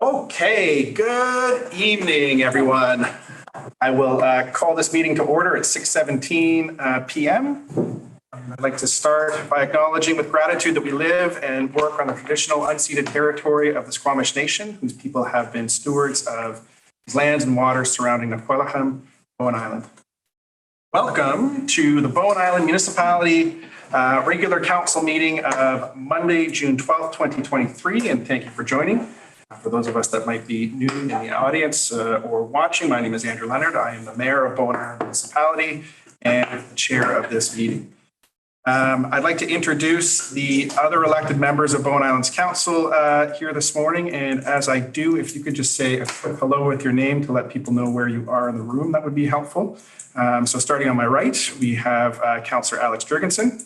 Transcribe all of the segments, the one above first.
Okay, good evening, everyone. I will call this meeting to order at 6:17 p.m. I'd like to start by acknowledging with gratitude that we live and work on the traditional unceded territory of the Squamish Nation, whose people have been stewards of these lands and waters surrounding the Quelacham, Bowen Island. Welcome to the Bowen Island Municipality regular council meeting of Monday, June 12th, 2023, and thank you for joining. For those of us that might be new in the audience or watching, my name is Andrew Leonard. I am the mayor of Bowen Island Municipality and the chair of this meeting. I'd like to introduce the other elected members of Bowen Island's council here this morning. And as I do, if you could just say a quick hello with your name to let people know where you are in the room, that would be helpful. So starting on my right, we have Councillor Alex Jurgensen.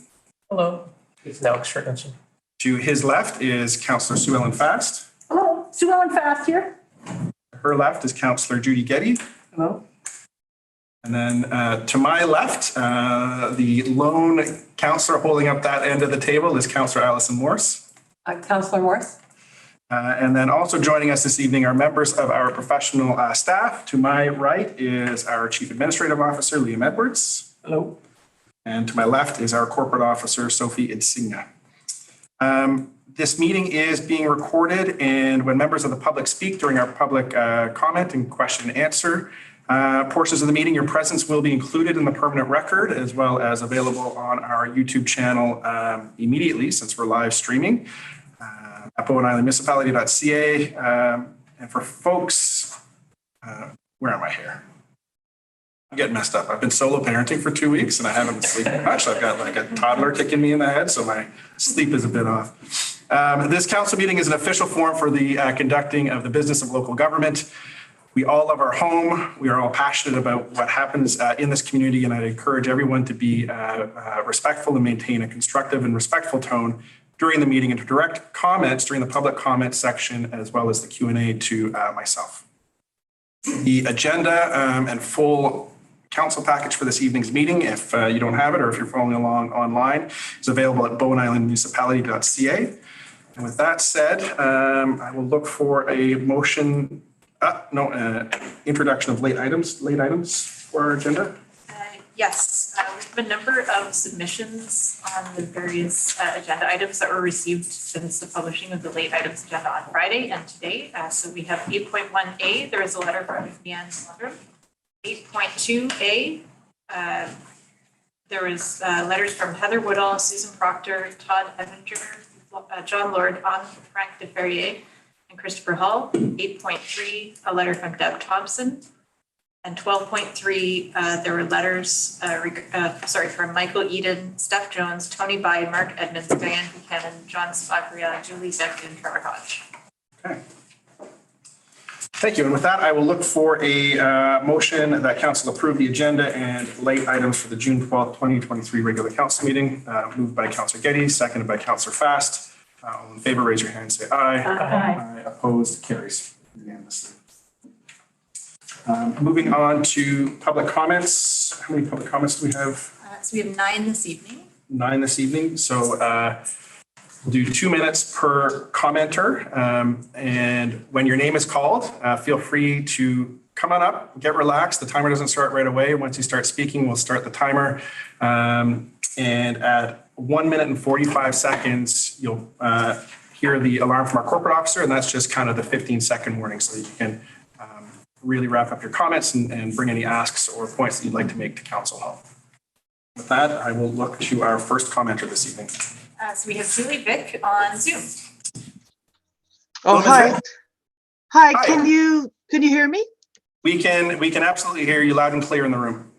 Hello, it's Alex Jurgensen. To his left is Councillor Sue Ellen Fast. Hello, Sue Ellen Fast here. To her left is Councillor Judy Getty. Hello. And then to my left, the lone councillor holding up that end of the table is Councillor Alison Morse. Councillor Morse. And then also joining us this evening are members of our professional staff. To my right is our Chief Administrative Officer, Liam Edwards. Hello. And to my left is our Corporate Officer, Sophie Insigna. This meeting is being recorded, and when members of the public speak during our public comment and question and answer portions of the meeting, your presence will be included in the permanent record as well as available on our YouTube channel immediately since we're live streaming at bowenislandmunicipality.ca. And for folks, where am I here? I'm getting messed up. I've been solo parenting for 2 weeks and I haven't been sleeping much. I've got like a toddler kicking me in the head, so my sleep is a bit off. This council meeting is an official forum for the conducting of the business of local government. We all love our home. We are all passionate about what happens in this community, and I'd encourage everyone to be respectful and maintain a constructive and respectful tone during the meeting and to direct comments during the public comment section as well as the Q&A to myself. The agenda and full council package for this evening's meeting, if you don't have it or if you're following along online, is available at bowenislandmunicipality.ca. And with that said, I will look for a motion, introduction of late items for our agenda. Yes, we have a number of submissions on the various agenda items that were received since the publishing of the late items agenda on Friday and today. So we have 8.1A, there is a letter from Leanne Slundrum. 8.2A, there was letters from Heather Woodall, Susan Proctor, Todd Evinger, John Lord, Anne Frank de Ferrier, and Christopher Hall. 8.3, a letter from Deb Thompson. And 12.3, there were letters, from Michael Eden, Steph Jones, Tony Bai, Mark Edmonds, Diane Buchanan, John Spagria, Julie Beck, and Trevor Hodge. Okay. Thank you. And with that, I will look for a motion that council approve the agenda and late items for the June 12th, 2023 regular council meeting. Moved by Councillor Getty, seconded by Councillor Fast. All in favor, raise your hand, say aye. Aye. Opposed, carries unanimously. Moving on to public comments. How many public comments do we have? So we have 9 this evening. 9 this evening. So we'll do 2 minutes per commenter. And when your name is called, feel free to come on up, get relaxed. The timer doesn't start right away. Once you start speaking, we'll start the timer. And at 1 minute and 45 seconds, you'll hear the alarm from our corporate officer. And that's just kind of the 15-second warning so that you can really wrap up your comments and bring any asks or points that you'd like to make to council hall. With that, I will look to our first commenter this evening. So we have Julie Vick on Zoom. Oh, hi. Hi. Can you hear me? We can absolutely hear you loud and clear in the room.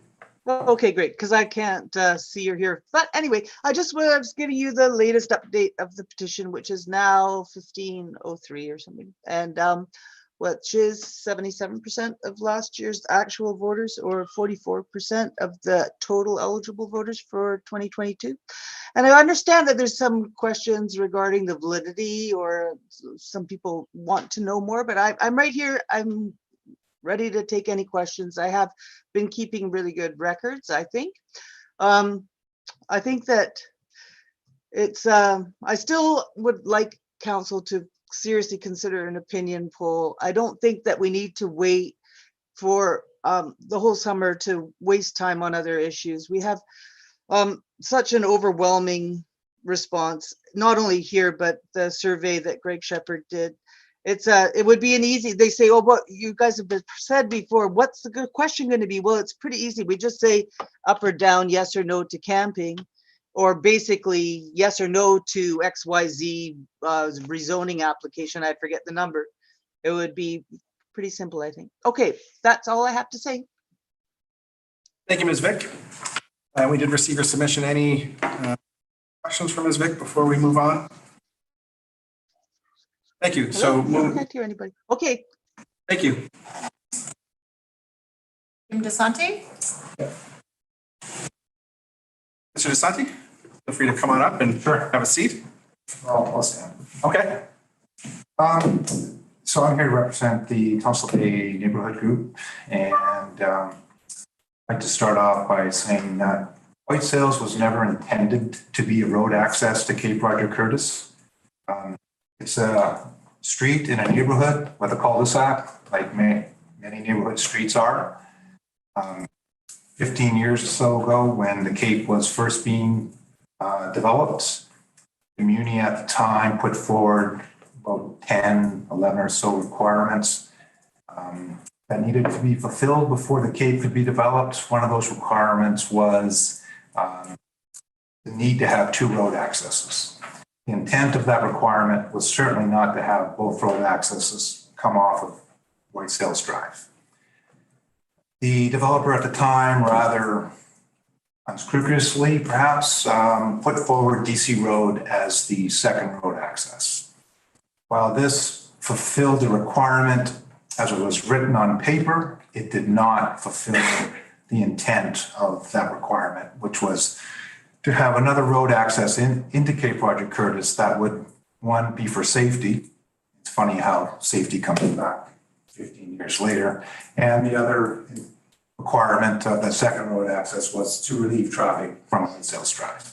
Oh, okay, great, because I can't see or hear. But anyway, I just was giving you the latest update of the petition, which is now 1503 or something. And which is 77% of last year's actual voters or 44% of the total eligible voters for 2022. And I understand that there's some questions regarding the validity or some people want to know more, but I'm right here. I'm ready to take any questions. I have been keeping really good records, I think. I think that it's, I still would like council to seriously consider an opinion poll. I don't think that we need to wait for the whole summer to waste time on other issues. We have such an overwhelming response, not only here, but the survey that Greg Shepherd did. It would be an easy, they say, oh, what you guys have said before, what's the good question going to be? Well, it's pretty easy. We just say up or down, yes or no to camping, or basically yes or no to XYZ rezoning application. I forget the number. It would be pretty simple, I think. Okay, that's all I have to say. Thank you, Ms. Vick. We did receive your submission. Any questions from Ms. Vick before we move on? Thank you. So, Hello? I can't hear anybody. Okay. thank you. Kim DeSanti? Mr. DeSanti, feel free to come on up and have a seat. I'll stand. Okay. So I'm here to represent the Tunstall Bay Neighborhood Group, and I'd like to start off by saying that White Sails was never intended to be a road access to Cape Roger Curtis. It's a street in a neighborhood with a cul-de-sac, like many neighborhood streets are. 15 years or so ago, when the Cape was first being developed, the Muni at the time put forward about 10, 11 or so requirements that needed to be fulfilled before the Cape could be developed. One of those requirements was the need to have two road accesses. The intent of that requirement was certainly not to have both road accesses come off of White Sails Drive. The developer at the time, rather unscrupulously perhaps, put forward DC Road as the second road access. While this fulfilled the requirement as it was written on paper, it did not fulfill the intent of that requirement, which was to have another road access into Cape Roger Curtis that would, one, be for safety. It's funny how safety comes back 15 years later. And the other requirement of the second road access was to relieve traffic from White Sails Drive.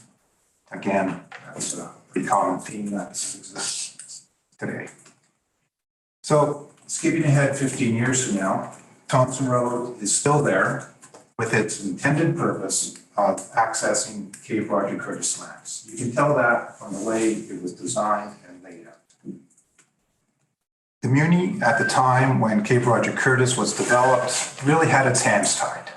Again, that's a pretty common theme that exists today. So skipping ahead 15 years from now, Thompson Road is still there with its intended purpose of accessing Cape Roger Curtis lands. You can tell that from the way it was designed and laid out. The Muni at the time when Cape Roger Curtis was developed really had its hands tied.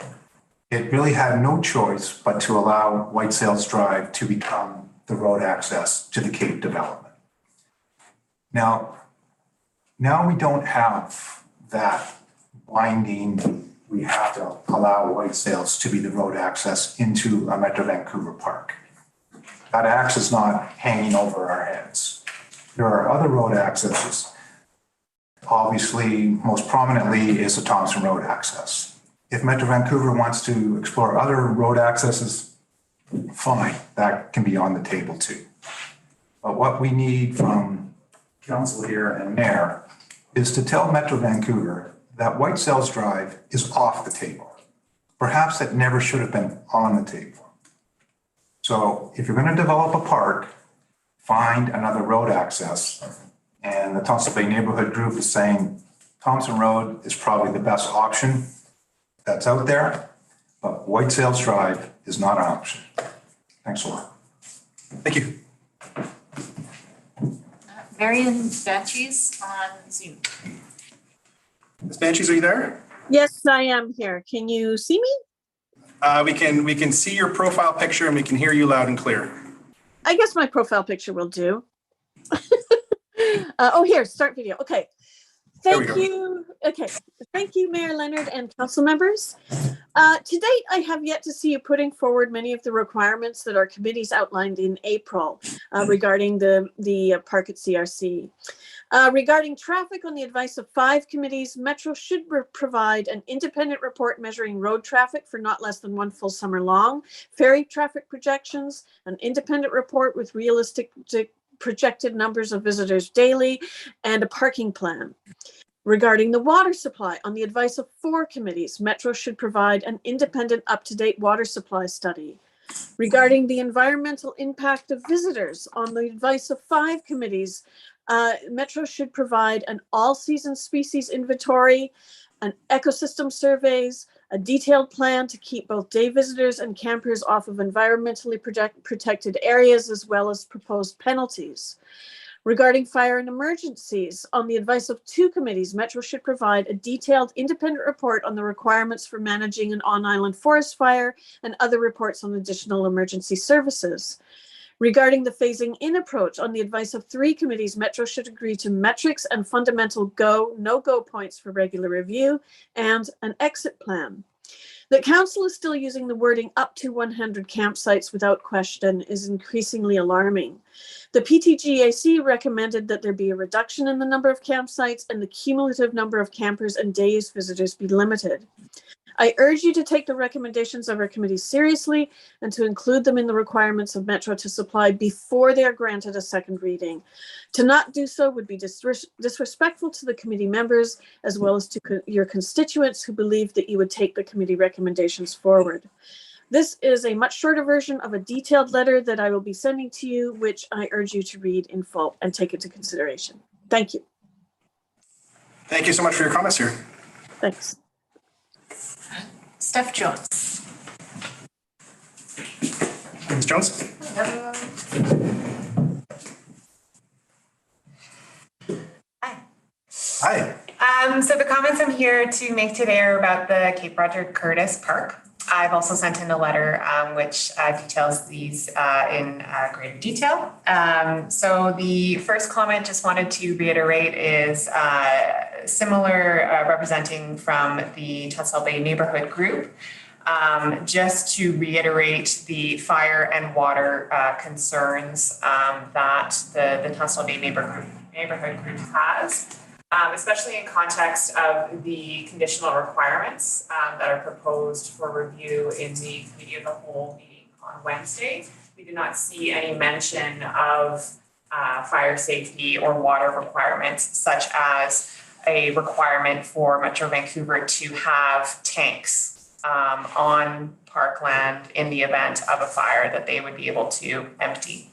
It really had no choice but to allow White Sails Drive to become the road access to the Cape development. Now we don't have that binding. We have to allow White Sails to be the road access into a Metro Vancouver park. That axe is not hanging over our heads. There are other road accesses. Obviously, most prominently is the Thompson Road access. If Metro Vancouver wants to explore other road accesses, fine, that can be on the table too. But what we need from council here and mayor is to tell Metro Vancouver that White Sails Drive is off the table. Perhaps it never should have been on the table. So if you're going to develop a park, find another road access. And the Tunstall Bay Neighborhood Group is saying Thompson Road is probably the best option that's out there, but White Sails Drive is not an option. Thanks a lot. Thank you. Marion Banshees on Zoom. Ms. Banshees, are you there? Yes, I am here. Can you see me? We can see your profile picture and we can hear you loud and clear. I guess my profile picture will do. Oh, here, start video. Okay. There we Thank go. you. Okay. Thank you, Mayor Leonard and council members. To date, I have yet to see you putting forward many of the requirements that our committees outlined in April regarding the park at CRC. Regarding traffic, on the advice of 5 committees, Metro should provide an independent report measuring road traffic for not less than 1 full summer long, ferry traffic projections, an independent report with realistic projected numbers of visitors daily, and a parking plan. Regarding the water supply, on the advice of 4 committees, Metro should provide an independent up-to-date water supply study. Regarding the environmental impact of visitors, on the advice of 5 committees, Metro should provide an all-season species inventory, an ecosystem surveys, a detailed plan to keep both day visitors and campers off of environmentally protected areas, as well as proposed penalties. Regarding fire and emergencies, on the advice of 2 committees, Metro should provide a detailed independent report on the requirements for managing an on-island forest fire and other reports on additional emergency services. Regarding the phasing in approach, on the advice of 3 committees, Metro should agree to metrics and fundamental go, no-go points for regular review and an exit plan. The council is still using the wording up to 100 campsites without question is increasingly alarming. The PTGAC recommended that there be a reduction in the number of campsites and the cumulative number of campers and days visitors be limited. I urge you to take the recommendations of our committee seriously and to include them in the requirements of Metro to supply before they are granted a second reading. To not do so would be disrespectful to the committee members as well as to your constituents who believe that you would take the committee recommendations forward. This is a much shorter version of a detailed letter that I will be sending to you, which I urge you to read in full and take into consideration. Thank you. Thank you so much for your comments here. Thanks. Steph Jones. Ms. Jones? Hi. So the comments I'm here to make today are about the Cape Roger Curtis Park. I've also sent in a letter which details these in greater detail. So the first comment just wanted to reiterate is similar representing from the Tunstall Bay Neighborhood Group. Just to reiterate the fire and water concerns that the Tunstall Bay Neighborhood Group has. Especially in context of the conditional requirements that are proposed for review in the Committee of the Whole meeting on Wednesday. We do not see any mention of fire safety or water requirements, such as a requirement for Metro Vancouver to have tanks on parkland in the event of a fire that they would be able to empty.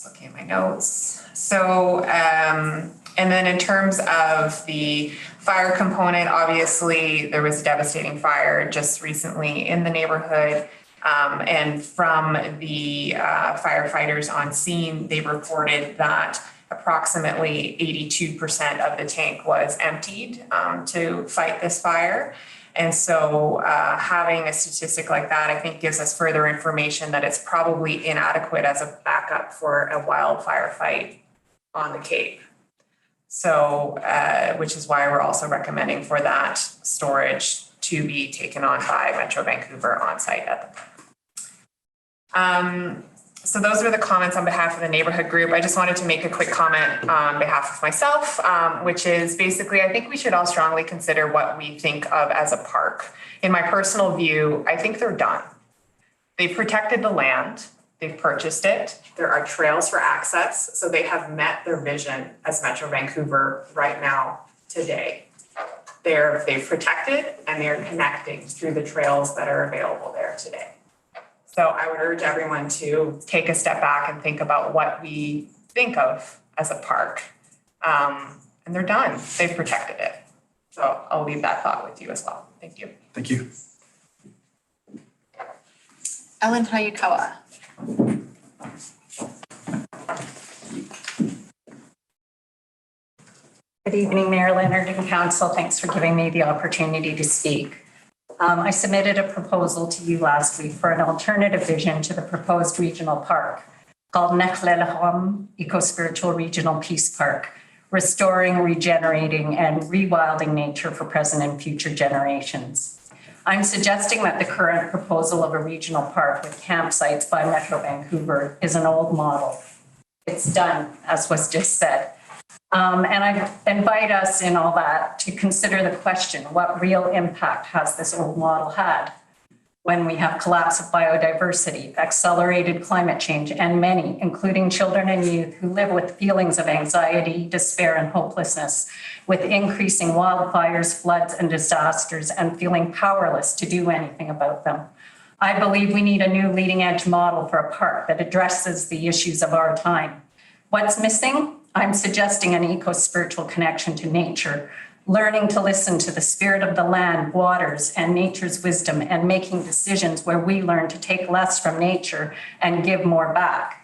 Looking at my notes. So, and then in terms of the fire component, obviously there was a devastating fire just recently in the neighborhood. And from the firefighters on scene, they reported that approximately 82% of the tank was emptied to fight this fire. And so having a statistic like that, I think, gives us further information that it's probably inadequate as a backup for a wildfire fight on the Cape. So, which is why we're also recommending for that storage to be taken on by Metro Vancouver on site at the park. So those were the comments on behalf of the neighborhood group. I just wanted to make a quick comment on behalf of myself, which is basically, I think we should all strongly consider what we think of as a park. In my personal view, I think they're done. They've protected the land, they've purchased it. There are trails for access, so they have met their vision as Metro Vancouver right now, today. They've protected and they're connecting through the trails that are available there today. So I would urge everyone to take a step back and think about what we think of as a park. And they're done. They've protected it. So I'll leave that thought with you as well. Thank you. Thank you. Ellen Hayakawa. Good evening, Mayor Leonard and Council. Thanks for giving me the opportunity to speak. I submitted a proposal to you last week for an alternative vision to the proposed regional park called Nechlelachom Eco-Spiritual Regional Peace Park, restoring, regenerating, and rewilding nature for present and future generations. I'm suggesting that the current proposal of a regional park with campsites by Metro Vancouver is an old model. It's done, as was just said. And I invite us in all that to consider the question, what real impact has this old model had when we have collapse of biodiversity, accelerated climate change, and many, including children and youth, who live with feelings of anxiety, despair, and hopelessness, with increasing wildfires, floods, and disasters, and feeling powerless to do anything about them. I believe we need a new leading edge model for a park that addresses the issues of our time. What's missing? I'm suggesting an eco-spiritual connection to nature, learning to listen to the spirit of the land, waters, and nature's wisdom, and making decisions where we learn to take less from nature and give more back.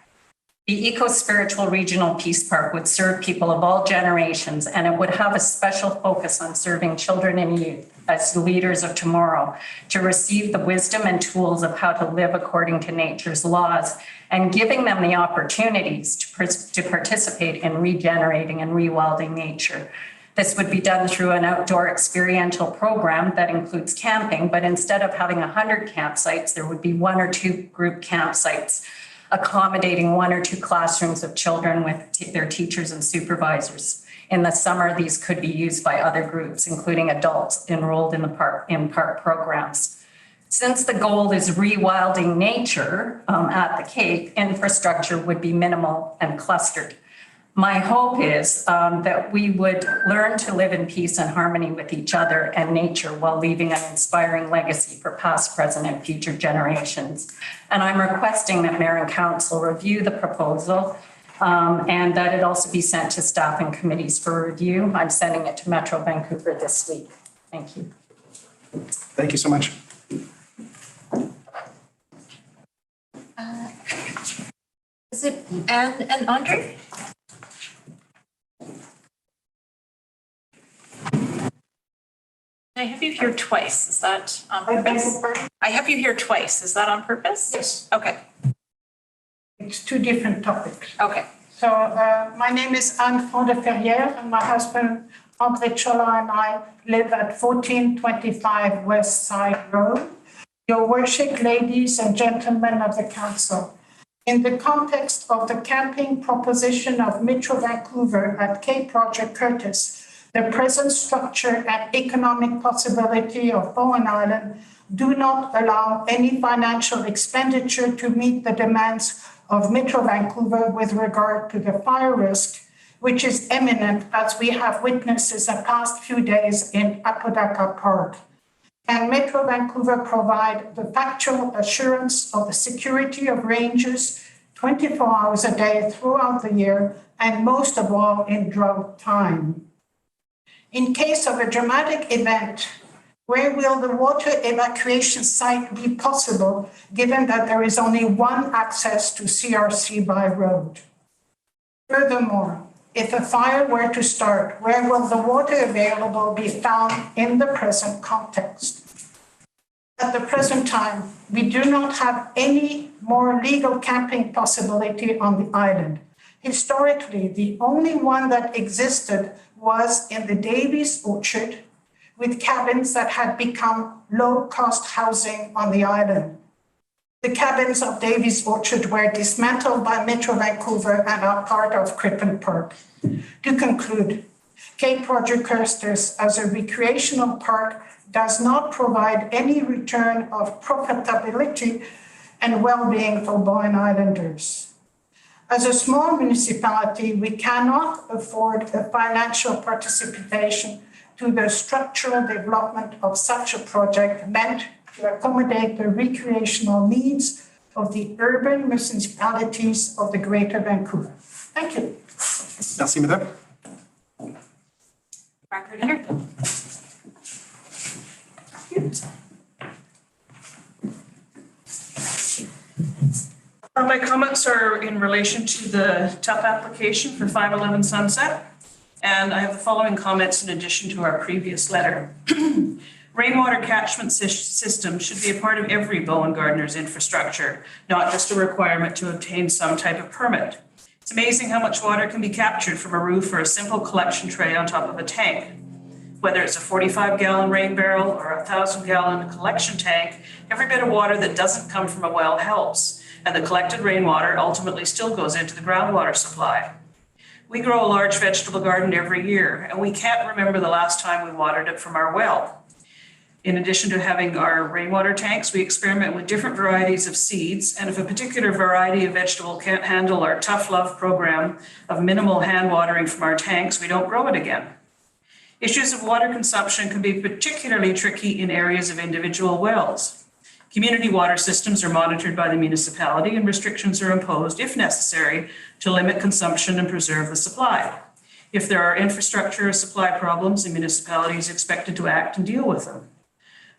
The eco-spiritual regional peace park would serve people of all generations, and it would have a special focus on serving children and youth as leaders of tomorrow to receive the wisdom and tools of how to live according to nature's laws, and giving them the opportunities to participate in regenerating and rewilding nature. This would be done through an outdoor experiential program that includes camping, but instead of having 100 campsites, there would be 1 or 2 group campsites, accommodating 1 or 2 classrooms of children with their teachers and supervisors. In the summer, these could be used by other groups, including adults enrolled in the park programs. Since the goal is rewilding nature at the Cape, infrastructure would be minimal and clustered. My hope is that we would learn to live in peace and harmony with each other and nature while leaving an inspiring legacy for past, present, and future generations. And I'm requesting that Mayor and Council review the proposal and that it also be sent to staff and committees for review. I'm sending it to Metro Vancouver this week. Thank you. Thank you so much. Is it Anne and Andre? I have you here twice. Is that on purpose? I have you here twice. Is that on purpose? Yes. Okay. It's 2 different topics. Okay. So my name is Anne Fond de Ferrière, and my husband André Chola and I live at 1425 West Side Road. Your worship, ladies and gentlemen of the council, in the context of the camping proposition of Metro Vancouver at Cape Roger Curtis, the present structure and economic possibility of Bowen Island do not allow any financial expenditure to meet the demands of Metro Vancouver with regard to the fire risk, which is imminent as we have witnessed the past few days in Apodaca Park. Can Metro Vancouver provide the factual assurance of the security of rangers 24 hours a day throughout the year, and most of all in drought time? In case of a dramatic event, where will the water evacuation site be possible, given that there is only one access to CRC by road? Furthermore, if a fire were to start, where will the water available be found in the present context? At the present time, we do not have any more legal camping possibility on the island. Historically, the only one that existed was in the Davies Orchard, with cabins that had become low-cost housing on the island. The cabins of Davies Orchard were dismantled by Metro Vancouver and are part of Crippen Park. To conclude, Cape Roger Curtis as a recreational park does not provide any return of profitability and well-being for Bowen Islanders. As a small municipality, we cannot afford a financial participation to the structural development of such a project meant to accommodate the recreational needs of the urban municipalities of the Greater Vancouver. Thank you. Merci, madame. Record entered. My comments are in relation to the TUP application for 511 Sunset. And I have the following comments in addition to our previous letter. Rainwater catchment system should be a part of every Bowen Gardeners infrastructure, not just a requirement to obtain some type of permit. It's amazing how much water can be captured from a roof or a simple collection tray on top of a tank. Whether it's a 45-gallon rain barrel or a 1,000-gallon collection tank, every bit of water that doesn't come from a well helps, and the collected rainwater ultimately still goes into the groundwater supply. We grow a large vegetable garden every year, and we can't remember the last time we watered it from our well. In addition to having our rainwater tanks, we experiment with different varieties of seeds, and if a particular variety of vegetable can't handle our Tough Love program of minimal hand watering from our tanks, we don't grow it again. Issues of water consumption can be particularly tricky in areas of individual wells. Community water systems are monitored by the municipality and restrictions are imposed, if necessary, to limit consumption and preserve the supply. If there are infrastructure or supply problems, the municipality is expected to act and deal with them.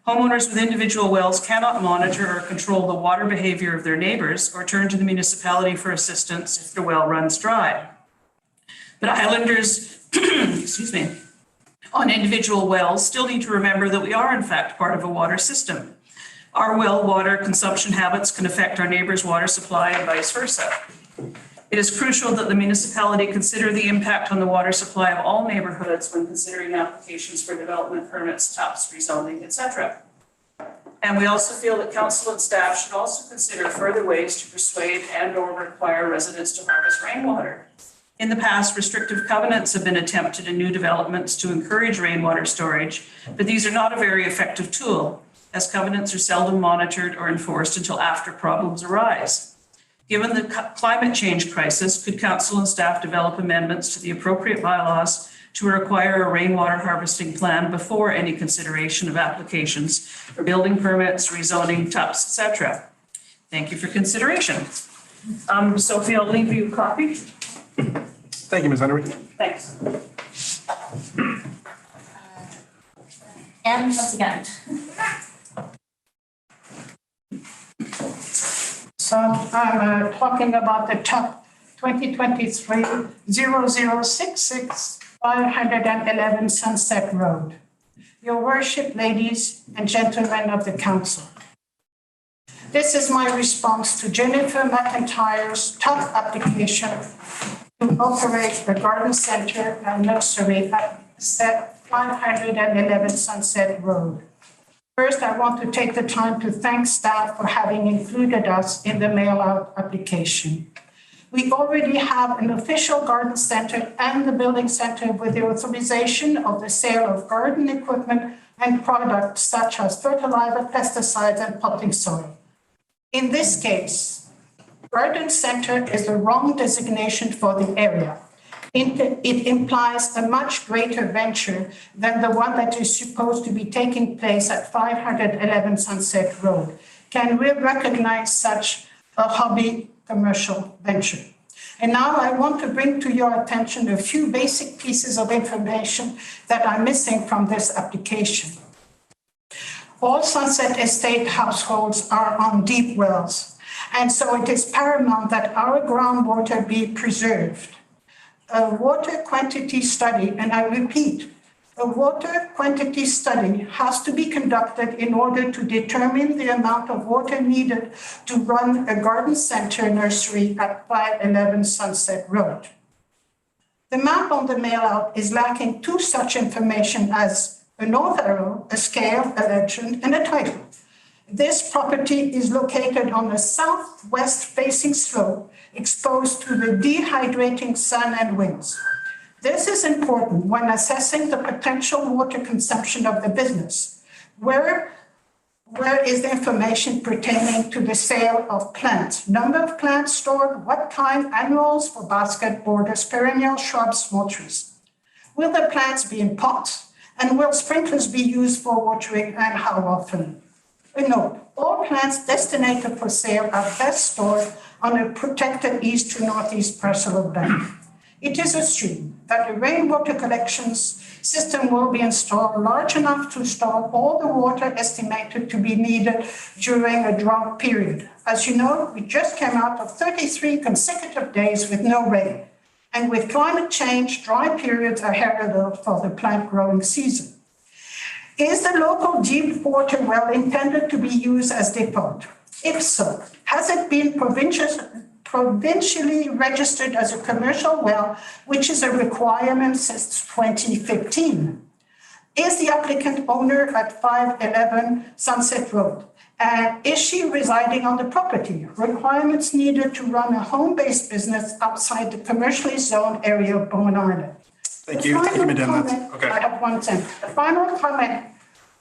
Homeowners with individual wells cannot monitor or control the water behavior of their neighbors or turn to the municipality for assistance if their well runs dry. But islanders, excuse me, on individual wells still need to remember that we are in fact part of a water system. Our well water consumption habits can affect our neighbors' water supply and vice versa. It is crucial that the municipality consider the impact on the water supply of all neighborhoods when considering applications for development permits, TUPs, rezoning, etc. And we also feel that council and staff should also consider further ways to persuade and/or require residents to harvest rainwater. In the past, restrictive covenants have been attempted in new developments to encourage rainwater storage, but these are not a very effective tool, as covenants are seldom monitored or enforced until after problems arise. Given the climate change crisis, could council and staff develop amendments to the appropriate bylaws to require a rainwater harvesting plan before any consideration of applications for building permits, rezoning, TUPs, etc.? Thank you for consideration. Sophie, I'll leave you a copy. Thank you, Ms. Underwood. Thanks. And once again. So I'm talking about the top 2023-0066 511 Sunset Road. Your worship, ladies and gentlemen of the council. This is my response to Jennifer McIntyre's top application to operate a garden center and nursery at 511 Sunset Road. First, I want to take the time to thank staff for having included us in the mail-out application. We already have an official garden center and the building center with the authorization of the sale of garden equipment and products such as fertilizer, pesticides, and potting soil. In this case, garden center is the wrong designation for the area. It implies a much greater venture than the one that is supposed to be taking place at 511 Sunset Road. Can we recognize such a hobby commercial venture? And now I want to bring to your attention a few basic pieces of information that are missing from this application. All Sunset Estate households are on deep wells, and so it is paramount that our groundwater be preserved. A water quantity study, and I repeat, a water quantity study has to be conducted in order to determine the amount of water needed to run a garden center nursery at 511 Sunset Road. The map on the mail-out is lacking two such information as a north arrow, a scale, a legend, and a title. This property is located on a southwest facing slope exposed to the dehydrating sun and winds. This is important when assessing the potential water consumption of the business. Where is the information pertaining to the sale of plants? Number of plants stored, what kind, annuals for basket borders, perennial shrubs, small trees. Will the plants be in pots? And will sprinklers be used for watering and how often? A note, all plants designated for sale are best stored on a protected east to northeast parcel of land. It is assumed that the rainwater collections system will be installed large enough to store all the water estimated to be needed during a drought period. As you know, we just came out of 33 consecutive days with no rain. And with climate change, dry periods are heralded for the plant growing season. Is the local deep water well intended to be used as depot? If so, has it been provincially registered as a commercial well, which is a requirement since 2015? Is the applicant owner at 511 Sunset Road? And is she residing on the property? Requirements needed to run a home-based business outside the commercially zoned area of Bowen Island. Thank you, Madam. Okay. I have one sentence. The final comment.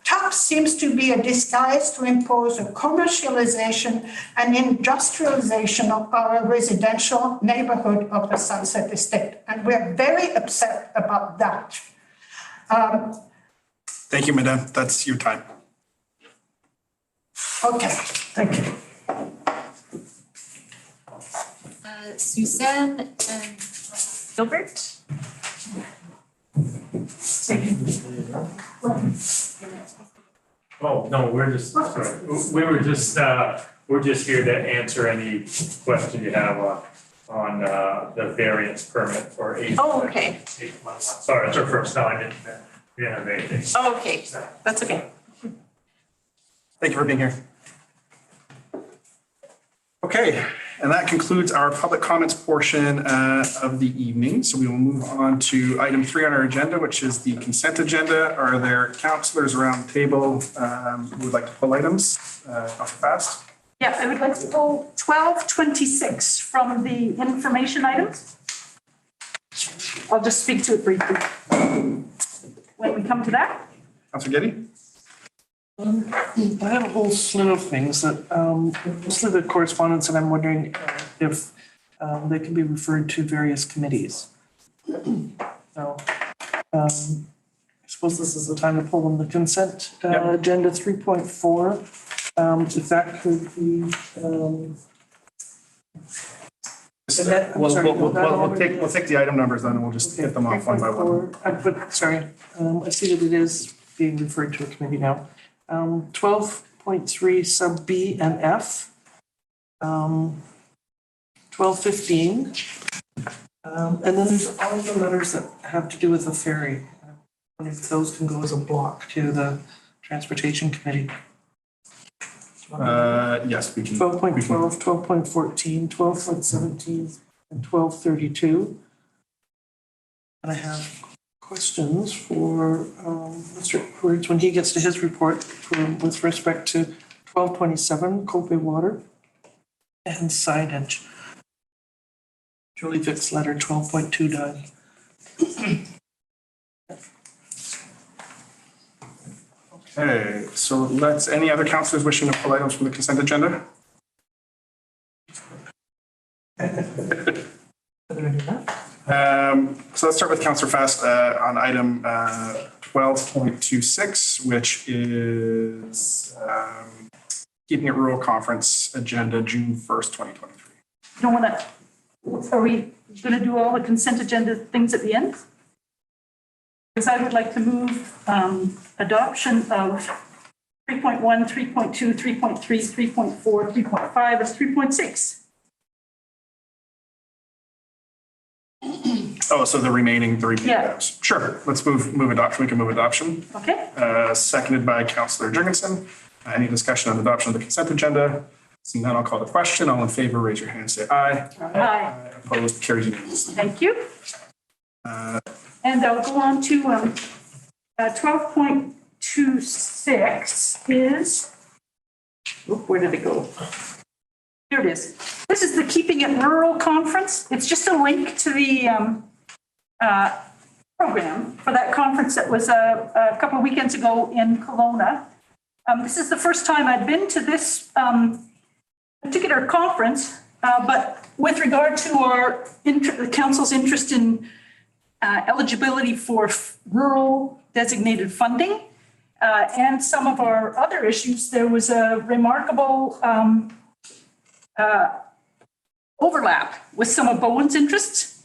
TUP seems to be a disguise to impose a commercialization and industrialization of our residential neighborhood of the Sunset Estate. And we're very upset about that. Thank you, Madam. That's your time. Okay, thank you. Suzanne and Gilbert? Oh, no, we're just, sorry, we're just here to answer any question you have on the variance permit for 8. Oh, okay. 811. Sorry, it's our first time in anything. Oh, okay, that's okay. Thank you for being here. Okay, and that concludes our public comments portion of the evening. So we will move on to item 3 on our agenda, which is the consent agenda. Are there councillors around the table who would like to pull items? Councillor Fast? Yeah, I would like to pull 1226 from the information items. I'll just speak to it briefly. When we come to that. Councillor Getty? I have a whole slew of things that, mostly the correspondence, and I'm wondering if they can be referred to various committees. So, I suppose this is the time to pull them. The consent agenda 3.4, if that could be, We'll take the item numbers then and we'll just hit them off one by one. But sorry, I see that it is being referred to a committee now. 12.3 sub B and F. 1215. And then there's all the letters that have to do with the ferry. And if those can go as a block to the Transportation Committee. Yes, we can. 12.12, 12.14, 12.17, and 1232. And I have questions for Mr. Edwards when he gets to his report with respect to 1227 Kobe Water and signage. Julie Vick's letter 12.29. Okay, so any other councillors wishing to pull items from the consent agenda? So let's start with Councillor Fast on item 12.26, which is keeping it rural conference agenda June 1st, 2023. You don't want to, are we going to do all the consent agenda things at the end? Because I would like to move adoption of 3.1, 3.2, 3.3, 3.4, 3.5, and 3.6. Oh, so the remaining Yeah. items. Sure, let's move adoption. We can move adoption. Okay? Seconded by Councillor Jurgensen. Any discussion on adoption of the consent agenda? Seeing none, I'll call the question. All in favor, raise your hand, say aye. Aye. Opposed, carries unanimously. Thank you. And I'll go on to 12.26 is, where did it go? Here it is. This is the Keeping It Rural Conference. It's just a link to the program for that conference that was a couple of weekends ago in Kelowna. This is the first time I've been to this particular conference, but with regard to the council's interest in eligibility for rural designated funding and some of our other issues, there was a remarkable overlap with some of Bowen's interests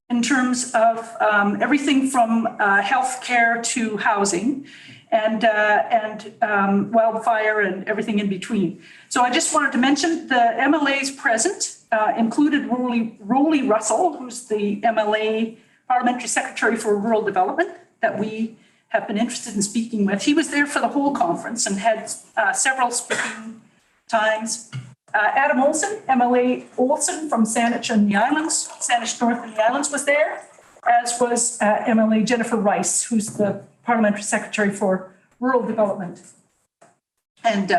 in terms of everything from healthcare to housing and wildfire and everything in between. So I just wanted to mention the MLAs present included Rolly Russell, who's the MLA Parliamentary Secretary for Rural Development that we have been interested in speaking with. He was there for the whole conference and had several speaking times. Adam Olson, MLA Olson from Saanich and the Islands, Saanich North and the Islands was there, as was MLA Jennifer Rice, who's the Parliamentary Secretary for Rural Development. And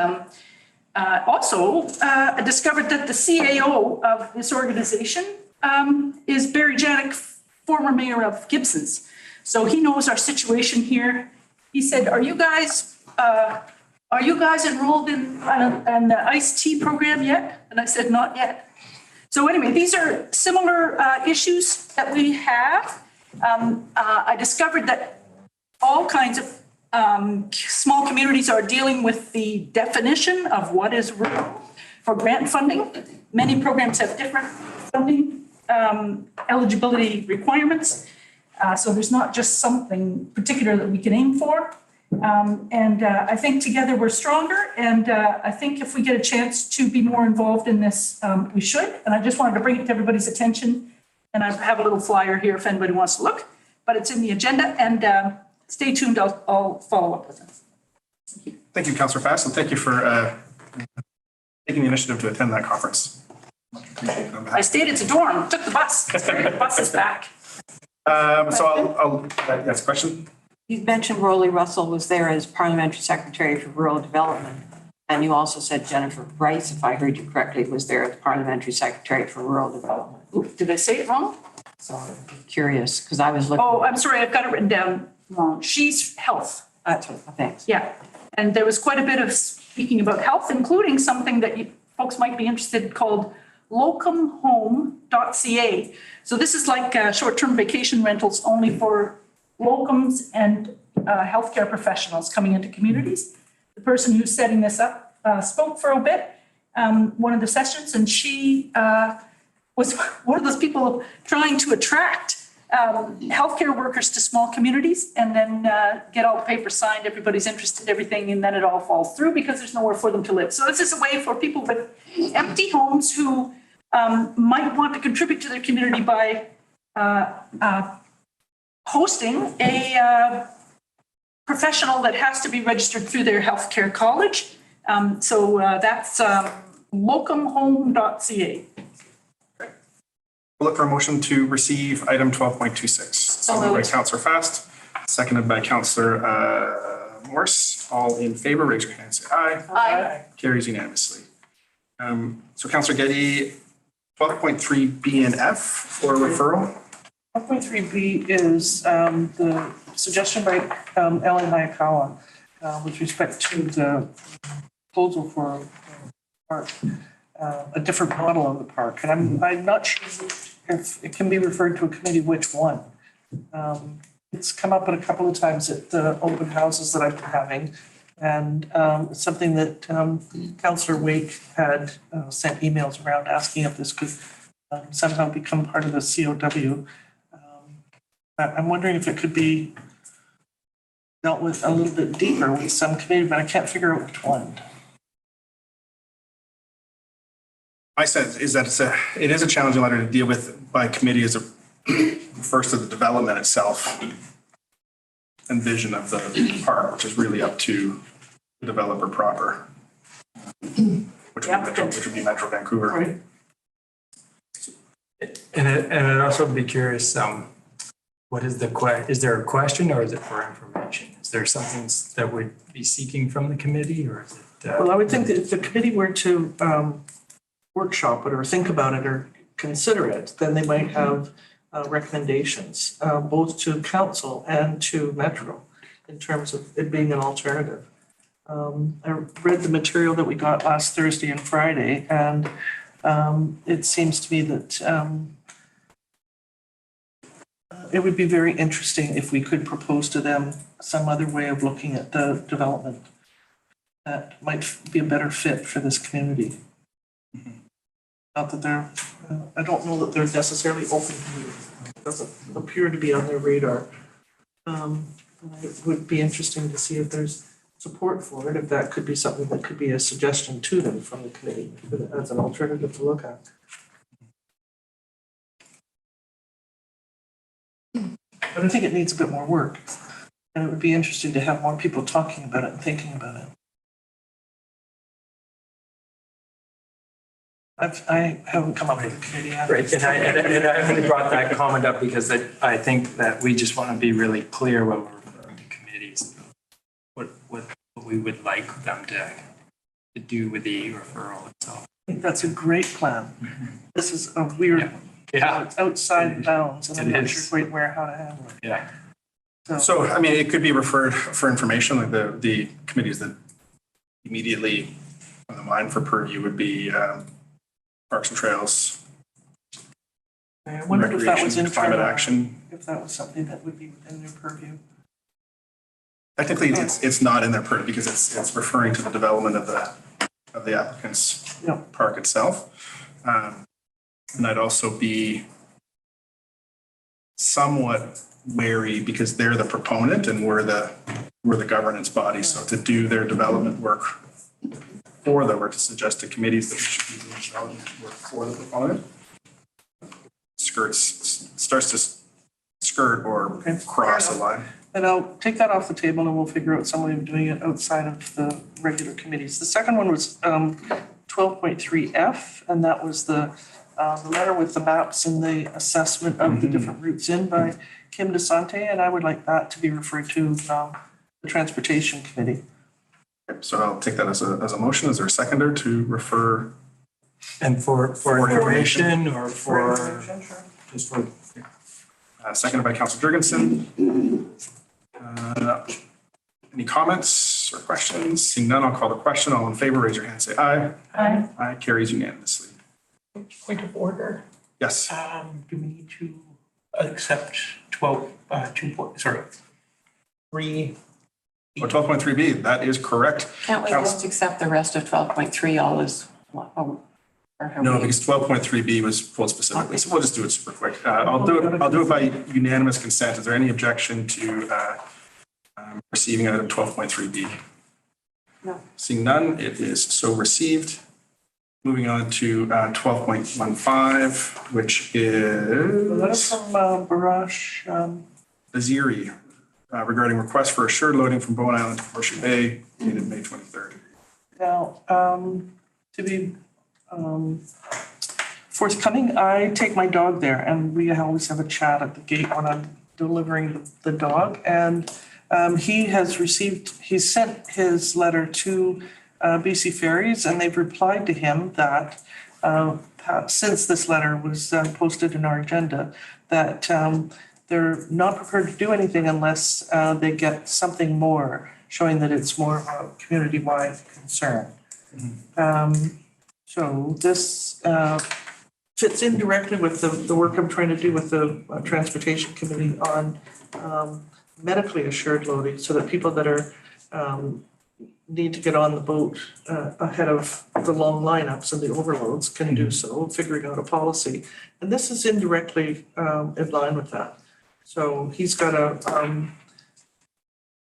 also, I discovered that the CAO of this organization is Barry Janik, former mayor of Gibsons. So he knows our situation here. He said, are you guys enrolled in the iced tea program yet? And I said, not yet. So anyway, these are similar issues that we have. I discovered that all kinds of Small communities are dealing with the definition of what is rural for grant funding. Many programs have different funding eligibility requirements. So there's not just something particular that we can aim for. I think together we're stronger. And I think if we get a chance to be more involved in this, we should. And I just wanted to bring it to everybody's attention. And I have a little flyer here if anybody wants to look, but it's in the agenda. And stay tuned, I'll follow up with it. Thank you, Councillor Fast, and thank you for taking the initiative to attend that conference. Appreciate it on behalf. I stayed at the dorm, took the bus. The bus is back. So yes, question? You mentioned Rolly Russell was there as Parliamentary Secretary for Rural Development. And you also said Jennifer Bryce, if I heard you correctly, was there as Parliamentary Secretary for Rural Development. Ooh, did I say it wrong? So I'm curious, because I was looking. Oh, I'm sorry, I've got it written down wrong. She's health. That's what, thanks. Yeah, and there was quite a bit of speaking about health, including something that you folks might be interested in called locumhome.ca. So this is like short-term vacation rentals only for locums and healthcare professionals coming into communities. The person who's setting this up spoke for a bit, one of the sessions, and she was one of those people trying to attract healthcare workers to small communities and then get all the papers signed, everybody's interested in everything, and then it all falls through because there's nowhere for them to live. So this is a way for people with empty homes who might want to contribute to their community by hosting a professional that has to be registered through their healthcare college. So that's locumhome.ca. We'll look for a motion to receive item 12.26. So moved by Councillor Fast, seconded by Councillor Morse. All in favor, raise your hand, say aye. Aye. Carries unanimously. So Councillor Getty, 12.3 B and F for referral. 1.3B is the suggestion by Ellen Hayakawa with respect to the proposal for park, a different model of the park. And I'm not sure if it can be referred to a committee, which one. It's come up a couple of times at the open houses that I've been having. And it's something that Councillor Wake had sent emails around asking if this could somehow become part of the COW. I'm wondering if it could be dealt with a little bit deeper with some committee, but I can't figure out which one. I said is that it is a challenging letter to deal with by committee as a first of the development itself and vision of the park, which is really up to the developer proper, which would be Metro Vancouver. Right. And I'd also be curious, what is is there a question or is it for information? Is there something that we'd be seeking from the committee or is it? Well, I would think that if the committee were to workshop it or think about it or consider it, then they might have recommendations, both to council and to Metro in terms of it being an alternative. I read the material that we got last Thursday and Friday, and it seems to me that it would be very interesting if we could propose to them some other way of looking at the development that might be a better fit for this community. Not that they're, I don't know that they're necessarily open to it. It doesn't appear to be on their radar. It would be interesting to see if there's support for it, if that could be something that could be a suggestion to them from the committee as an alternative to look at. But I think it needs a bit more work. And it would be interesting to have more people talking about it and thinking about it. I haven't come up with a committee yet. Right, and I only brought that comment up because I think that we just want to be really clear when we're referring to committees, what we would like them to do with the referral itself. I think that's a great plan. This is a weird, it's outside bounds, and I'm not sure quite how to handle it. Yeah. So, I mean, it could be referred for information, like the committees that immediately on the mind for purview would be Parks and Trails, I wondered if that was Recreation, Climate internal, Action. if that was something that would be within their purview. Technically, it's not in their purview because it's referring to the development of the applicant's Yeah. park itself. And I'd also be somewhat wary because they're the proponent and we're the governance body. So to do their development work for them or to suggest to committees that we should be doing development work for the proponent starts to skirt or Okay. cross a line. And I'll take that off the table and we'll figure out some way of doing it outside of the regular committees. The second one was 12.3F, and that was the letter with the maps and the assessment of the different routes in by Kim DeSante, and I would like that to be referred to the Transportation Committee. So I'll take that as a motion. Is there a seconder to refer? And for information or for, just for, Seconded by Councillor Jurgensen. Any comments or questions? Seeing none, I'll call the question. All in favor, raise your hand, say aye. Aye. Aye, carries unanimously. Point of order. Yes. Do we need to accept 3? Or 12.3B, that is correct. Can't we just accept the rest of 12.3 all as, or have No, we- because 12.3B was pulled specifically, so we'll just do it super quick. I'll do it by unanimous consent. Is there any objection to receiving item 12.3B? No. Seeing none, it is so received. Moving on to 12.15, which The letter is from Barash, Aziri regarding request for assured loading from Bowen Island to Horseshoe Bay dated May 23rd. now, to be forthcoming, I take my dog there and we always have a chat at the gate when I'm delivering the dog. And he's sent his letter to BC Ferries and they've replied to him that since this letter was posted in our agenda, that they're not prepared to do anything unless they get something more showing that it's more of a community-wide concern. So this fits in directly with the work I'm trying to do with the Transportation Committee on medically assured loading, so that people that are need to get on the boat ahead of the long lineups and the overloads can do so, figuring out a policy. And this is indirectly in line with that. So he's got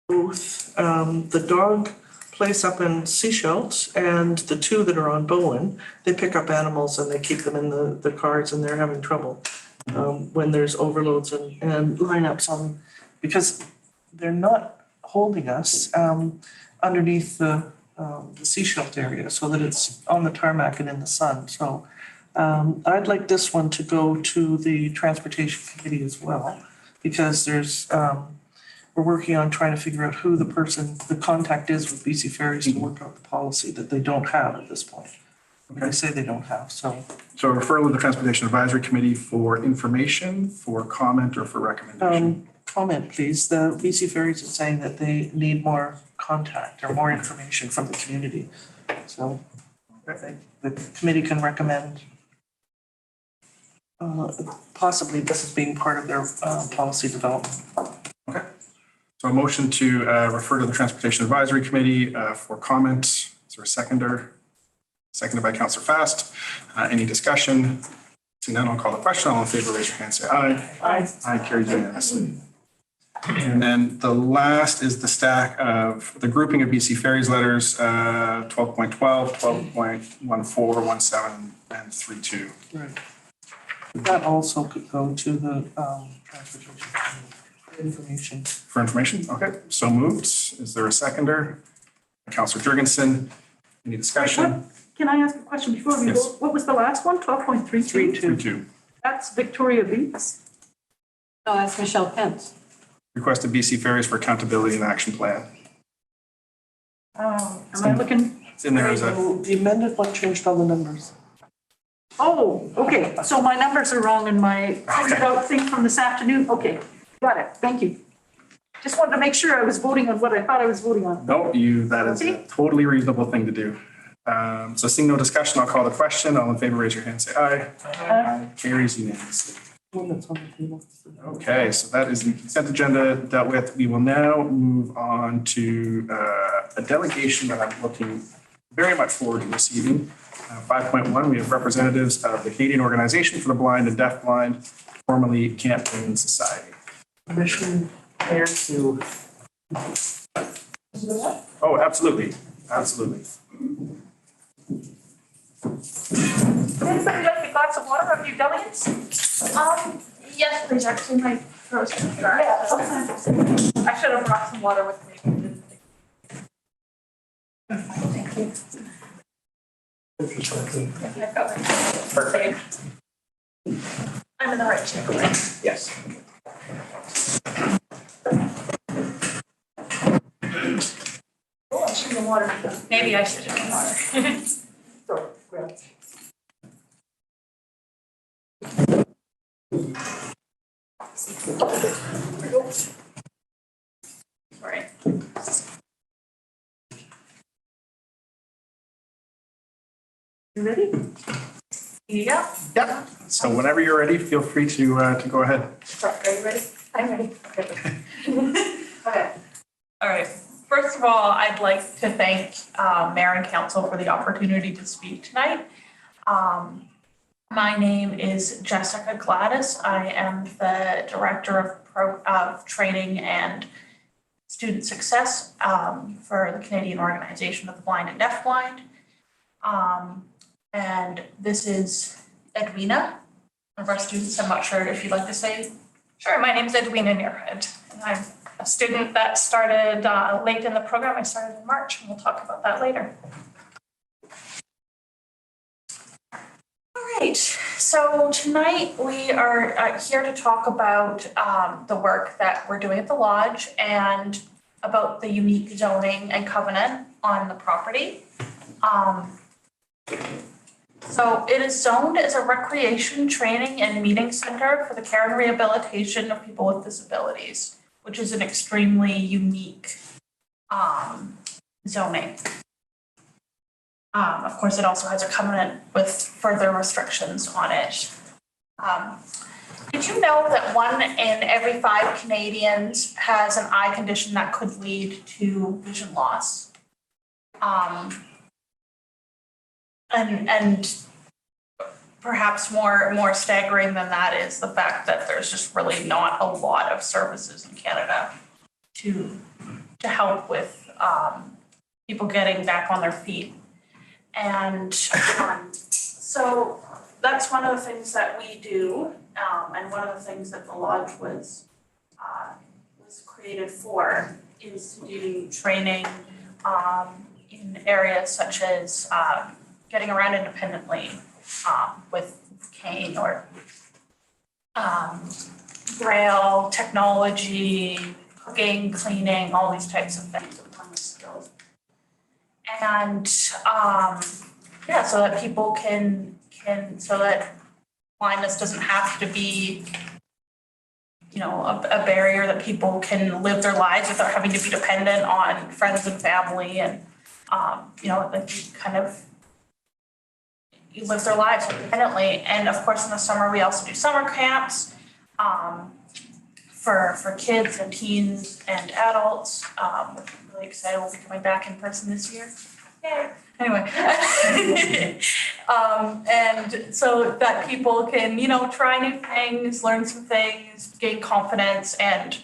both the dog place up in Sechelt and the two that are on Bowen, they pick up animals and they keep them in the cars and they're having trouble when there's overloads and lineups on, because they're not holding us underneath the Sechelt area so that it's on the tarmac and in the sun. So I'd like this one to go to the Transportation Committee as well, because we're working on trying to figure out who the contact is with BC Ferries to work out the policy that they don't have at this point. They say they don't have, so. So referral to the Transportation Advisory Committee for information, for comment, or for recommendation? Comment, please. The BC Ferries is saying that they need more contact or more information from the community. So the committee can recommend possibly this as being part of their policy development. Okay. So a motion to refer to the Transportation Advisory Committee for comment. Is there a seconder? Seconded by Councillor Fast. Any discussion? Seeing none, I'll call the question. All in favor, raise your hand, say aye. Aye. Aye, carries unanimously. And then the last is the stack of the grouping of BC Ferries letters, 12.12, 12.14, 17, and 32. Right. That also could go to the Transportation Committee for information. For information? Okay, so moved. Is there a seconder? Councillor Jurgensen. Any discussion? Can I ask a question before we Yes. go? What was the last one? 12.32? 32. That's Victoria Beats. No, that's Michelle Pence. Request of BC Ferries for accountability and action plan. Am I looking? It's in there as a, The amended one changed all the numbers. Oh, okay. So my numbers are wrong in my printed out thing from this afternoon. Okay, got it. Thank you. Just wanted to make sure I was voting on what I thought I was voting on. no, that is a totally reasonable thing to do. So seeing no discussion, I'll call the question. All in favor, raise your hand, say aye. Aye. Carries unanimously. One that's on the table. Okay, so that is the consent agenda dealt with. We will now move on to a delegation that I'm looking very much forward to receiving. 5.1, we have representatives of the Canadian Organization for the Blind and Deafblind, formerly Campaign Society. Permission there to. Oh, absolutely, absolutely. Anybody like a glass of water of your delegates? Yes, please, actually, my throat's dry. Yeah. I should have brought some water with me. Thank you. Perfect. I'm in the right chair, right? Yes. Oh, I should have water. Maybe I should have water. Sorry. You ready? Yeah. Yep. So whenever you're ready, feel free to go ahead. Are you ready? I'm ready. Okay. All right. First of all, I'd like to thank Mayor and Council for the opportunity to speak tonight. My name is Jessica Gladys. I am the Director of Training and Student Success for the Canadian Organization of the Blind and Deafblind. And this is Edwina, one of our students. I'm not sure if you'd like to say. Sure, my name's Edwina Nearhead. And I'm a student that started late in the program. I started in March, and we'll talk about that later. All right, so tonight we are here to talk about the work that we're doing at the lodge and about the unique zoning and covenant on the property. So it is zoned as a recreation, training, and meeting center for the care and rehabilitation of people with disabilities, which is an extremely unique zoning. Of course, it also has a covenant with further restrictions on it. Did you know that 1 in every 5 Canadians has an eye condition that could lead to vision loss? And perhaps more staggering than that is the fact that there's just really not a lot of services in Canada to help with people getting back on their feet. And so that's one of the things that we do, and one of the things that the lodge was created for is to do training in areas such as getting around independently with cane or braille, technology, cooking, cleaning, all these types of things, autonomous skills. And yeah, so that people so that blindness doesn't have to be, you know, a barrier, that people can live their lives without having to be dependent on friends and family, and you know, that you kind of live their lives independently. And of course, in the summer, we also do summer camps for kids and teens and adults. We're really excited. We'll be coming back in person this year. Yay. Anyway, and so that people can, you know, try new things, learn some things, gain confidence, and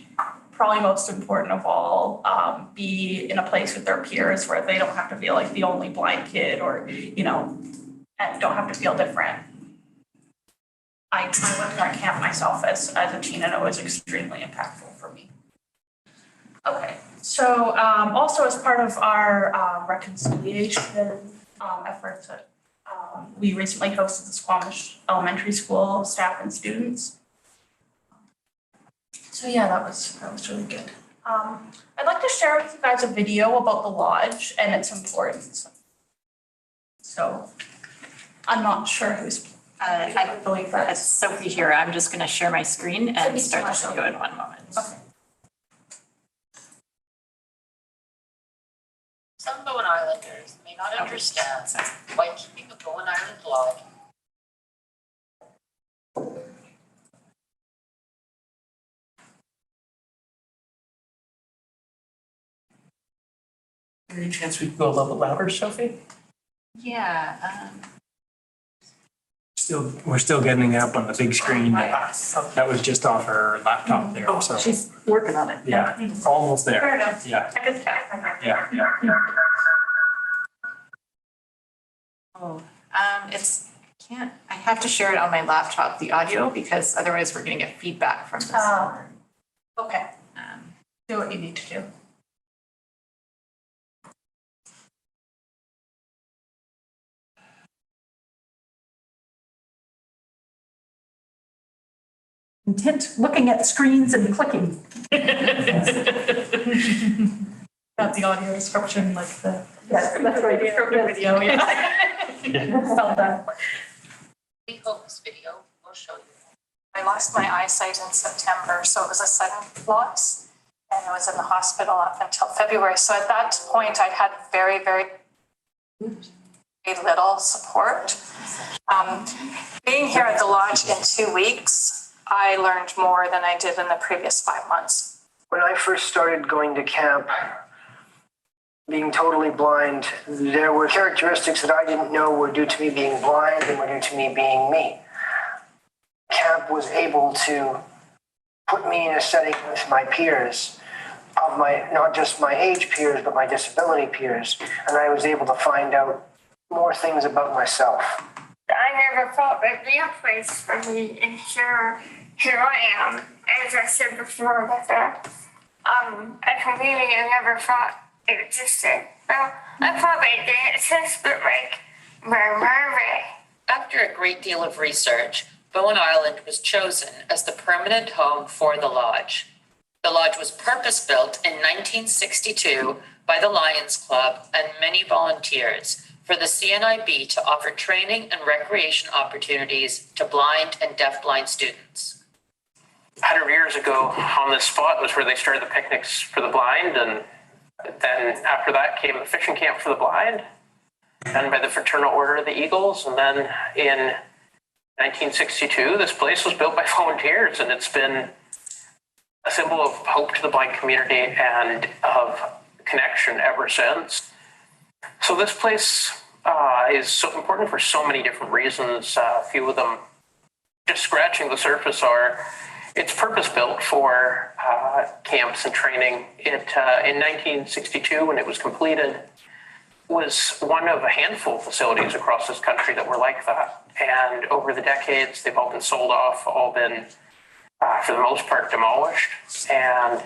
probably most important of all, be in a place with their peers where they don't have to feel like the only blind kid, or, you know, and don't have to feel different. I went to that camp myself as a teen, and it was extremely impactful for me. Okay, so also as part of our reconciliation efforts, we recently hosted the Squamish Elementary School staff and students. So yeah, that was really good. I'd like to share with you guys a video about the lodge and its importance. So I'm not sure who's. I believe that's Sophie here. I'm just going to share my screen and start the video in 1 moment. Okay. Some Bowen Islanders may not understand why keeping the Bowen Island Lodge Any chance we could go a little bit louder, Sophie? Yeah, We're still getting it up on the big screen. That was just off her laptop there, so. She's working on it. Yeah, almost there. fair enough. Yeah, I just checked. yeah. Oh, I have to share it on my laptop, the audio, because otherwise we're gonna get feedback from this. Okay, Um, do what you need to do. Intent, looking at screens and clicking. Got the audio description, like the. Yes, that's right. Descriptive video, yeah. Felt that. We hope this video will show you. I lost my eyesight in September, so it was a sudden loss. And I was in the hospital up until February. So at that point, I'd had very, very little support. Being here at the lodge in 2 weeks, I learned more than I did in the previous 5 months. When I first started going to camp, being totally blind, there were characteristics that I didn't know were due to me being blind and were due to me being me. Camp was able to put me in a setting with my peers, of my, not just my age peers, but my disability peers, and I was able to find out more things about myself. I never thought there'd be a place for me, and here I am. As I said before, that a community I never thought existed. Well, I probably did exist, but like, where were they? After a great deal of research, Bowen Island was chosen as the permanent home for the lodge. The lodge was purpose-built in 1962 by the Lions Club and many volunteers for the CNIB to offer training and recreation opportunities to blind and deafblind students. 100 years ago on this spot was where they started the picnics for the blind, and then after that came the fishing camp for the blind, done by the Fraternal Order of the Eagles, and then in 1962 this place was built by volunteers, and it's been a symbol of hope to the blind community and of connection ever since. So this place is so important for so many different reasons. A few of them, just scratching the surface, are it's purpose-built for camps and training. In 1962, when it was completed, was one of a handful of facilities across this country that were like that. And over the decades, they've all been sold off, all been, for the most part, demolished. And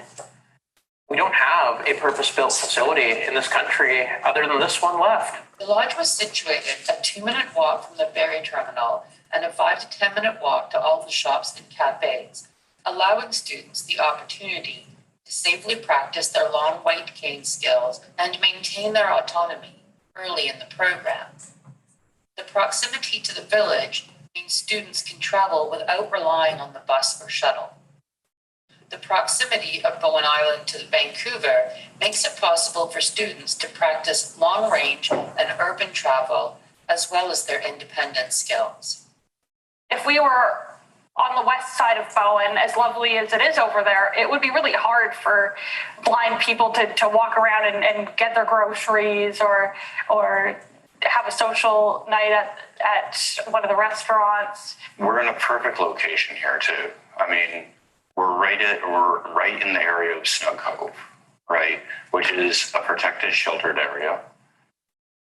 we don't have a purpose-built facility in this country other than this one left. The lodge was situated a 2-minute walk from the ferry terminal and a 5 to 10 minute walk to all the shops and cafes, allowing students the opportunity to safely practice their long white cane skills and maintain their autonomy early in the program. The proximity to the village means students can travel without relying on the bus or shuttle. The proximity of Bowen Island to Vancouver makes it possible for students to practice long-range and urban travel, as well as their independent skills. If we were on the west side of Bowen, as lovely as it is over there, it would be really hard for blind people to walk around and get their groceries or have a social night at one of the restaurants. We're in a perfect location here too. I mean, we're right in the area of Snug Cove, right? Which is a protected, sheltered area.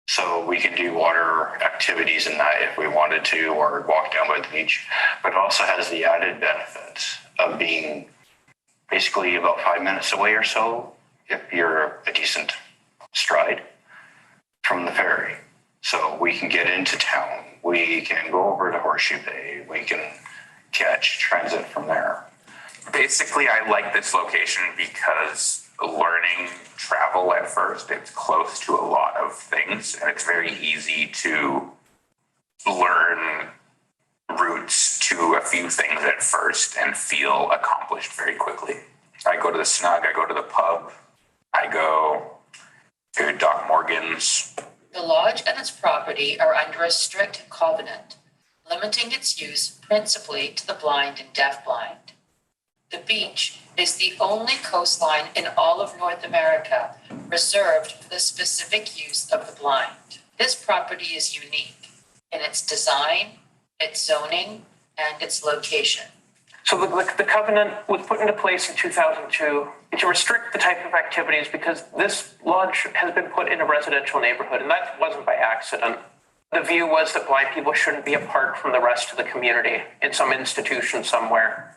So we can do water activities in that if we wanted to, or walk down by the beach. But it also has the added benefit of being basically about 5 minutes away or so, if you're a decent stride from the ferry. So we can get into town. We can go over to Horseshoe Bay. We can catch transit from there. Basically, I like this location because learning travel at first, it's close to a lot of things, and it's very easy to learn routes to a few things at first and feel accomplished very quickly. I go to the Snug, I go to the pub, I go to Doc Morgan's. The lodge and its property are under a strict covenant, limiting its use principally to the blind and deafblind. The beach is the only coastline in all of North America reserved for the specific use of the blind. This property is unique in its design, its zoning, and its location. So the covenant was put into place in 2002 to restrict the type of activities because this lodge has been put in a residential neighborhood, and that wasn't by accident. The view was that blind people shouldn't be apart from the rest of the community in some institution somewhere.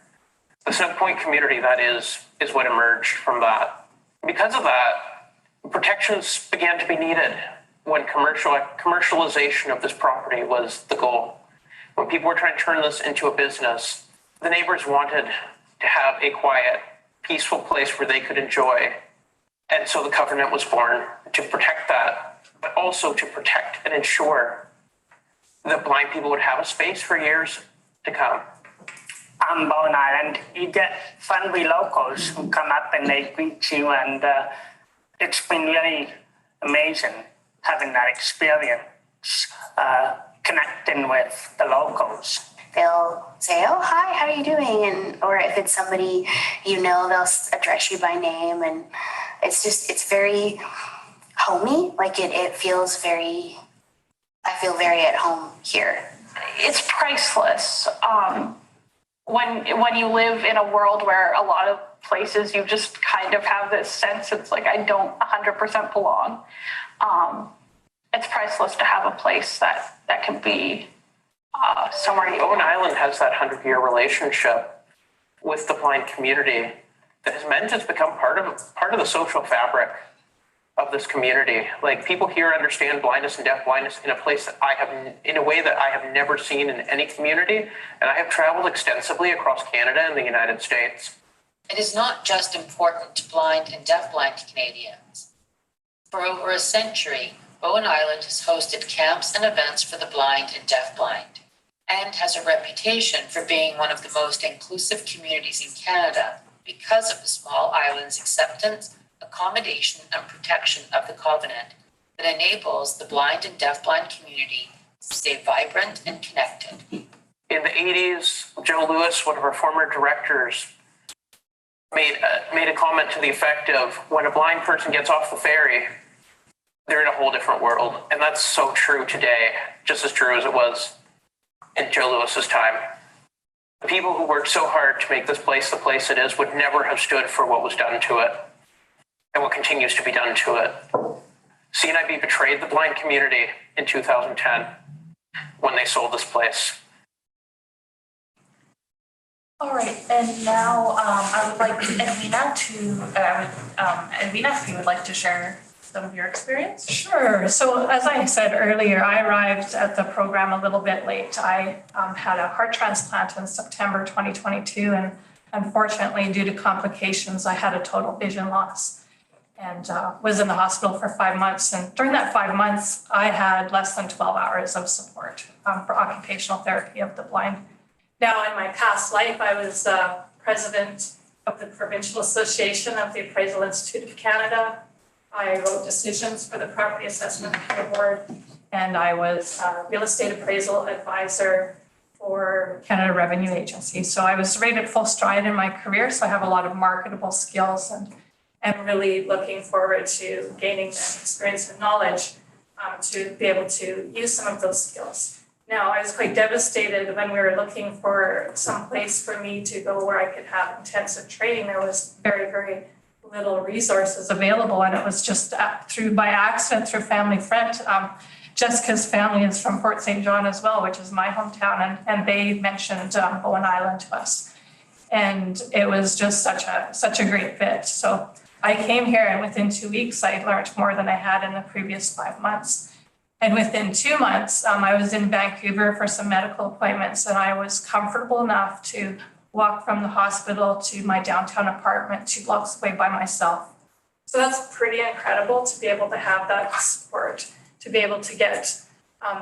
The Snook Point community, that is what emerged from that. Because of that, protections began to be needed when commercialization of this property was the goal. When people were trying to turn this into a business, the neighbors wanted to have a quiet, peaceful place where they could enjoy. And so the covenant was born to protect that, but also to protect and ensure that blind people would have a space for years to come. On Bowen Island, you get friendly locals who come up and they greet you, and it's been really amazing having that experience, connecting with the locals. They'll say, "Oh, hi, how are you doing?" And or if it's somebody you know, they'll address you by name, and it's very homey. Like it feels very. I feel very at home here. It's priceless. When you live in a world where a lot of places you just kind of have this sense it's like I don't 100% belong. It's priceless to have a place that can be somewhere. Bowen Island has that 100-year relationship with the blind community that has meant it's become part of the social fabric of this community. Like, people here understand blindness and deafblindness in a place that in a way that I have never seen in any community. And I have traveled extensively across Canada and the United States. It is not just important to blind and deafblind Canadians. For over a century, Bowen Island has hosted camps and events for the blind and deafblind, and has a reputation for being one of the most inclusive communities in Canada because of the small island's acceptance, accommodation, and protection of the covenant that enables the blind and deafblind community to stay vibrant and connected. In the 80s, Joe Lewis, one of our former directors, made a comment to the effect of, when a blind person gets off the ferry, they're in a whole different world. And that's so true today, just as true as it was in Joe Lewis's time. The people who worked so hard to make this place the place it is would never have stood for what was done to it and what continues to be done to it. CNIB betrayed the blind community in 2010 when they sold this place. All right, and now I would like Edwina if you would like to share some of your experience. Sure. So as I said earlier, I arrived at the program a little bit late. I had a heart transplant in September 2022, and unfortunately, due to complications, I had a total vision loss and was in the hospital for 5 months. And during that 5 months, I had less than 12 hours of support for occupational therapy of the blind. Now, in my past life, I was president of the Provincial Association of the Appraisal Institute of Canada. I wrote decisions for the Property Assessment Board, and I was a real estate appraisal advisor for Canada Revenue Agency. So I was right at full stride in my career, so I have a lot of marketable skills, and I'm really looking forward to gaining that experience and knowledge to be able to use some of those skills. Now, I was quite devastated when we were looking for some place for me to go where I could have intensive training. There was very, very little resources available, and it was just by accident through family friend. Jessica's family is from Port St. John as well, which is my hometown, and they mentioned Bowen Island to us. And it was just such a great fit. So I came here, and within 2 weeks, I learned more than I had in the previous 5 months. And within 2 months, I was in Vancouver for some medical appointments, and I was comfortable enough to walk from the hospital to my downtown apartment 2 blocks away by myself. So that's pretty incredible to be able to have that support, to be able to get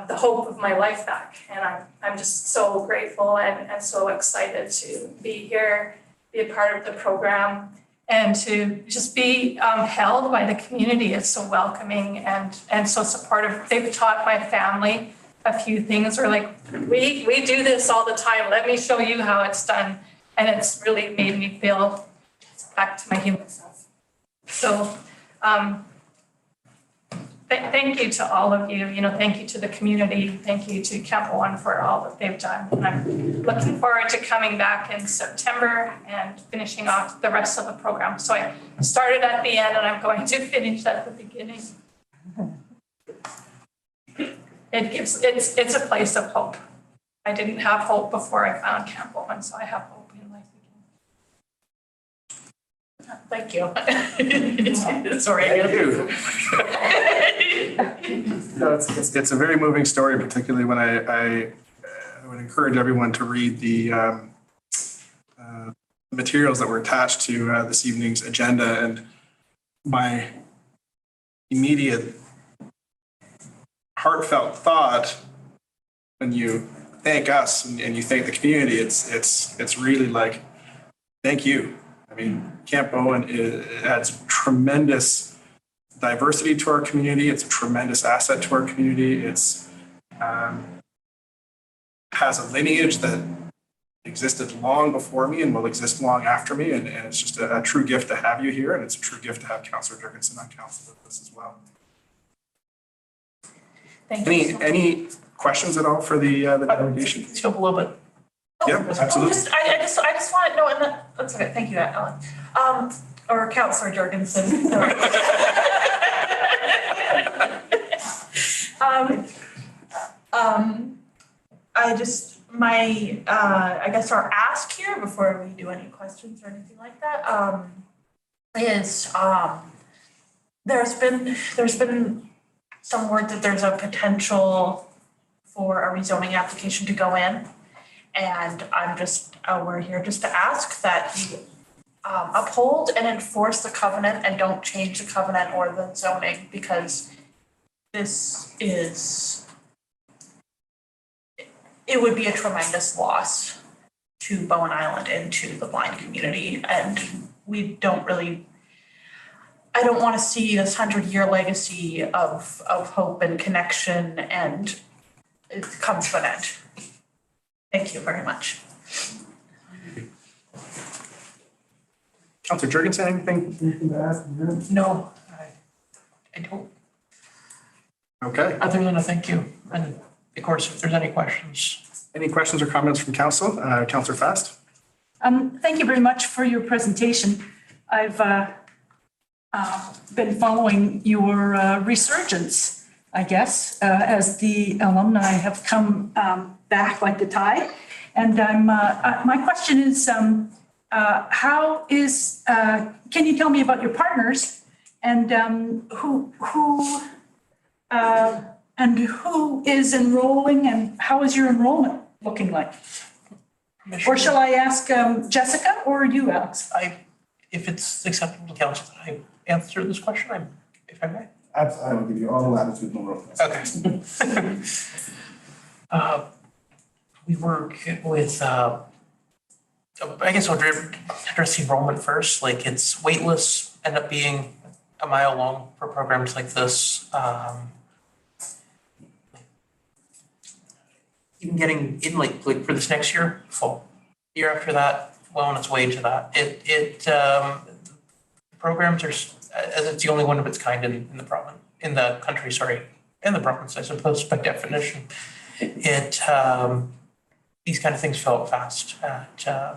the hope of my life back. And I'm just so grateful and so excited to be here, be a part of the program, and to just be held by the community. It's so welcoming and so supportive. They've taught my family a few things. We're like, we do this all the time. Let me show you how it's done. And it's really made me feel back to my human self. So, thank you to all of you, thank you to the community, thank you to Capital One for all that they've done. And I'm looking forward to coming back in September and finishing off the rest of the program. So I started at the end and I'm going to finish at the beginning. It's a place of hope. I didn't have hope before I found Capital One, so I have hope in life again. Thank you. Sorry. Thank you. No, it's a very moving story, particularly when I would encourage everyone to read the materials that were attached to this evening's agenda. And my immediate heartfelt thought when you thank us and you thank the community, it's really like, thank you. I mean, Camp Bowen adds tremendous diversity to our community. It's a tremendous asset to our community. It's has a lineage that existed long before me and will exist long after me. And it's just a true gift to have you here. And it's a true gift to have Councillor Jurgensen on council with us as well. Thank you. Any questions at all for the delegation? Let's go a little bit. Yeah, absolutely. I just want to know, and that's okay, thank you, Ellen. Or Councillor Jurgensen. I guess our ask here before we do any questions or anything like that, is there's been some word that there's a potential for a rezoning application to go in. And we're here just to ask that you uphold and enforce the covenant and don't change the covenant or the zoning, because it would be a tremendous loss to Bowen Island and to the blind community. And I don't want to see this 100-year legacy of hope and connection and it comes to an end. Thank you very much. Councillor Jurgensen, anything to add? No, I don't. Okay. Other than a thank you. And of course, if there's any questions. Any questions or comments from council? Councillor Fast? Thank you very much for your presentation. I've been following your resurgence, I guess, as the alumni have come back like the tide. And my question is, how is, can you tell me about your partners and who is enrolling and how is your enrollment looking like? Or shall I ask Jessica or you, Alex? If it's acceptable to council that I answer this question, if I may. Absolutely, I will give you all the latitude in the world. Okay. We work with, I guess I'll address the enrollment first. Like, it's waitlist end up being a mile long for programs like this. Even getting in like for this next year, full. Year after that, well on its way to that. Programs are, as it's the only one of its kind in the province, in the country, sorry, in the province, I suppose, by definition. These kind of things fill up fast. At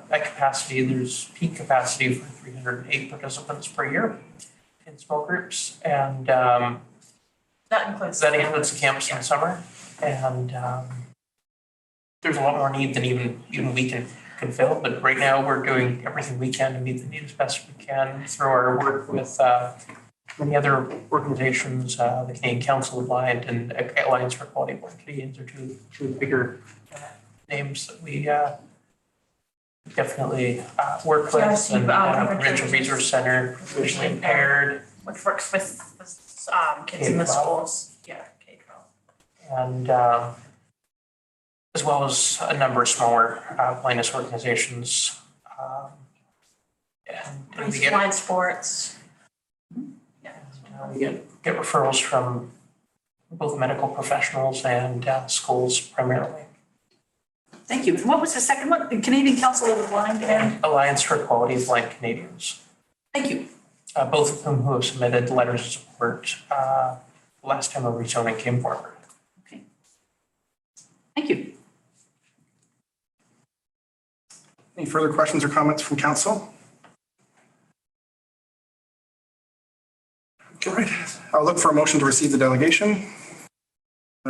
capacity, there's peak capacity for 308 participants per year in small groups. And that includes the camps in summer. And there's a lot more need than even we can fill. But right now we're doing everything we can to meet the need as best we can through our work with many other organizations. The Canadian Council of Blind and Alliance for Quality Blind Canadians are two bigger names that we definitely work with. And Provincial Resource Center, visually impaired. Which works with kids in the schools. Yeah, K-12. And as well as a number of smaller blindness organizations. And we get blind sports. We get referrals from both medical professionals and schools primarily. Thank you. And what was the second one? The Canadian Council of the Blind and? Alliance for Equality of Blind Canadians. Thank you. Both of whom who have submitted letters of support last time a rezoning came forward. Thank you. Any further questions or comments from council? All right, I'll look for a motion to receive the delegation.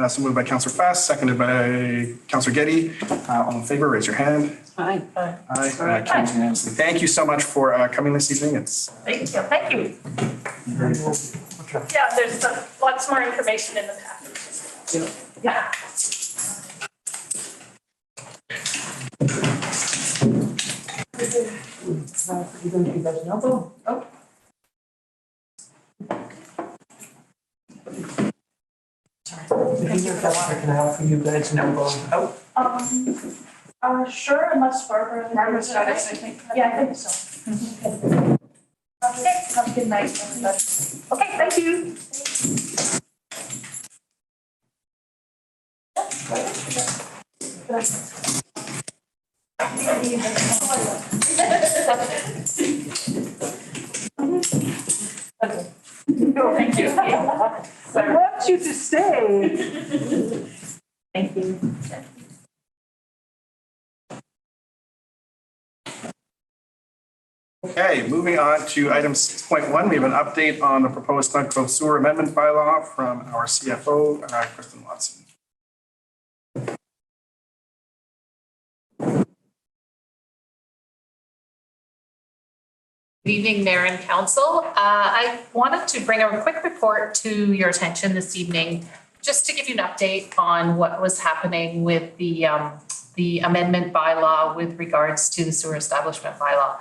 So moved by Councillor Fast, seconded by Councillor Getty. All in favor, raise your hand. Aye. Aye. Carries unanimously. Thank you so much for coming this evening. It's Thank you, thank you. Yeah, there's lots more information in the package. Yeah. Oh. I can help you guys know Sure, unless Barbara. Barbara's got it, I think. Yeah, I think so. Okay, have a good night, everybody. Okay, thank you. Okay. No, thank you. I want you to stay. Thank you. okay. Moving on to item 6.1, we have an update on the proposed Snug Cove Sewer Amendment bylaw from our CFO, Kristen Watson. Good evening, Mayor and Council. I wanted to bring a quick report to your attention this evening, just to give you an update on what was happening with the amendment bylaw with regards to the sewer establishment bylaw.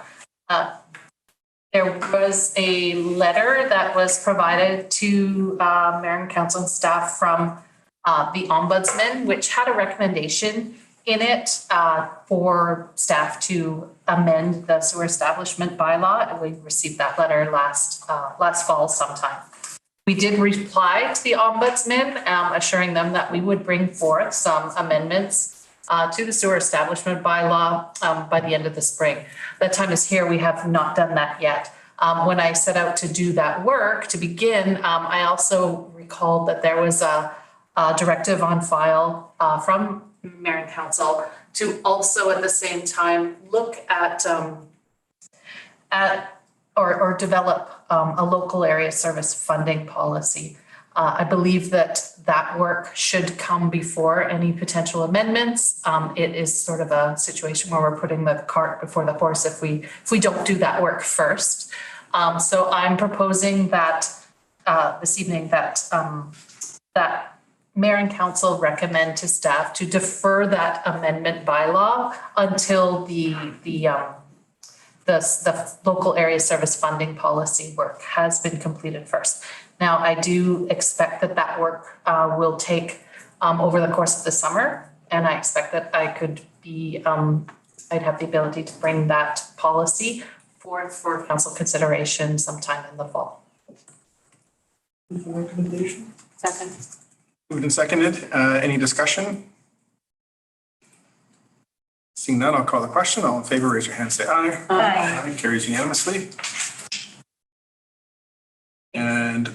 There was a letter that was provided to Mayor and Council and staff from the Ombudsman, which had a recommendation in it for staff to amend the sewer establishment bylaw. And we received that letter last fall sometime. We did reply to the Ombudsman, assuring them that we would bring forth some amendments to the sewer establishment bylaw by the end of the spring. That time is here. We have not done that yet. When I set out to do that work to begin, I also recalled that there was a directive on file from Mayor and Council to also at the same time look at or develop a local area service funding policy. I believe that work should come before any potential amendments. It is sort of a situation where we're putting the cart before the horse if we don't do that work first. So I'm proposing that this evening that Mayor and Council recommend to staff to defer that amendment bylaw until the local area service funding policy work has been completed first. Now, I do expect that work will take over the course of the summer, and I expect that I could be, I'd have the ability to bring that policy forth for council consideration sometime in the fall. recommendation. Second. Moved and seconded. Any discussion? Seeing none, I'll call the question. All in favor, raise your hand, say aye. Aye. Carries unanimously. And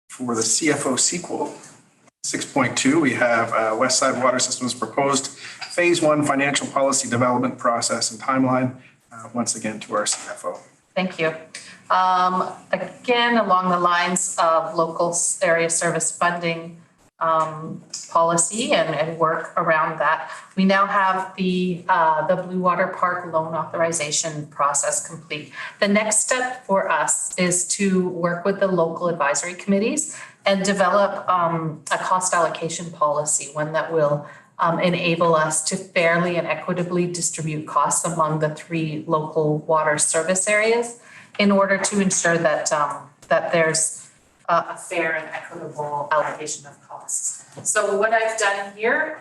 for the CFO sequel, 6.2, we have West Side Water Systems proposed phase 1 financial policy development process and timeline. Once again to our CFO. Thank you. Again, along the lines of local area service funding policy and work around that, we now have the Blue Water Park loan authorization process complete. The next step for us is to work with the local advisory committees and develop a cost allocation policy, one that will enable us to fairly and equitably distribute costs among the 3 local water service areas in order to ensure that that there's a fair and equitable allocation of costs. So what I've done here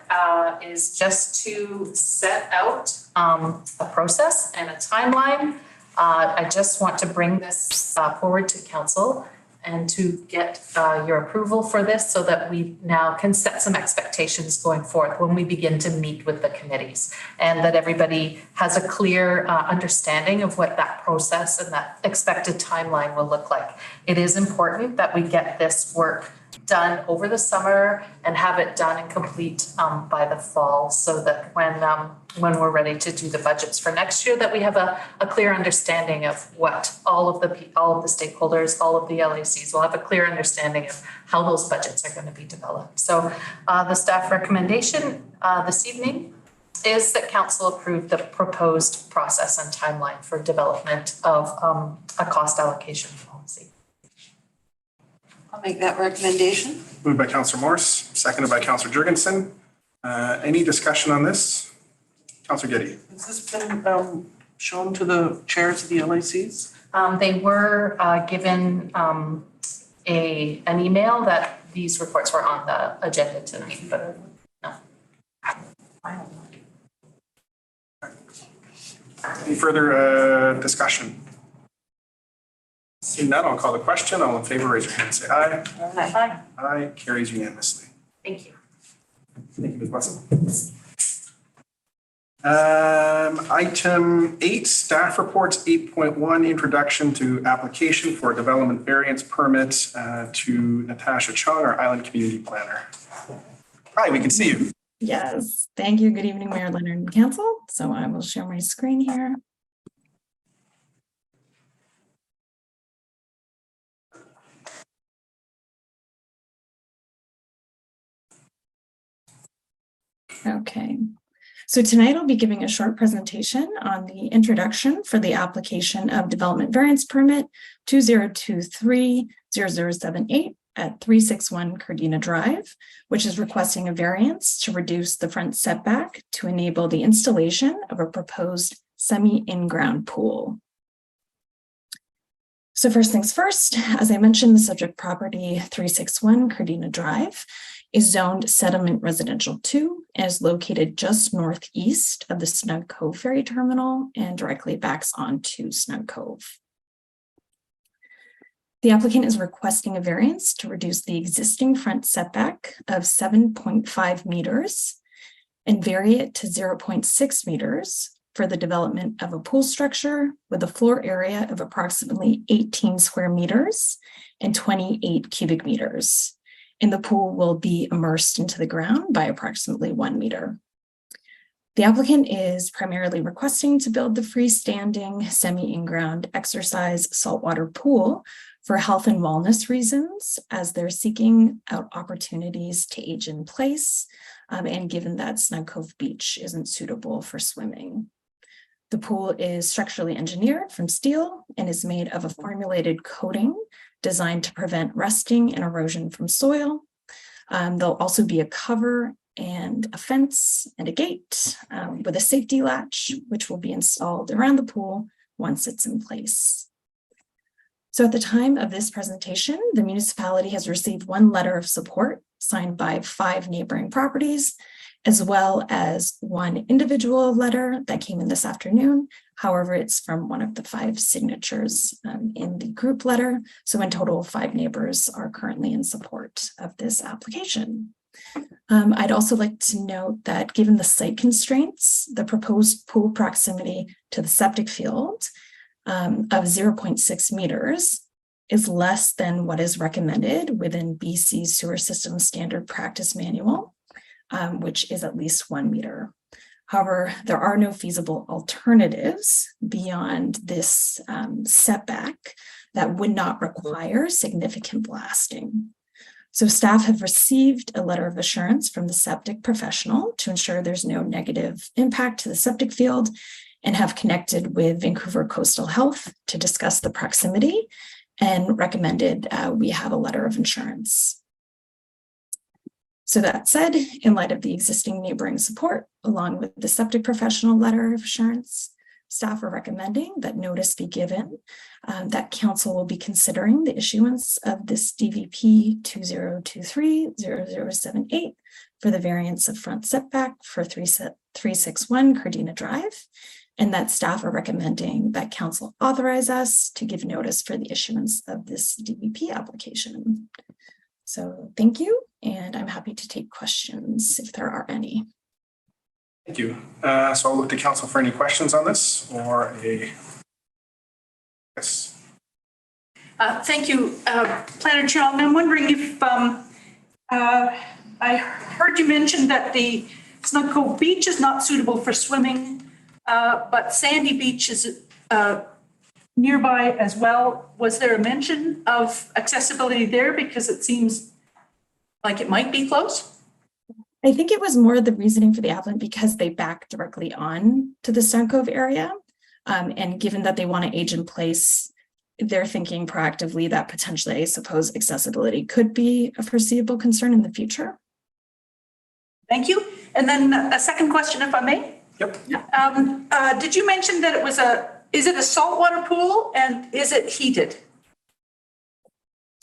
is just to set out a process and a timeline. I just want to bring this forward to council and to get your approval for this so that we now can set some expectations going forth when we begin to meet with the committees, and that everybody has a clear understanding of what that process and that expected timeline will look like. It is important that we get this work done over the summer and have it done and complete by the fall, so that when we're ready to do the budgets for next year, that we have a clear understanding of what all of the stakeholders, all of the LACs will have a clear understanding of how those budgets are going to be developed. So the staff recommendation this evening is that council approve the proposed process and timeline for development of a cost allocation policy. I'll make that recommendation. Moved by Councillor Morse, seconded by Councillor Jurgensen. Any discussion on this? Councillor Getty. Has this been shown to the chairs of the LACs? They were given an email that these reports were on the agenda tonight, but no. Any further discussion? Seeing none, I'll call the question. All in favor, raise your hand and say aye. Aye. Aye, carries unanimously. Thank you. Thank you, Ms. Wesson. Item 8, staff reports 8.1, introduction to application for a development variance permit to Natasha Chung, our Island Community Planner. Hi, we can see you. Yes, thank you. Good evening, Mayor Leonard and Council. So I will share my screen here. Okay, so tonight I'll be giving a short presentation on the introduction for the application of development variance permit 2023-0078 at 361 Cardina Drive, which is requesting a variance to reduce the front setback to enable the installation of a proposed semi-in-ground pool. So first things first, as I mentioned, the subject property 361 Cardina Drive is zoned Settlement Residential 2 and is located just northeast of the Snug Cove Ferry Terminal and directly backs onto Snug Cove. The applicant is requesting a variance to reduce the existing front setback of 7.5 meters and vary it to 0.6 meters for the development of a pool structure with a floor area of approximately 18 square meters and 28 cubic meters. And the pool will be immersed into the ground by approximately 1 meter. The applicant is primarily requesting to build the freestanding semi-in-ground exercise saltwater pool for health and wellness reasons, as they're seeking out opportunities to age in place, and given that Snug Cove Beach isn't suitable for swimming. The pool is structurally engineered from steel and is made of a formulated coating designed to prevent rusting and erosion from soil. There'll also be a cover and a fence and a gate with a safety latch, which will be installed around the pool once it's in place. So at the time of this presentation, the municipality has received one letter of support signed by 5 neighboring properties, as well as one individual letter that came in this afternoon. However, it's from one of the 5 signatures in the group letter. So in total, 5 neighbors are currently in support of this application. I'd also like to note that given the site constraints, the proposed pool proximity to the septic field of 0.6 meters is less than what is recommended within BC's Sewer System Standard Practice Manual, which is at least 1 meter. However, there are no feasible alternatives beyond this setback that would not require significant blasting. So staff have received a letter of assurance from the septic professional to ensure there's no negative impact to the septic field, and have connected with Vancouver Coastal Health to discuss the proximity and recommended we have a letter of insurance. So that said, in light of the existing neighboring support, along with the septic professional letter of assurance, staff are recommending that notice be given that council will be considering the issuance of this DVP 2023-0078 for the variance of front setback for 361 Cardina Drive, and that staff are recommending that council authorize us to give notice for the issuance of this DEP application. So thank you, and I'm happy to take questions if there are any. Thank you. So I'll look to council for any questions on this or a, yes. Thank you, Planner Chong. I'm wondering if I heard you mention that the Snug Cove Beach is not suitable for swimming, but Sandy Beach is nearby as well. Was there a mention of accessibility there? Because it seems like it might be close. I think it was more the reasoning for the applicant because they back directly on to the Snug Cove area. And given that they want to age in place, they're thinking proactively that potentially, I suppose, accessibility could be a foreseeable concern in the future. Thank you. And then a second question, if I may. Yep. Did you mention that it was is it a saltwater pool and is it heated?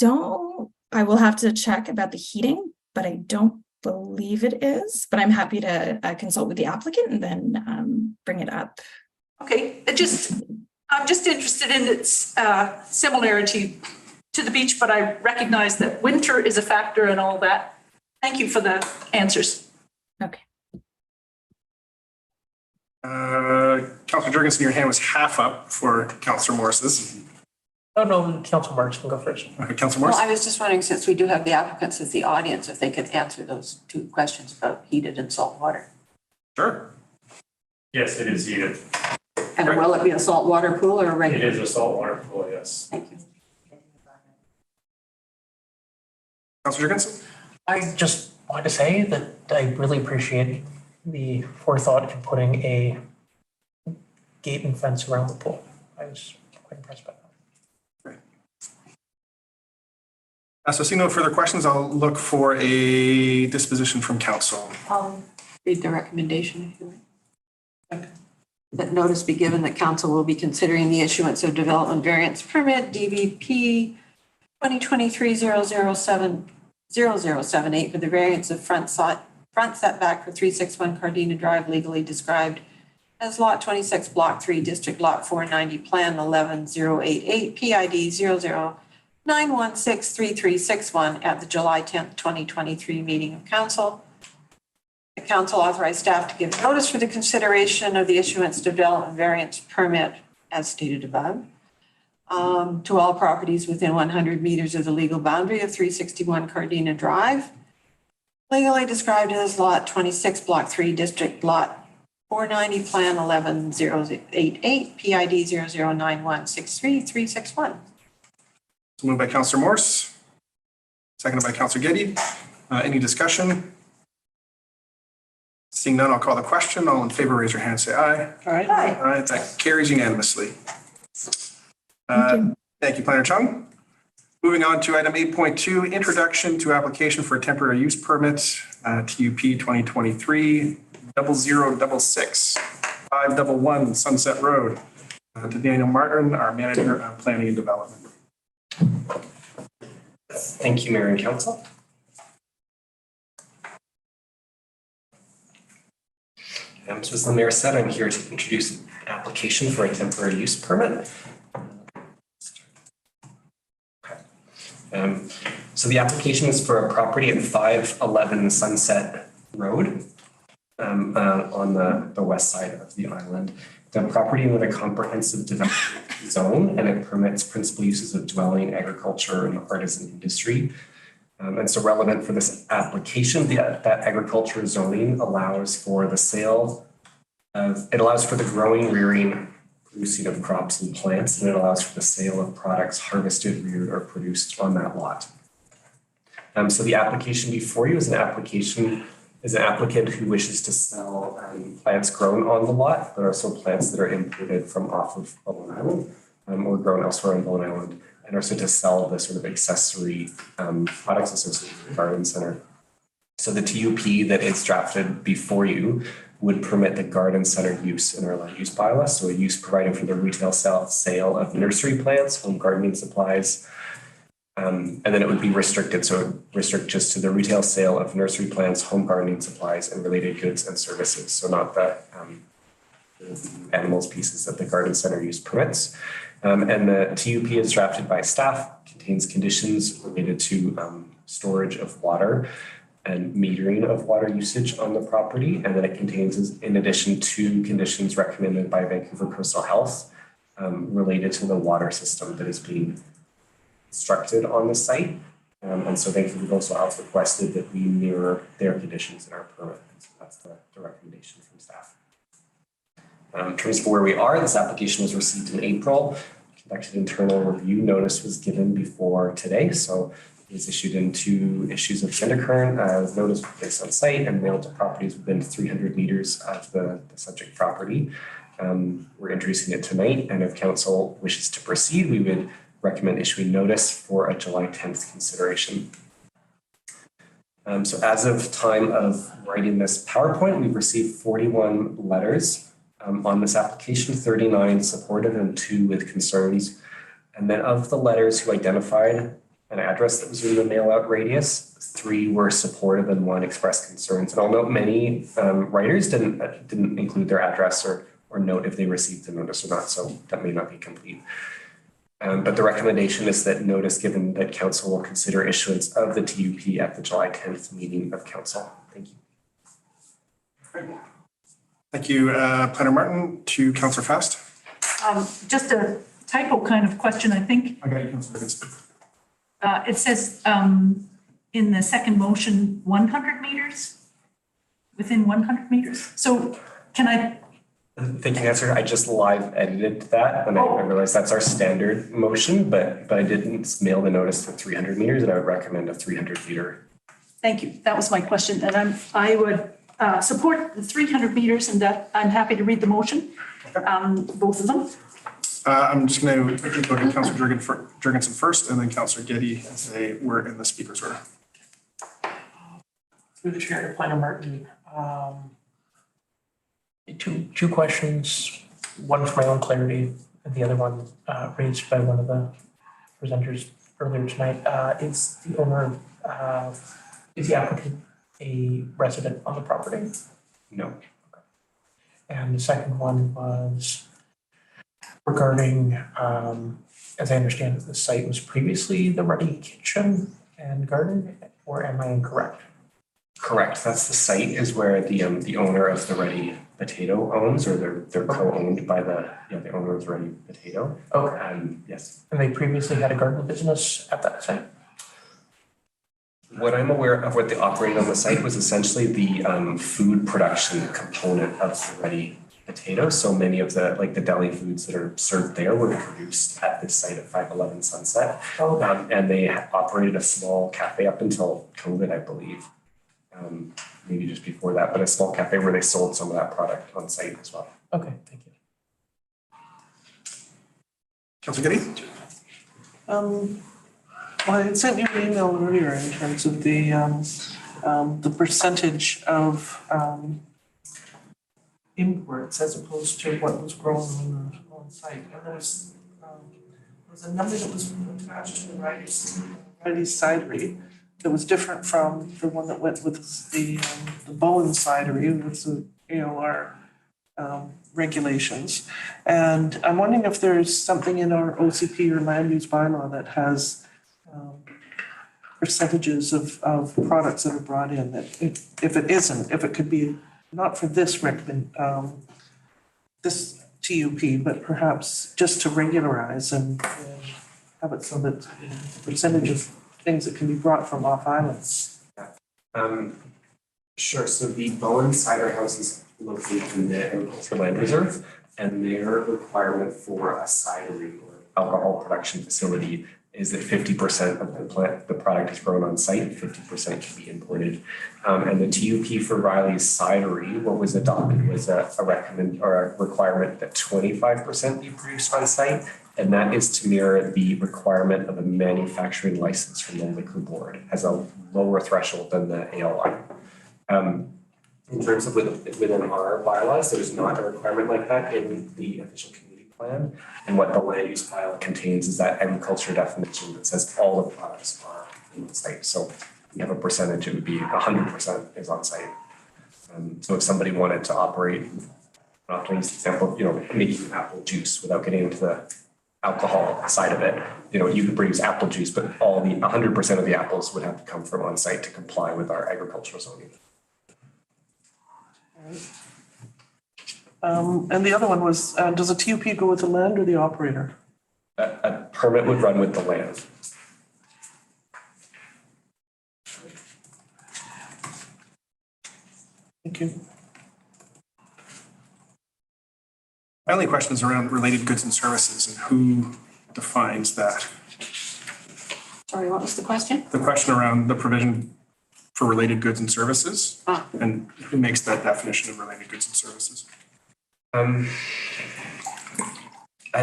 I will have to check about the heating, but I don't believe it is, but I'm happy to consult with the applicant and then bring it up. Okay, I'm just interested in its similarity to the beach, but I recognize that winter is a factor and all that. Thank you for the answers. Okay. Councillor Jurgensen, your hand was half up for Councillor Morris's. Oh, no, Councillor Marks can go first. Okay, Councillor Morris. Well, I was just wondering, since we do have the applicants as the audience, if they could answer those two questions about heated and salt water. Sure. Yes, it is heated. And will it be a saltwater pool or a regular? It is a saltwater pool, yes. Thank you. Councillor Jurgensen. I just want to say that I really appreciate the forethought in putting a gate and fence around the pool. I was quite impressed by that. So seeing no further questions, I'll look for a disposition from council. I'll read the recommendation if you like. That notice be given that council will be considering the issuance of development variance permit DVP 2023-007-0078 for the variance of front setback for 361 Cardina Drive, legally described as Lot 26, Block 3, District Lot 490, Plan 11088, PID 0091633361 at the July 10th, 2023 meeting of council. The council authorized staff to give notice for the consideration of the issuance of development variance permit as stated above to all properties within 100 meters of the legal boundary of 361 Cardina Drive, legally described as Lot 26, Block 3, District Lot 490, Plan 11088, PID 0091633361. Moved by Councillor Morse, seconded by Councillor Getty. Any discussion? Seeing none, I'll call the question. All in favor, raise your hand, say aye. All right. Aye. That carries unanimously. Thank you, Planner Chung. Moving on to item 8.2, introduction to application for a temporary use permit, TUP 2023-0066, 511 Sunset Road. To Daniel Martin, our manager of planning and development. Thank you, Mayor and Council. So as the Mayor said, I'm here to introduce an application for a temporary use permit. So the application is for a property at 511 Sunset Road on the west side of the island. The property with a comprehensive development zone, and it permits principal uses of dwelling, agriculture, and artisan industry. And so relevant for this application, that agriculture zoning allows for the sale of, it allows for the growing, rearing, producing of crops and plants, and it allows for the sale of products harvested, reared, or produced on that lot. So the application before you is an applicant who wishes to sell plants grown on the lot, but also plants that are imported from off of Bowen Island or grown elsewhere on Bowen Island, and also to sell the sort of accessory products associated with the garden center. So the TUP that is drafted before you would permit the garden center use in our land use bylaw. So a use providing for the retail sale of nursery plants, home gardening supplies, and then it would be restricted. So it would restrict just to the retail sale of nursery plants, home gardening supplies, and related goods and services. So not the the animals pieces that the garden center use permits. And the TUP is drafted by staff, contains conditions related to storage of water and metering of water usage on the property. And then it contains, in addition, 2 conditions recommended by Vancouver Coastal Health related to the water system that is being constructed on the site. And so Vancouver Coastal Health requested that we mirror their conditions in our permit. So that's the recommendation from staff. In terms of where we are, this application was received in April. Conducted internal review notice was given before today. So it was issued in 2 issues of the undercurrent. Notice was placed on site and mailed to properties within 300 meters of the subject property. We're introducing it tonight, and if council wishes to proceed, we would recommend issuing notice for a July 10th consideration. So as of time of writing this PowerPoint, we've received 41 letters on this application, 39 supportive and 2 with concerns. And then of the letters who identified an address that was in the mail out radius, 3 were supportive and 1 expressed concerns. And I'll note many writers didn't include their address or note if they received the notice or not, so that may not be complete. But the recommendation is that notice given that council will consider issuance of the TUP at the July 10th meeting of council. Thank you. Thank you, Planner Martin. To Councillor Fast. Just a typo kind of question, I think. I got you, Councillor Vincent. It says in the second motion, 100 meters, within 100 meters. So can I? Thank you, Councillor. I just live edited that and I realized that's our standard motion, but I didn't mail the notice to 300 meters and I would recommend a 300 meter. Thank you. That was my question. And I would support the 300 meters and that I'm happy to read the motion, both of them. I'm just going to quickly go to Councillor Jurgensen first and then Councillor Getty as they were in the speaker's order. Through the chair to Planner Martin. Two questions, one for my own clarity, and the other one raised by one of the presenters earlier tonight. Is the owner, is the applicant a resident on the property? No. Okay. And the second one was regarding, as I understand it, the site was previously the Ruddy Kitchen and Garden, or am I incorrect? Correct. That's the site is where the owner of the Ready Potato owns, or they're co-owned by the owner of the Ready Potato. Okay. Yes. And they previously had a garden business at that site? What I'm aware of what they operated on the site was essentially the food production component of the Ready Potato. So many of the deli foods that are served there were produced at this site at 511 Sunset. Okay. And they operated a small cafe up until COVID, I believe. Maybe just before that, but a small cafe where they sold some of that product on site as well. Okay, thank you. Councillor Getty? Well, I sent you an email earlier in terms of the percentage of imports as opposed to what was grown on site. And there was a number that was attached to the Riley's cidery that was different from the one that went with the Bowen cidery, with the ALR regulations. And I'm wondering if there's something in our OCP or land use bylaw that has percentages of products that are brought in, that if it could be not for this this TUP, but perhaps just to regularize and have it so that the percentage of things that can be brought from off islands. Sure. So the Bowen Cider House is located in the Agricultural Land Reserve, and their requirement for a cidery or alcohol production facility is that 50% of the product is grown on site, 50% can be imported. And the TUP for Riley's cidery, what was adopted was a requirement that 25% be produced on site. And that is to mirror the requirement of a manufacturing license from the Liquor Board, as a lower threshold than the ALR. In terms of within our bylaws, there's not a requirement like that in the official community plan. And what the land use file contains is that agriculture definition that says all the products are in the site. So you have a percentage, it would be 100% is on site. So if somebody wanted to operate often use the example of, making apple juice without getting into the alcohol side of it. You could produce apple juice, but 100% of the apples would have to come from on site to comply with our agricultural zoning. And the other one was, does a TUP go with the land or the operator? A permit would run with the land. Thank you. My only question is around related goods and services and who defines that. Sorry, what was the question? The question around the provision for related goods and services and who makes that definition of related goods and services? I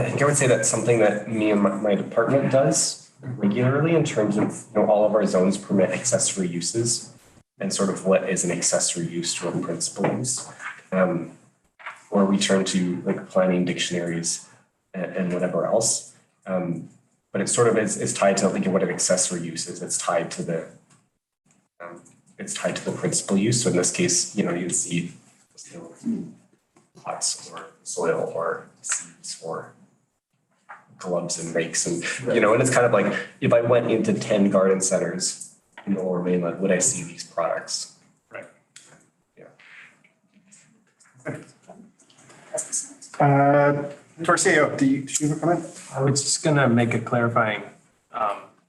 think I would say that's something that me and my department does regularly in terms of, all of our zones permit accessory uses and sort of what is an accessory use to a principal use. Or we turn to like planning dictionaries and whatever else. But it sort of is tied to thinking what an accessory use is. It's tied to the principal use. So in this case, you'd see pots or soil or seeds or gloves and rakes and and it's kind of like if I went into 10 garden centers in the Lower Mainland, would I see these products? Right. Yeah. Torceo, do you have a comment? I was just gonna make a clarifying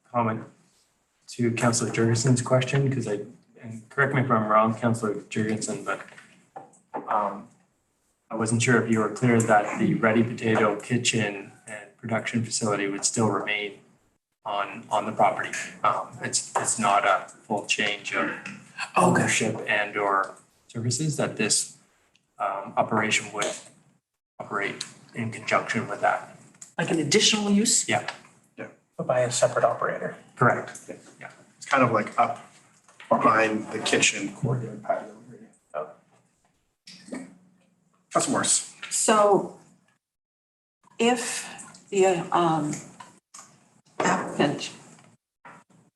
comment to Councillor Jurgensen's question, because and correct me if I'm wrong, Councillor Jurgensen, but I wasn't sure if you were clear that the Ready Potato kitchen and production facility would still remain on the property. It's not a full change of ownership and or services, that this operation would operate in conjunction with that. Like an additional use? Yeah. But by a separate operator. Correct. Yeah. It's kind of like up behind the kitchen courtyard patio. Councilor Morris. So if the applicant,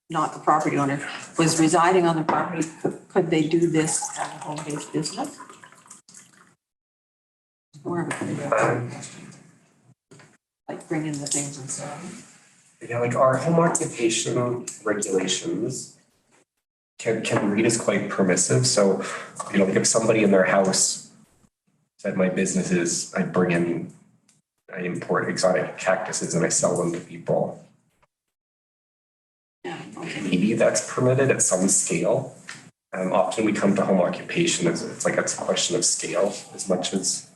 not the property owner, was residing on the property, could they do this as a home-based business? Or like bring in the things and stuff? Yeah, like our home occupation regulations can read as quite permissive. So, like if somebody in their house said my business is I import exotic cactuses and I sell them to people. Yeah, okay. Maybe that's permitted at some scale. Often we come to home occupation as it's a question of scale as much as,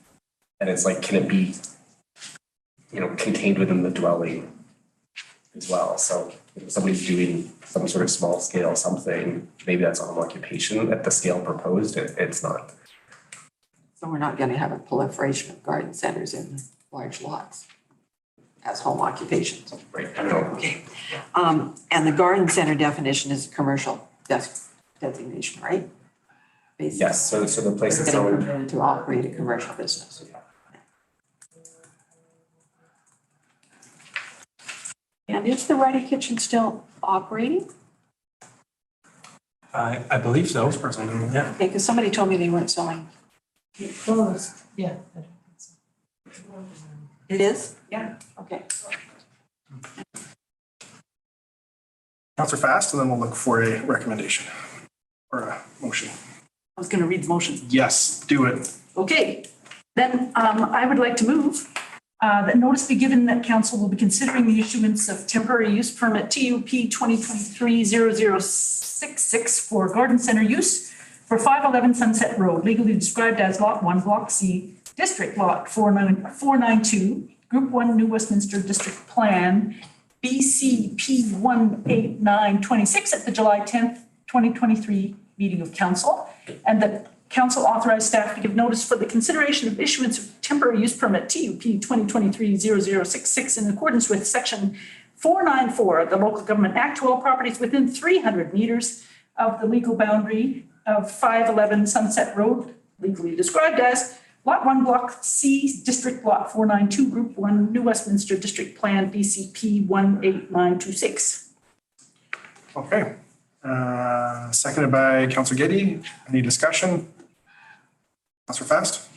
and it's like, can it be, contained within the dwelling as well? So if somebody's doing some sort of small scale something, maybe that's a home occupation at the scale proposed. It's not. So we're not gonna have a proliferation of garden centers in large lots as home occupations. Right, I know. Okay. And the garden center definition is a commercial designation, right? Basically. Yes, so the place is zoned to operate a commercial business. And is the Ready Kitchen still operating? I believe so. Yeah. Okay, because somebody told me they weren't selling. It closed, yeah. It is? Yeah. Okay. Councilor Fast, and then we'll look for a recommendation or a motion. I was gonna read the motion. Yes, do it. Okay, then I would like to move that notice be given that council will be considering the issuance of temporary use permit TUP 2023-0066 for garden center use for 511 Sunset Road, legally described as Lot 1, Block C, District Lot 492, Group 1, New Westminster District Plan, BCP 18926 at the July 10th, 2023 meeting of council, and that council authorized staff to give notice for the consideration of issuance of temporary use permit TUP 2023-0066 in accordance with section 494 of the Local Government Act to all properties within 300 meters of the legal boundary of 511 Sunset Road, legally described as Lot 1, Block C, District Lot 492, Group 1, New Westminster District Plan, BCP 18926. Okay. Seconded by Councilor Getty. Any discussion? Councilor Fast?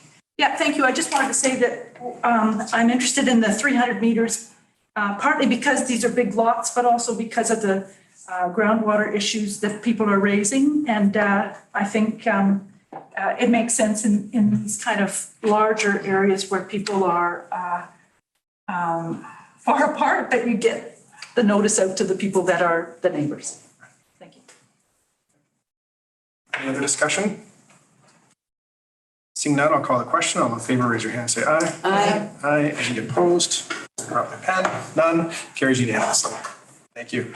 Yeah, thank you. I just wanted to say that I'm interested in the 300 meters, partly because these are big lots, but also because of the groundwater issues that people are raising. And I think it makes sense in these kind of larger areas where people are far apart, that you get the notice out to the people that are the neighbors. Thank you. Any other discussion? Seeing none, I'll call the question. All in favor, raise your hand, say aye. Aye. Aye. Any opposed? Drop my pen. None. Carries unanimously. Thank you.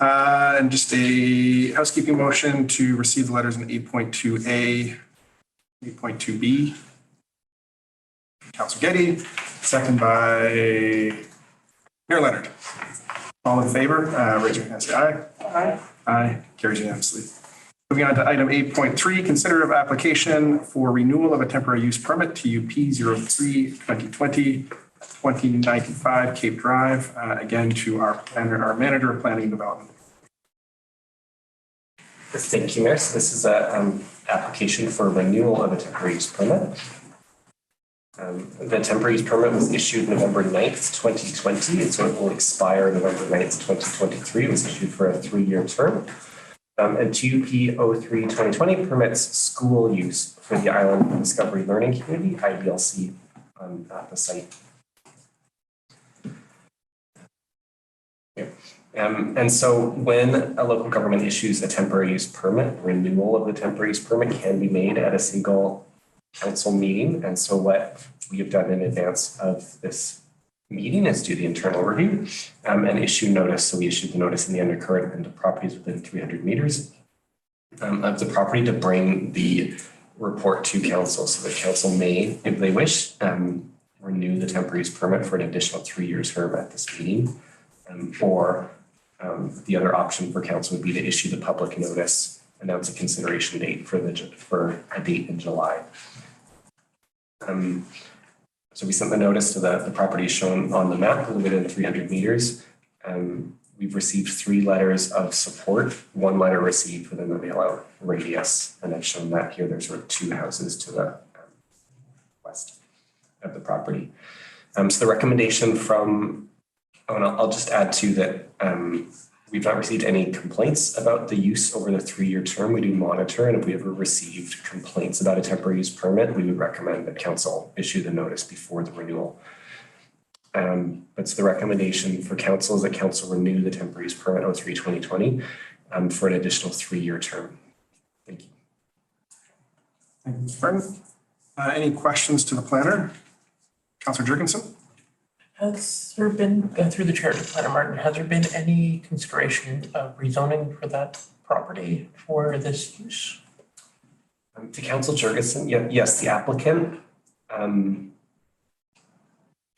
And just a housekeeping motion to receive the letters in 8.2A, 8.2B. Councilor Getty, second by Mayor Leonard. All in favor, raise your hand, say aye. Aye. Aye. Carries unanimously. Moving on to item 8.3, consider of application for renewal of a temporary use permit to UP 03-2020, 2095 Cape Drive, again to our planner, our manager of planning and development. Thank you, Mayor. So this is a application for renewal of a temporary use permit. The temporary use permit was issued November 9th, 2020, and so it will expire November 9th, 2023. It was issued for a 3-year term. And TUP 03-2020 permits school use for the Island Discovery Learning Community, IDLC, at the site. And so when a local government issues a temporary use permit, renewal of the temporary use permit can be made at a single council meeting. And so what we have done in advance of this meeting is do the internal review and issue notice. So we issued the notice in the undercurrent and the properties within 300 meters of the property to bring the report to council, so that council may, if they wish, renew the temporary use permit for an additional 3-year term at this meeting. Or the other option for council would be to issue the public notice, announce a consideration date for a date in July. So we sent the notice to the property shown on the map within 300 meters. We've received 3 letters of support, 1 letter received within the mail-out radius, and I've shown that here. There's sort of 2 houses to the west of the property. So the recommendation from, and I'll just add too that we've not received any complaints about the use over the 3-year term. We do monitor, and if we ever received complaints about a temporary use permit, we would recommend that council issue the notice before the renewal. But so the recommendation for council is that council renew the temporary use permit 03-2020 for an additional 3-year term. Thank you. Thank you, Mr. Martin. Any questions to the planner? Councilor Jurgensen? Has there been, through the chair to Planner Martin, has there been any consideration of rezoning for that property for this use? To Councilor Jurgensen, yes, the applicant, I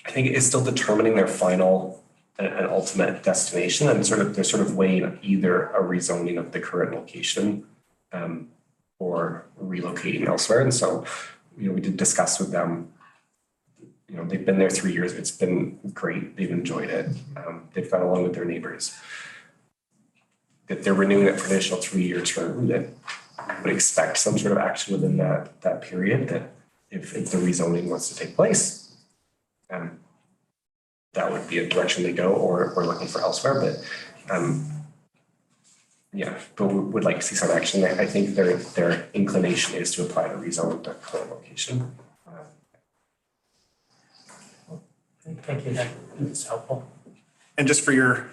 think is still determining their final and ultimate destination, and they're sort of weighing either a rezoning of the current location or relocating elsewhere. And so, we did discuss with them. They've been there 3 years. It's been great. They've enjoyed it. They've got along with their neighbors. That they're renewing it for an additional 3-year term, that would expect some sort of action within that period, that if the rezoning wants to take place, that would be a direction they go, or we're looking for elsewhere. But but we would like to see some action. I think their inclination is to apply to rezone the current location. Thank you, that's helpful. And just for your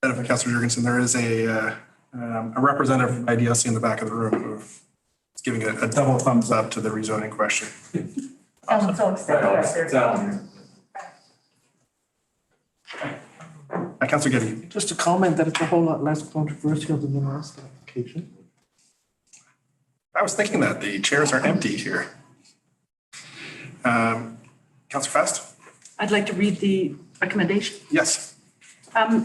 benefit, Councilor Jurgensen, there is a representative from IDLC in the back of the room who is giving a double thumbs up to the rezoning question. Councilor Getty. Just a comment that it's a whole lot less controversial than the last application. I was thinking that the chairs are empty here. Councilor Fest? I'd like to read the recommendation. Yes. I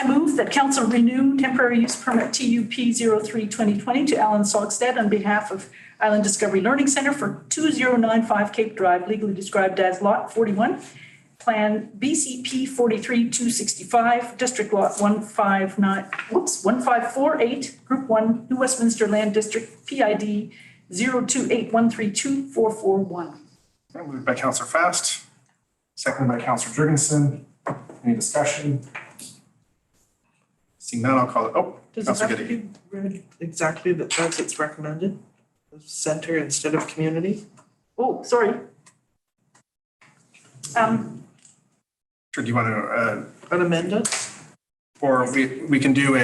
move that council renew temporary use permit TUP 03-2020 to Alan Sogstad on behalf of Island Discovery Learning Center for 2095 Cape Drive, legally described as Lot 41, Plan BCP 43-265, District Lot 1548, Group 1, New Westminster Land District, PID 028132441. Okay, moved by Councillor Fast, seconded by Councillor Jurgensen. Any discussion? Seeing none, I'll call it, Does it Councillor have to Giddy. be read exactly as it's recommended? Center instead of community? Oh, sorry. Sure, do you want to, Amend it? or we can do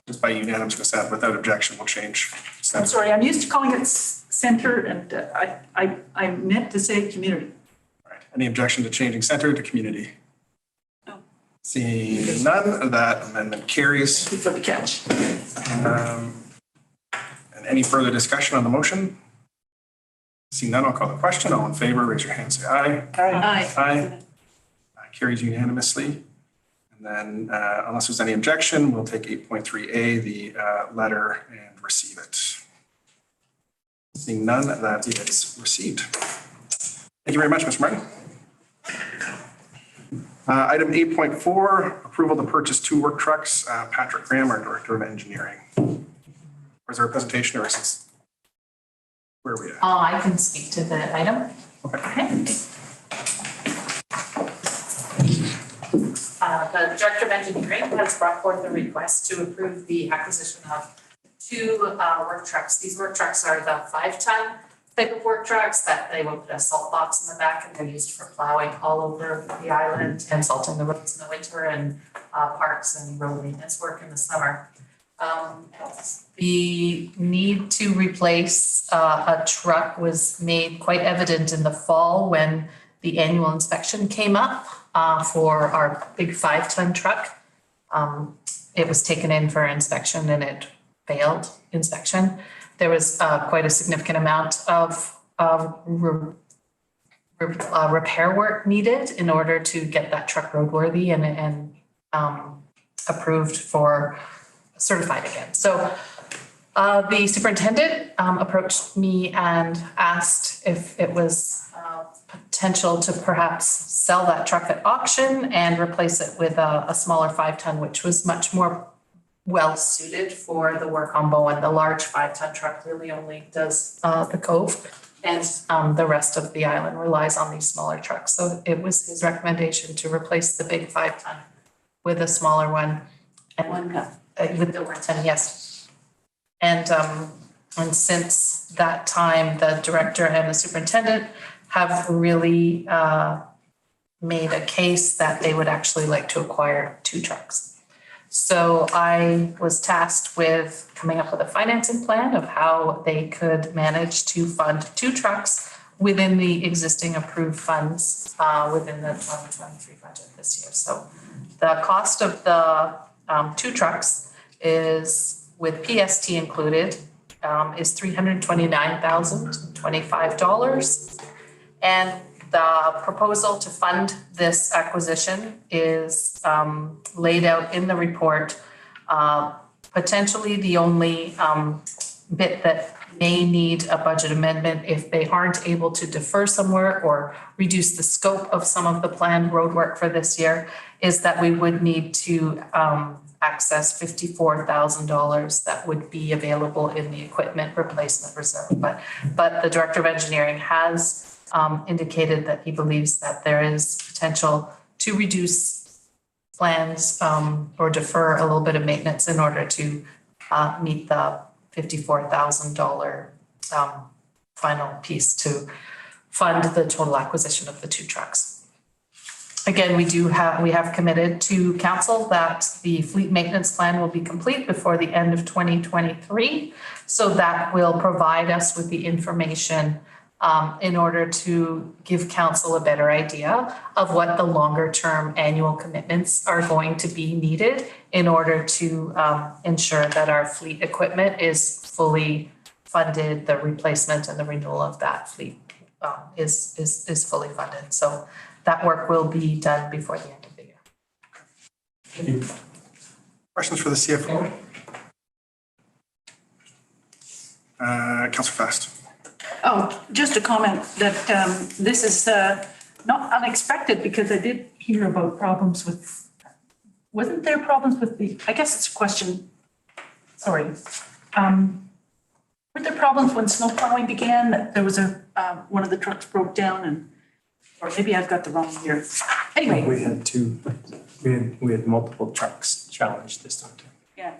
just by unanimous consent, without objection, we'll change. I'm sorry, I'm used to calling it center and I meant to say community. Any objection to changing center to community? No. Seeing none, that amendment carries. Good for the catch. And any further discussion on the motion? Seeing none, I'll call the question. All in favor, raise your hand, say aye. Aye. Aye. Carries unanimously. And then unless there's any objection, we'll take 8.3A, the letter, and receive it. Seeing none, that is received. Thank you very much, Mr. Martin. Item 8.4, approval to purchase 2 work trucks. Patrick Graham, our Director of Engineering. Is there a presentation or is this? Where are we at? I can speak to the item. Okay. The Director of Engineering has brought forth a request to approve the acquisition of 2 work trucks. These work trucks are the 5-ton type of work trucks that they will put a salt box in the back and they're used for plowing all over the island and salting the roads in the winter and parks and road maintenance work in the summer. The need to replace a truck was made quite evident in the fall when the annual inspection came up for our big 5-ton truck. It was taken in for inspection and it failed inspection. There was quite a significant amount of repair work needed in order to get that truck roadworthy and approved for certified again. So the superintendent approached me and asked if it was potential to perhaps sell that truck at auction and replace it with a smaller 5-ton, which was much more well suited for the work on Bowen. The large 5-ton truck really only does the Cove, and the rest of the island relies on these smaller trucks. So it was his recommendation to replace the big 5-ton with a smaller one. And with the 110, yes. And since that time, the director and the superintendent have really made a case that they would actually like to acquire 2 trucks. So I was tasked with coming up with a financing plan of how they could manage to fund 2 trucks within the existing approved funds within the 2023 budget this year. So the cost of the 2 trucks is, with PST included, is $329,025. And the proposal to fund this acquisition is laid out in the report. Potentially the only bit that may need a budget amendment if they aren't able to defer some work or reduce the scope of some of the planned road work for this year is that we would need to access $54,000 that would be available in the equipment replacement reserve. But the Director of Engineering has indicated that he believes that there is potential to reduce plans or defer a little bit of maintenance in order to meet the $54,000 final piece to fund the total acquisition of the 2 trucks. Again, we have committed to council that the fleet maintenance plan will be complete before the end of 2023. So that will provide us with the information in order to give council a better idea of what the longer term annual commitments are going to be needed in order to ensure that our fleet equipment is fully funded, the replacement and the renewal of that fleet is fully funded. So that work will be done before the end of the year. Thank you. Questions for the CFO? Councillor Fast. Oh, just a comment that this is not unexpected because I did hear about problems with, wasn't there problems with the, I guess it's a question, sorry. Were there problems when snow plowing began, that there was one of the trucks broke down and, or maybe I've got the wrong year. Anyway. We had multiple trucks challenged this time too. Yeah,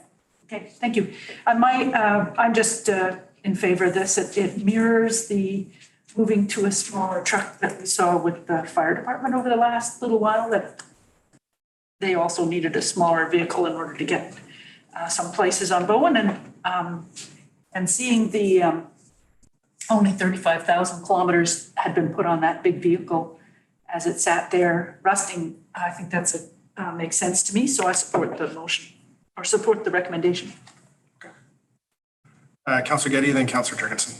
okay, thank you. I'm just in favor of this. It mirrors the moving to a smaller truck that we saw with the fire department over the last little while, that they also needed a smaller vehicle in order to get some places on Bowen, and seeing the only 35,000 kilometers had been put on that big vehicle as it sat there rusting. I think that's makes sense to me, so I support the motion or support the recommendation. Councillor Getty, then Councillor Jurgensen.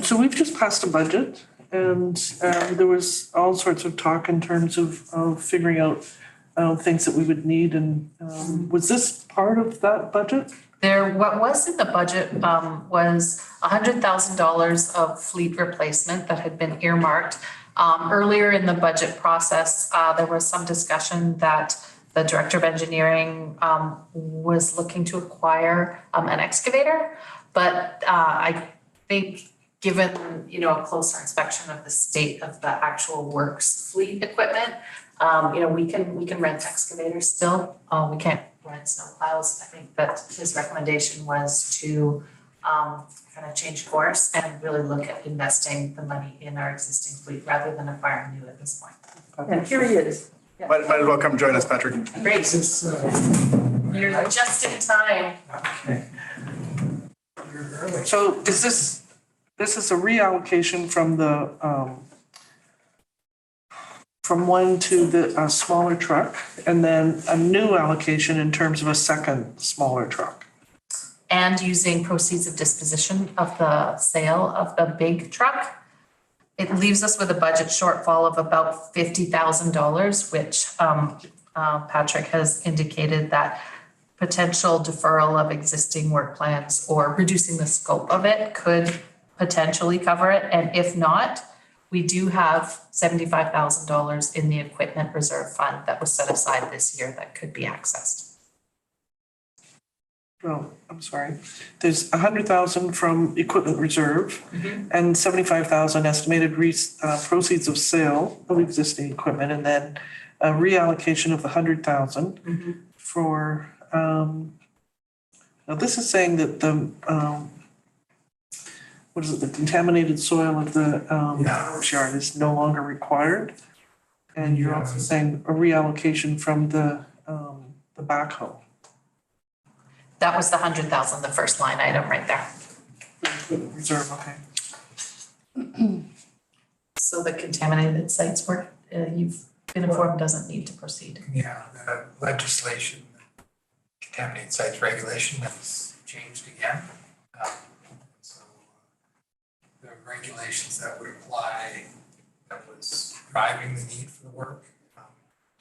So we've just passed a budget, and there was all sorts of talk in terms of figuring out things that we would need, and was this part of that budget? What was in the budget was $100,000 of fleet replacement that had been earmarked. Earlier in the budget process, there was some discussion that the Director of Engineering was looking to acquire an excavator, but I think given, a closer inspection of the state of the actual works fleet equipment, we can rent excavators still. We can't rent snowplows. I think that his recommendation was to kind of change course and really look at investing the money in our existing fleet rather than acquiring new at this point. And here he is. Yeah. Might as well come join us, Patrick. Great. You're just in time. So is this is a reallocation from the from one to the smaller truck, and then a new allocation in terms of a second smaller truck. And using proceeds of disposition of the sale of the big truck. It leaves us with a budget shortfall of about $50,000, which Patrick has indicated that potential deferral of existing work plans or reducing the scope of it could potentially cover it. And if not, we do have $75,000 in the equipment reserve fund that was set aside this year that could be accessed. Well, I'm sorry. There's 100,000 from equipment reserve and 75,000 estimated proceeds of sale of existing equipment, and then a reallocation of the 100,000 for. Now this is saying that the the contaminated soil of the yard is no longer required, and you're also saying a reallocation from the backhoe. That was the 100,000, the first line item right there. Reserve, okay. So the contaminated sites work, you've been informed, doesn't need to proceed. Yeah, the legislation, contaminated sites regulation has changed again. So the regulations that would apply, that was driving the need for the work,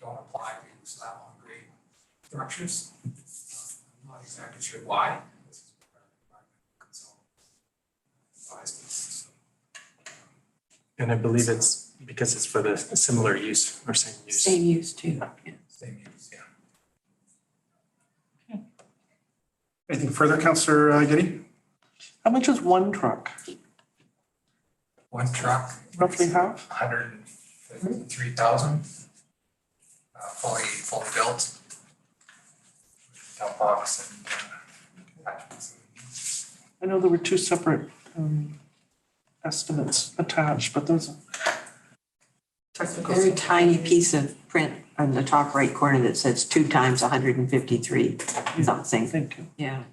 don't apply to slab on grade structures. I'm not exactly sure why. This is what our environmental consultant advised us. And I believe it's because it's for the similar use or same use. Same use too. Yeah. Same use, yeah. Anything further, Councillor Getty? How much is one truck? One truck. Roughly half? 153,000. Fully built. Dump box and attachments. I know there were two separate estimates attached, but those. Very tiny piece of print on the top right corner that says 2 times 153 something. Thank you. Yeah.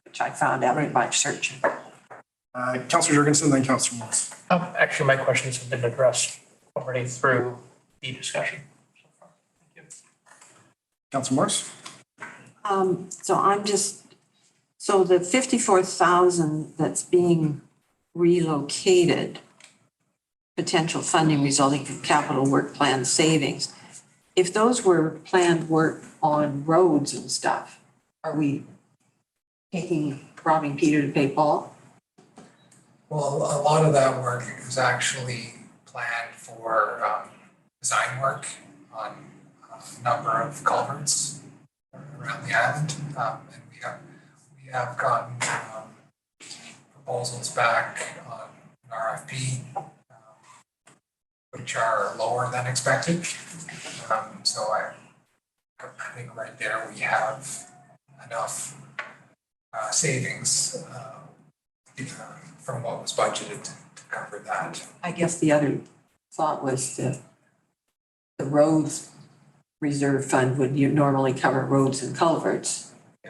Which I found out by searching. Councillor Jurgensen, then Councillor Morris. Actually, my questions have been addressed already through the discussion so far. Thank you. Councillor Morris? So the 54,000 that's being relocated, potential funding resulting from capital work plan savings, if those were planned work on roads and stuff, are we robbing Peter to pay Paul? Well, a lot of that work is actually planned for design work on a number of culverts around the island. And we have gotten proposals back on an RFP, which are lower than expected. So I think right there we have enough savings from what was budgeted to cover that. I guess the other thought was that the roads reserve fund would normally cover roads and culverts.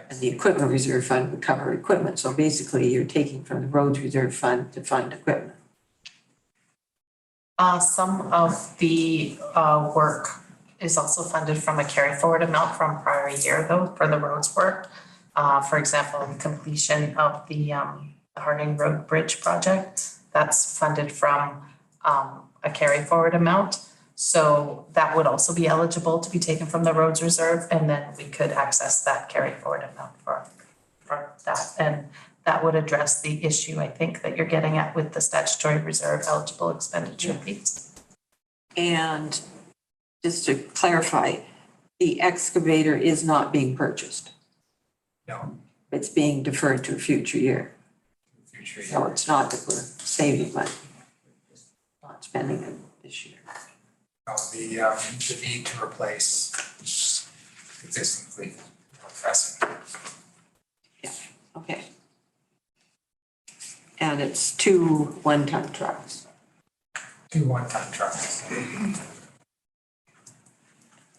And the equipment reserve fund would cover equipment. So basically you're taking from the roads reserve fund to fund equipment. Some of the work is also funded from a carry forward amount from prior year though, for the roads work. For example, the completion of the Harding Road Bridge project, that's funded from a carry forward amount. So that would also be eligible to be taken from the roads reserve, and then we could access that carry forward amount for that. And that would address the issue, I think, that you're getting at with the statutory reserve eligible expenditure piece. And just to clarify, the excavator is not being purchased. No. It's being deferred to a future year. So it's not that we're saving money, not spending it this year. The need to replace existing fleet pressing. Yeah, okay. And it's 2 one-ton trucks. 2 one-ton trucks. And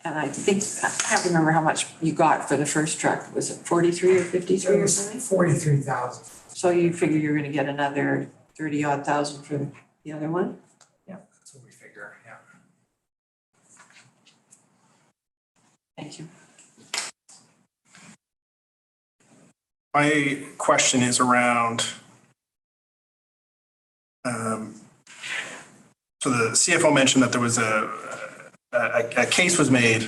I think, I can't remember how much you got for the first truck. Was it 43 or 53 or something? 43,000. So you figure you're gonna get another 30-odd thousand for the other one? That's what we figure, yeah. Thank you. My question is around, so the CFO mentioned that there was a case was made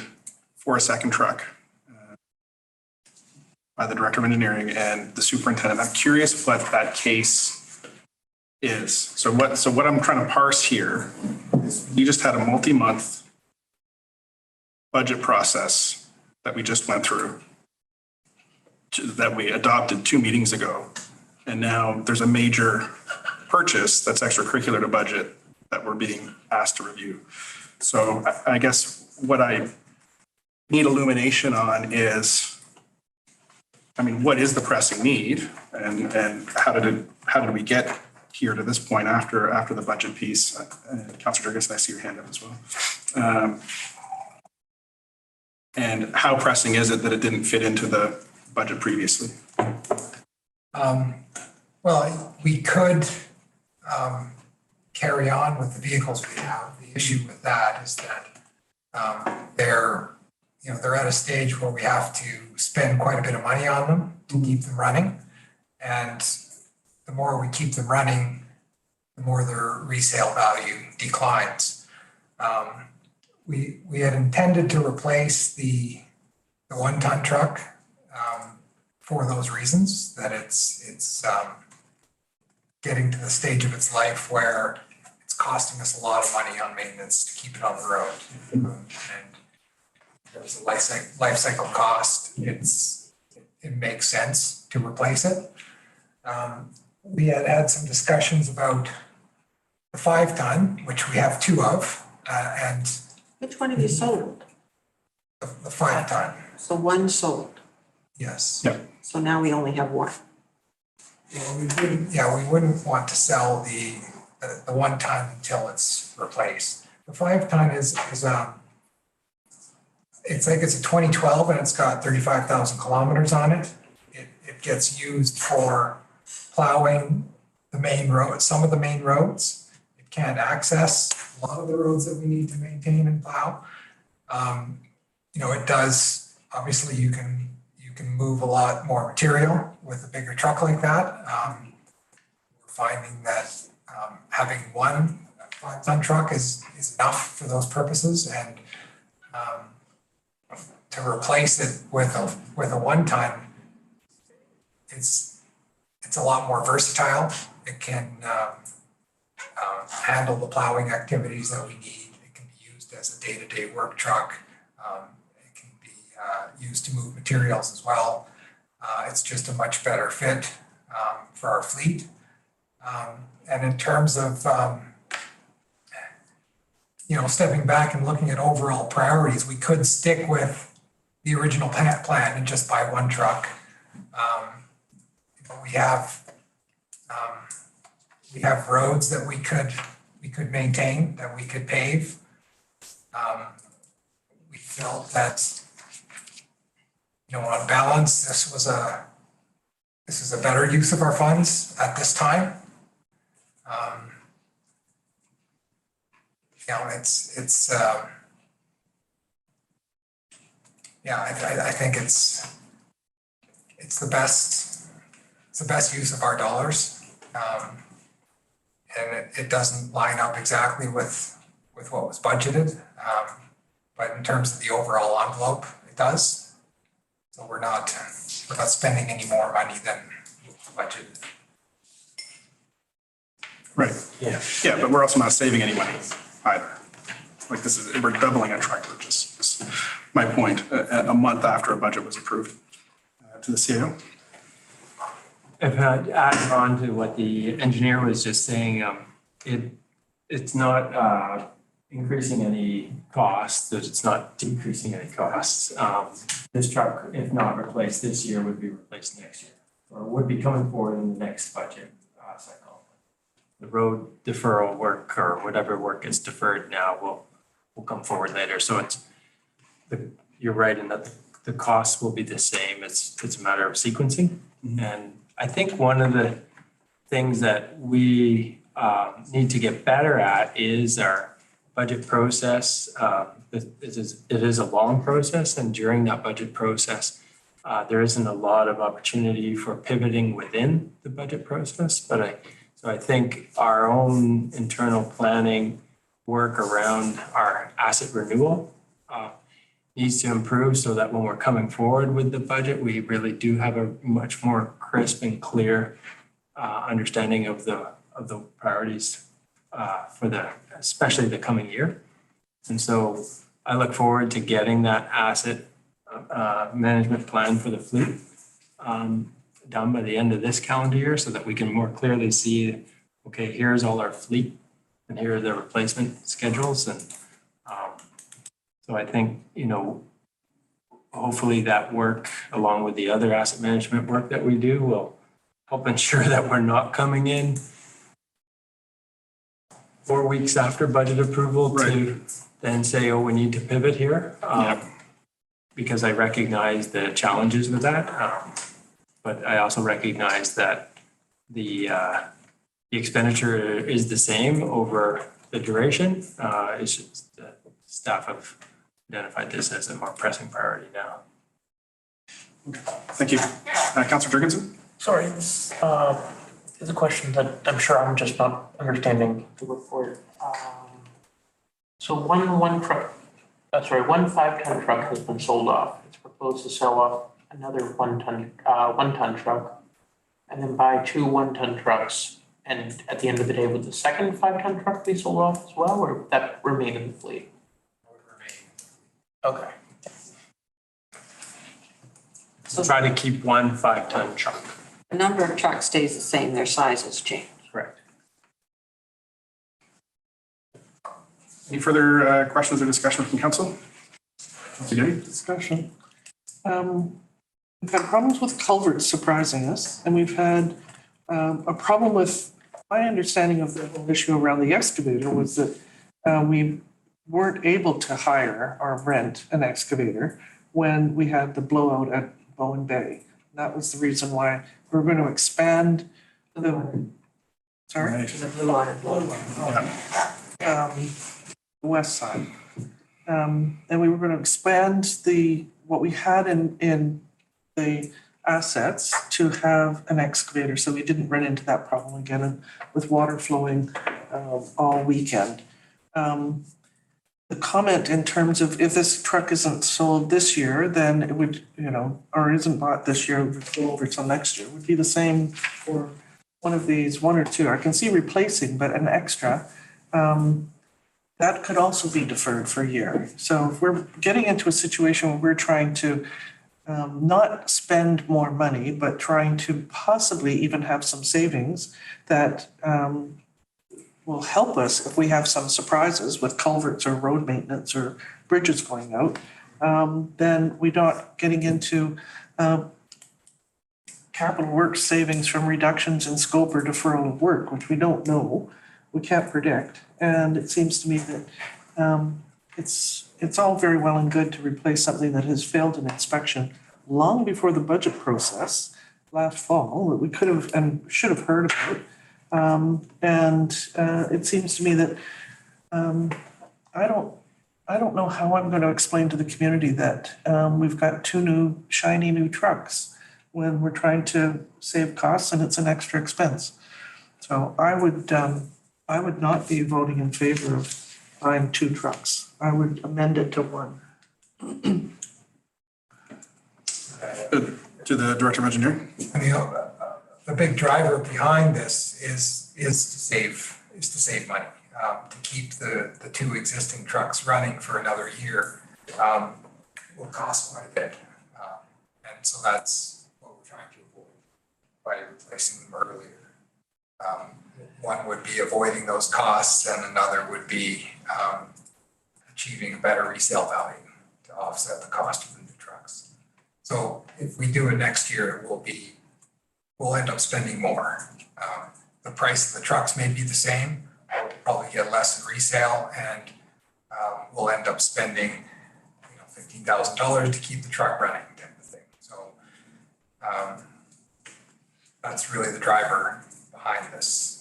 for a second truck by the director of engineering and the superintendent. I'm curious what that case is. So what I'm trying to parse here is we just had a multi-month budget process that we just went through, that we adopted 2 meetings ago. And now there's a major purchase that's extracurricular to budget that we're being asked to review. So I guess what I need illumination on is, I mean, what is the pressing need, and how did we get here to this point after the budget piece? Councillor Jurgensen, I see your hand up as well. And how pressing is it that it didn't fit into the budget previously? Well, we could carry on with the vehicles we have. The issue with that is that they're at a stage where we have to spend quite a bit of money on them to keep them running. And the more we keep them running, the more their resale value declines. We had intended to replace the 1-ton truck for those reasons, that it's getting to the stage of its life where it's costing us a lot of money on maintenance to keep it on the road. And there's a life cycle cost. It makes sense to replace it. We had some discussions about the 5-ton, which we have 2 of, and Which one have you sold? the 5-ton, So one sold. yes. Yep. So now we only have one. We wouldn't want to sell the 1-ton until it's replaced. The 5-ton is it's a 2012 and it's got 35,000 kilometers on it. It gets used for plowing the main road, some of the main roads. It can't access a lot of the roads that we need to maintain and plow. It does, obviously you can move a lot more material with a bigger truck like that. We're finding that having one 5-ton truck is enough for those purposes, and to replace it with a 1-ton, it's a lot more versatile. It can handle the plowing activities that we need. It can be used as a day-to-day work truck. It can be used to move materials as well. It's just a much better fit for our fleet. And in terms of, stepping back and looking at overall priorities, we could stick with the original plan and just buy one truck. We have roads that we could maintain, that we could pave. We felt that, on balance, this is a better use of our funds at this time. I think it's the best use of our dollars. And it doesn't line up exactly with what was budgeted. But in terms of the overall envelope, it does. So we're not spending any more money than budgeted. Right. Yeah, but we're also not saving any money either. Like we're doubling a truck purchase. Is my point, a month after a budget was approved to the CAO. If I add on to what the engineer was just saying, it's not increasing any costs, it's not decreasing any costs. This truck, if not replaced this year, would be replaced next year, or would be coming forward in the next budget cycle. The road deferral work or whatever work is deferred now will come forward later. So you're right in that the costs will be the same. It's a matter of sequencing. And I think one of the things that we need to get better at is our budget process. It is a long process, and during that budget process, there isn't a lot of opportunity for pivoting within the budget process. So I think our own internal planning work around our asset renewal needs to improve so that when we're coming forward with the budget, we really do have a much more crisp and clear understanding of the priorities especially the coming year. And so I look forward to getting that asset management plan for the fleet done by the end of this calendar year so that we can more clearly see, okay, here's all our fleet and here are the replacement schedules. And so I think, hopefully that work, along with the other asset management work that we do, will help ensure that we're not coming in 4 weeks after budget approval to then say, oh, we need to pivot here. Because I recognize the challenges with that. But I also recognize that the expenditure is the same over the duration. It's just the staff have identified this as a more pressing priority now. Thank you. Councillor Jurgensen? Sorry, this is a question that I'm sure I'm just not understanding the report. So one 5-ton truck has been sold off. It's proposed to sell off another 1-ton truck, and then buy 2 1-ton trucks. And at the end of the day, would the second 5-ton truck be sold off as well, or would that remain in the fleet? Okay. So try to keep 1 5-ton truck. The number of trucks stays the same, their size has changed. Correct. Any further questions or discussion from council? Discussion. We've had problems with culverts surprising us, and we've had a problem with, my understanding of the whole issue around the excavator was that we weren't able to hire or rent an excavator when we had the blowout at Bowen Bay. That was the reason why we were going to expand the, sorry? The blue one. West side. And we were going to expand what we had in the assets to have an excavator, so we didn't run into that problem again with water flowing all weekend. The comment in terms of if this truck isn't sold this year, then it would, or isn't bought this year, it would go over till next year, would be the same for one of these, 1 or 2. I can see replacing, but an extra, that could also be deferred for a year. So if we're getting into a situation where we're trying to not spend more money, but trying to possibly even have some savings that will help us if we have some surprises with culverts or road maintenance or bridges going out. Then we're not getting into capital works savings from reductions in scope or deferral of work, which we don't know, we can't predict. And it seems to me that it's all very well and good to replace something that has failed an inspection long before the budget process last fall that we could have and should have heard about. It seems to me that I don't know how I'm going to explain to the community that we've got two shiny new trucks when we're trying to save costs and it's an extra expense. So I would not be voting in favor of buying 2 trucks. I would amend it to 1. To the Director of Engineering. I mean, the big driver behind this is to save money. To keep the 2 existing trucks running for another year will cost quite a bit. And so that's what we're trying to avoid by replacing them earlier. One would be avoiding those costs and another would be achieving a better resale value to offset the cost of the new trucks. So if we do it next year, we'll end up spending more. The price of the trucks may be the same, we'll probably get less in resale and we'll end up spending $15,000 to keep the truck running type of thing. So that's really the driver behind this.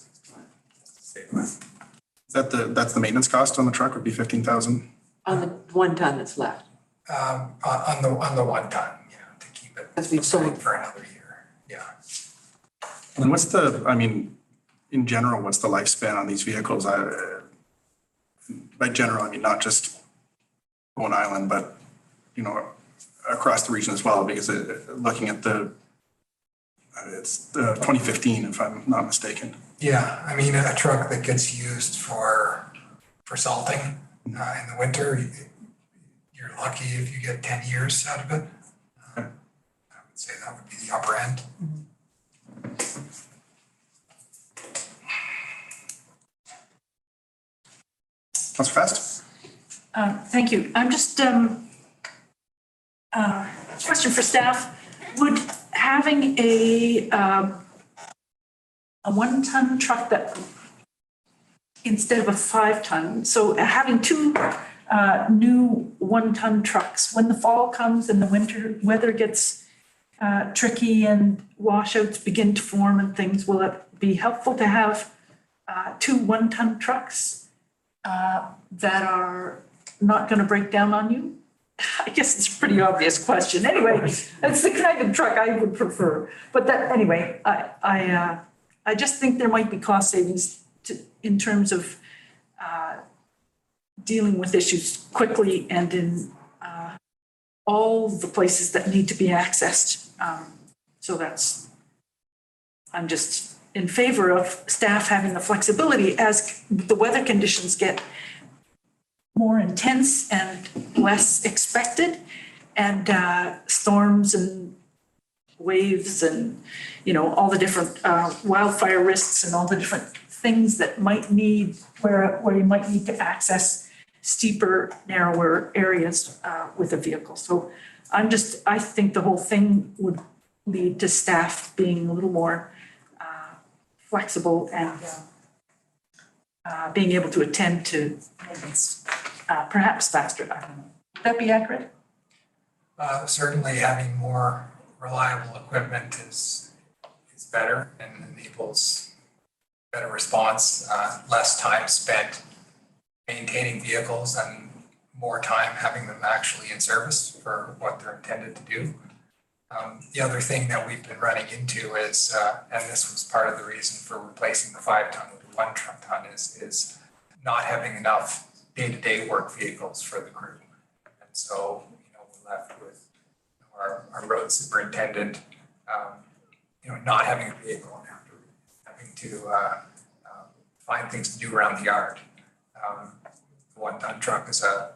That's the maintenance cost on the truck would be 15,000? On the 1 ton that's left. On the 1 ton, to keep it running for another year, yeah. And what's in general, what's the lifespan on these vehicles? By general, I mean not just Bowen Island, but across the region as well, because looking at it's 2015, if I'm not mistaken. Yeah, I mean, a truck that gets used for salting in the winter, you're lucky if you get 10 years out of it. I would say that would be the upper end. Councilor Fest? Thank you. I'm just, question for staff. Would having a 1-ton truck that, instead of a 5-ton, so having 2 new 1-ton trucks, when the fall comes and the winter weather gets tricky and washouts begin to form and things, will it be helpful to have 2 1-ton trucks that are not going to break down on you? I guess it's a pretty obvious question. Anyway, that's the kind of truck I would prefer. But anyway, I just think there might be cost savings in terms of dealing with issues quickly and in all the places that need to be accessed. I'm just in favor of staff having the flexibility as the weather conditions get more intense and less expected, and storms and waves and, all the different wildfire risks and all the different things that might need, where you might need to access steeper, narrower areas with a vehicle. So I think the whole thing would lead to staff being a little more flexible and being able to attend to maintenance perhaps faster. I don't know. Would that be accurate? Certainly having more reliable equipment is better and enables better response, less time spent maintaining vehicles and more time having them actually in service for what they're intended to do. The other thing that we've been running into is, and this was part of the reason for replacing the 5-ton with the 1-ton is not having enough day-to-day work vehicles for the crew. And so, we're left with our road superintendent, not having a vehicle and having to find things to do around the yard. The 1-ton truck is a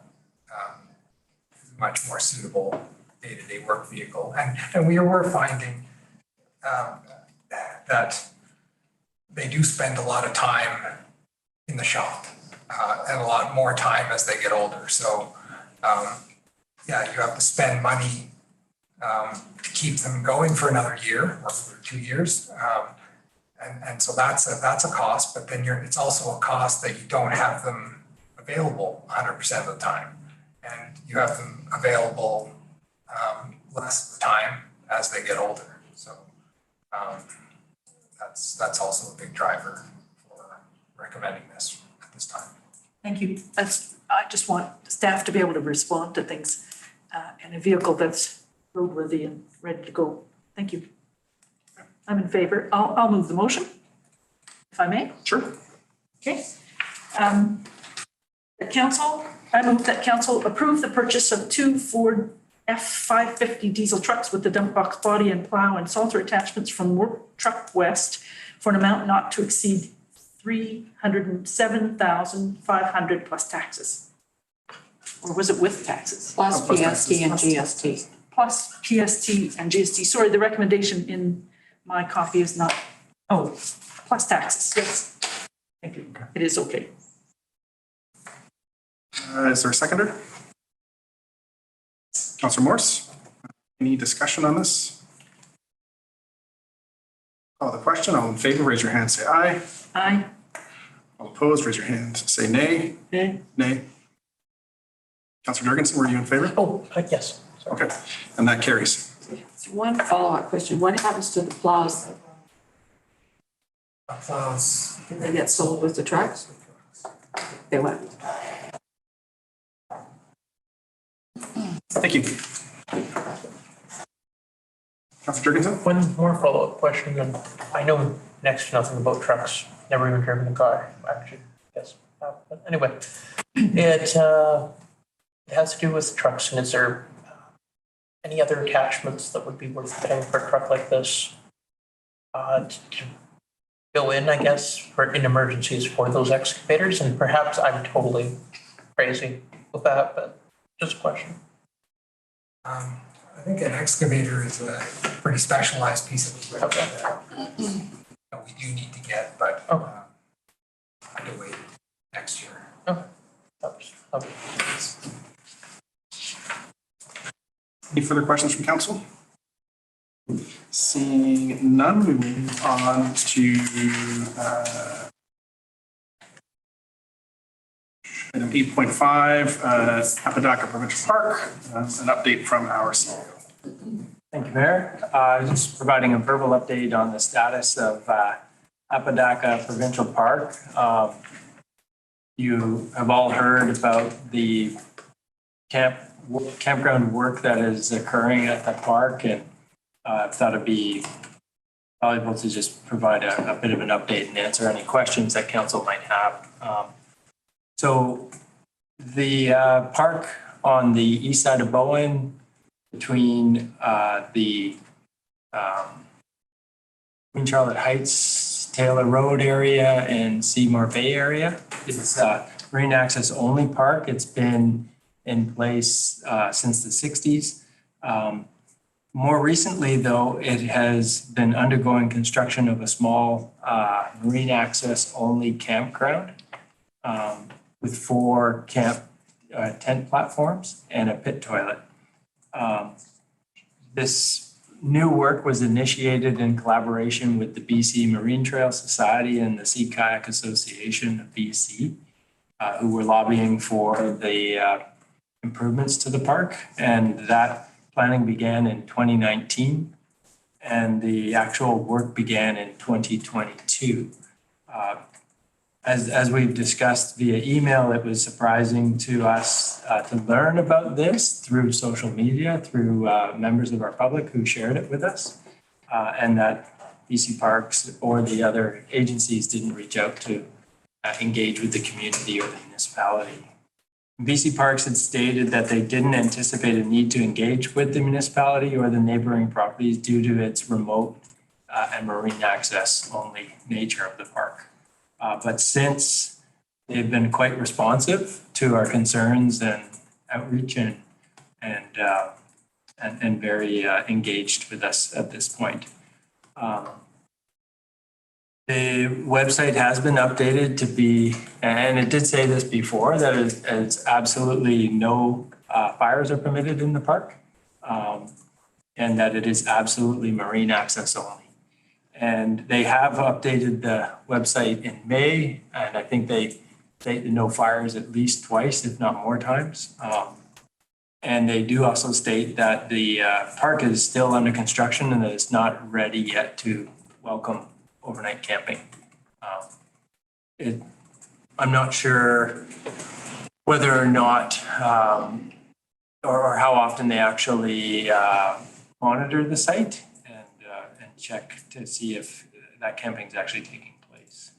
much more suitable day-to-day work vehicle. And we were finding that they do spend a lot of time in the shop and a lot more time as they get older. So yeah, you have to spend money to keep them going for another year or for 2 years. And so that's a cost, but then it's also a cost that you don't have them available 100% of the time. And you have them available less of the time as they get older. So that's also a big driver for recommending this at this time. Thank you. I just want staff to be able to respond to things in a vehicle that's roadworthy and ready to go. Thank you. I'm in favor. I'll move the motion, if I may. Sure. Okay. I move that council approve the purchase of 2 Ford F-550 diesel trucks with the dump box body and plow and salter attachments from Work Truck West for an amount not to exceed $307,500 plus taxes. Or was it with taxes? Plus PST and GST. Plus PST and GST. Sorry, the recommendation in my copy is not, plus taxes, yes. Thank you. It is okay. Is there a seconder? Councillor Morse, any discussion on this? Call the question. All in favor, raise your hand, say aye. Aye. All opposed, raise your hand, say nay. Nay. Nay. Councillor Jurgensen, were you in favor? Yes. Okay, and that carries. One follow-up question. What happens to the plows? Plows. Did they get sold with the trucks? They went. Thank you. Councillor Jurgensen? One more follow-up question, and I know next to nothing about trucks, never even driven a car, actually, yes. But anyway, it has to do with trucks, and is there any other attachments that would be worth getting for a truck like this? To go in, I guess, in emergencies for those excavators, and perhaps I'm totally crazy with that, but just a question. I think an excavator is a pretty specialized piece of equipment that we do need to get, but I can wait next year. Any further questions from council? Seeing none, we move on to item 8.5, Apodaca Provincial Park, an update from our CEO. Thank you, Mayor. Just providing a verbal update on the status of Apodaca Provincial Park. You have all heard about the campground work that is occurring at the park, and I thought it'd be valuable to just provide a bit of an update and answer any questions that council might have. So the park on the east side of Bowen, between the Queen Charlotte Heights, Taylor Road area and Seymour Bay area, it's a marine access only park. It's been in place since the 60s. More recently, though, it has been undergoing construction of a small marine access only campground with 4 tent platforms and a pit toilet. This new work was initiated in collaboration with the BC Marine Trail Society and the Sea Kayak Association of BC, who were lobbying for the improvements to the park. And that planning began in 2019, and the actual work began in 2022. As we've discussed via email, it was surprising to us to learn about this through social media, through members of our public who shared it with us, and that BC Parks or the other agencies didn't reach out to engage with the community or the municipality. BC Parks had stated that they didn't anticipate a need to engage with the municipality or the neighboring properties due to its remote and marine access only nature of the park. But since they've been quite responsive to our concerns and outreach and and very engaged with us at this point. The website has been updated to be, and it did say this before, that it's absolutely no fires are permitted in the park, and that it is absolutely marine access only. And they have updated the website in May, and I think they no fires at least twice, if not more times. And they do also state that the park is still under construction and that it's not ready yet to welcome overnight camping. I'm not sure whether or not, or how often they actually monitor the site and check to see if that camping is actually taking place.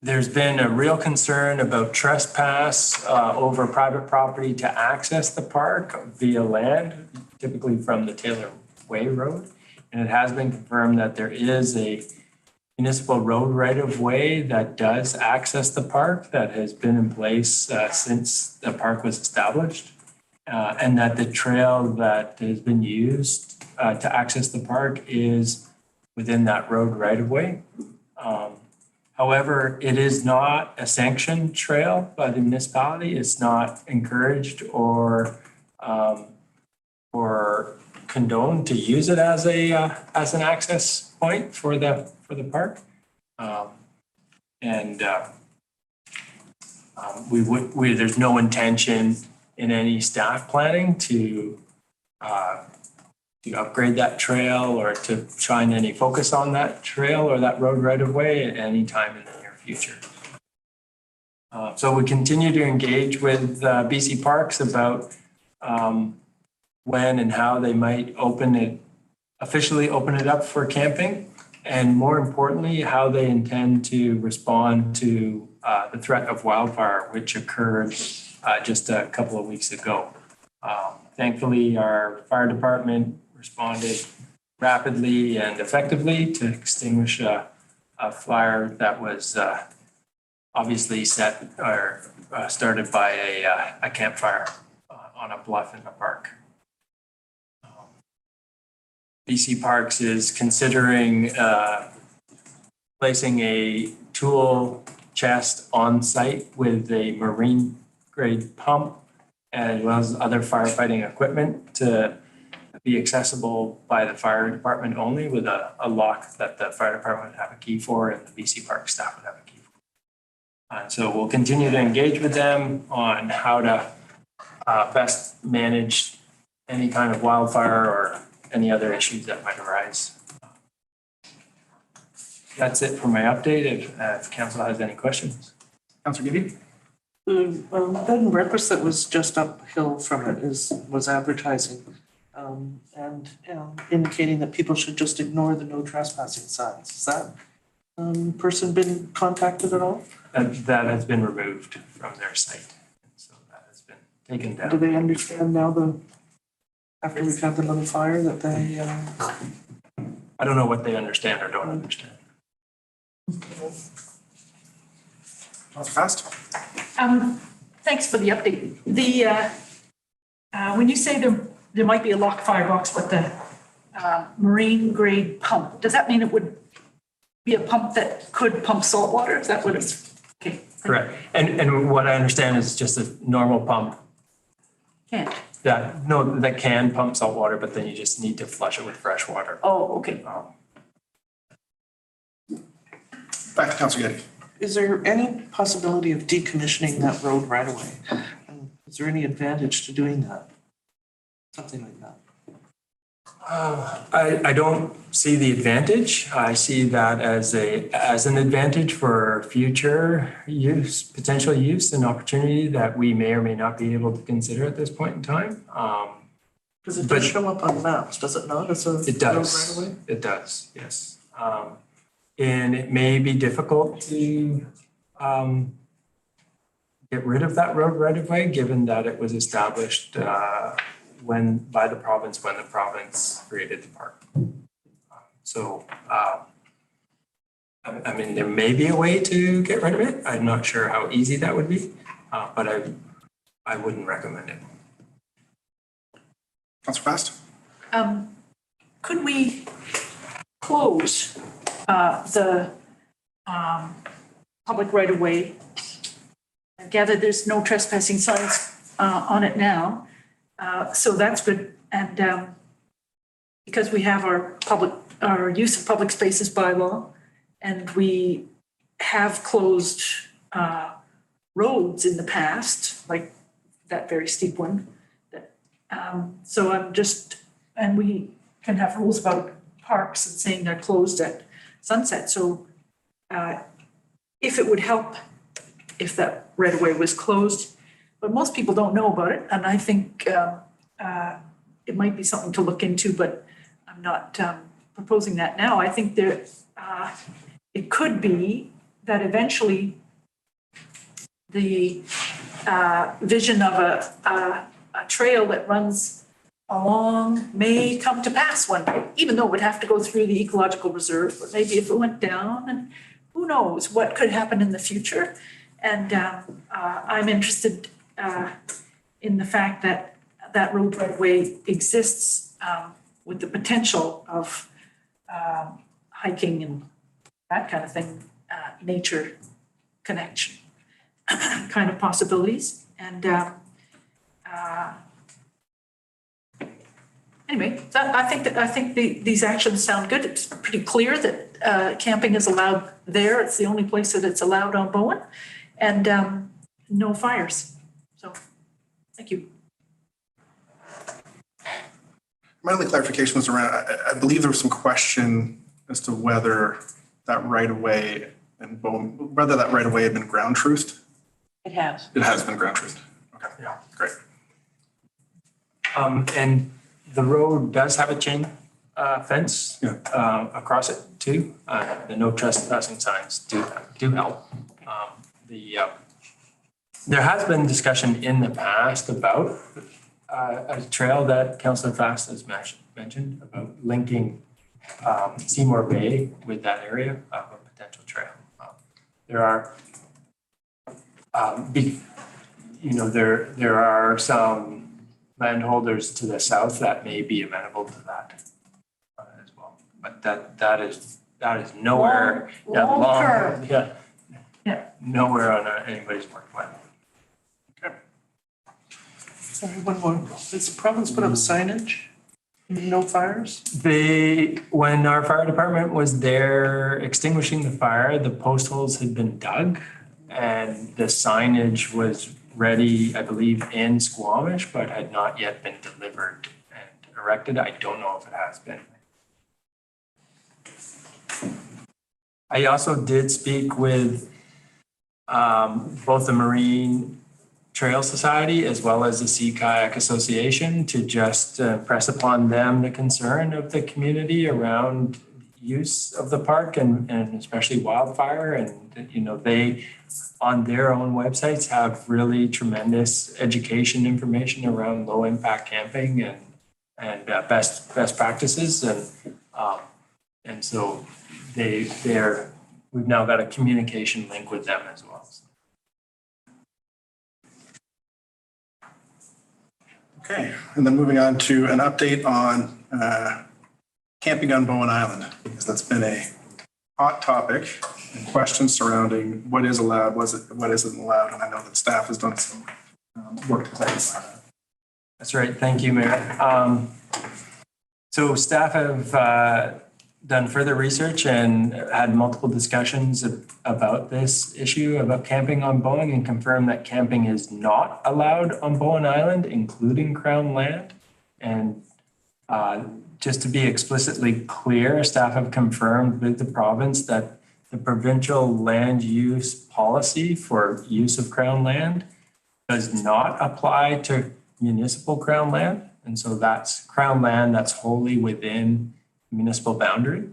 There's been a real concern about trespass over private property to access the park via land, typically from the Taylor Way Road. And it has been confirmed that there is a municipal road right-of-way that does access the park that has been in place since the park was established. And that the trail that has been used to access the park is within that road right-of-way. However, it is not a sanctioned trail by the municipality. It's not encouraged or condoned to use it as an access point for the park. There's no intention in any staff planning to upgrade that trail or to shine any focus on that trail or that road right of way at any time in the near future. So we continue to engage with BC Parks about when and how they might officially open it up for camping, and more importantly, how they intend to respond to the threat of wildfire, which occurred just a couple of weeks ago. Thankfully, our fire department responded rapidly and effectively to extinguish a fire that was obviously set or started by a campfire on a bluff in the park. BC Parks is considering placing a tool chest on site with a marine grade pump as well as other firefighting equipment to be accessible by the fire department only, with a lock that the fire department would have a key for and the BC Park staff would have a key for. And so we'll continue to engage with them on how to best manage any kind of wildfire or any other issues that might arise. That's it for my update. If council has any questions. Councillor Gibby? The bed and breakfast that was just uphill from it was advertising and indicating that people should just ignore the no trespassing signs. Has that person been contacted at all? That has been removed from their site. So that has been taken down. Do they understand now after we've had the little fire that they? I don't know what they understand or don't understand. Fast. Thanks for the update. When you say there might be a locked firebox with the marine grade pump, does that mean it would be a pump that could pump salt water? Is that what it's? Okay. Correct. And what I understand is just a normal pump. Can't. That can pump salt water, but then you just need to flush it with fresh water. Oh, okay. Back to Councillor Getty. Is there any possibility of decommissioning that road right away? And is there any advantage to doing that? Something like that. I don't see the advantage. I see that as an advantage for future use, potential use and opportunity that we may or may not be able to consider at this point in time. Does it show up on maps? Does it not? It does. Right away? It does, yes. And it may be difficult to get rid of that road right of way, given that it was established by the province when the province created the park. So I mean, there may be a way to get rid of it. I'm not sure how easy that would be, but I wouldn't recommend it. Councillor Fast? Could we close the public right-of-way? I gather there's no trespassing signs on it now, so that's good. And because we have our use of public spaces bylaw, and we have closed roads in the past, like that very steep one. So and we can have rules about parks and saying they're closed at sunset. So if it would help if that right of way was closed, but most people don't know about it. And I think it might be something to look into, but I'm not proposing that now. I think it could be that eventually the vision of a trail that runs along may come to pass one day, even though it would have to go through the ecological reserve, but maybe if it went down, and who knows what could happen in the future. And I'm interested in the fact that that road right of way exists with the potential of hiking and that kind of thing, nature connection kind of possibilities. And anyway, I think these actions sound good. It's pretty clear that camping is allowed there. It's the only place that it's allowed on Bowen, and no fires. So, thank you. My only clarification was around, I believe there was some question as to whether that right of way and whether that right of way had been ground truthed. It has. It has been ground truthed. Okay, yeah, great. And the road does have a chain fence across it too. The no trespassing signs do help. There has been discussion in the past about a trail that Councillor Fast has mentioned about linking Seymour Bay with that area of a potential trail. There are, there are some landholders to the south that may be amenable to that as well. But that is nowhere. Long term. Nowhere on anybody's work plan. Sorry, one more. Does the province put up signage? No fires? When our fire department was there extinguishing the fire, the post holes had been dug and the signage was ready, I believe, in Squamish, but had not yet been delivered and erected. I don't know if it has been. I also did speak with both the Marine Trail Society as well as the Sea Kayak Association to just press upon them the concern of the community around use of the park and especially wildfire. And, they on their own websites have really tremendous education information around low impact camping and best practices. And so we've now got a communication link with them as well. Okay, and then moving on to an update on camping on Bowen Island, because that's been a hot topic and questions surrounding what is allowed, what isn't allowed, and I know that staff has done some work to clarify that. That's right. Thank you, Mayor. So staff have done further research and had multiple discussions about this issue about camping on Bowen and confirmed that camping is not allowed on Bowen Island, including Crown land. And just to be explicitly clear, staff have confirmed with the province that the provincial land use policy for use of Crown land does not apply to municipal Crown land. And so that's Crown land that's wholly within municipal boundary.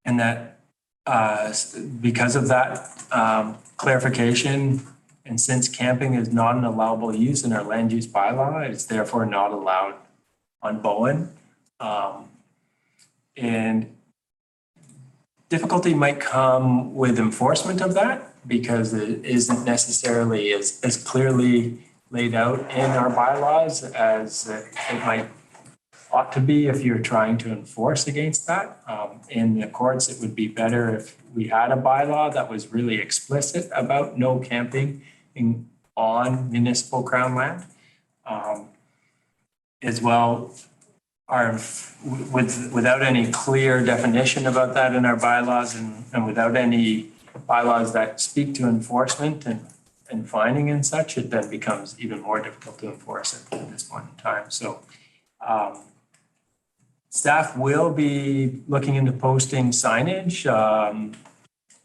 And that because of that clarification, and since camping is not an allowable use in our land use bylaw, it's therefore not allowed on Bowen. And difficulty might come with enforcement of that because it isn't necessarily as clearly laid out in our bylaws as it might ought to be if you're trying to enforce against that. In the courts, it would be better if we had a bylaw that was really explicit about no camping on municipal crown land. As well, without any clear definition about that in our bylaws and without any bylaws that speak to enforcement and finding and such, it then becomes even more difficult to enforce at this point in time. So staff will be looking into posting signage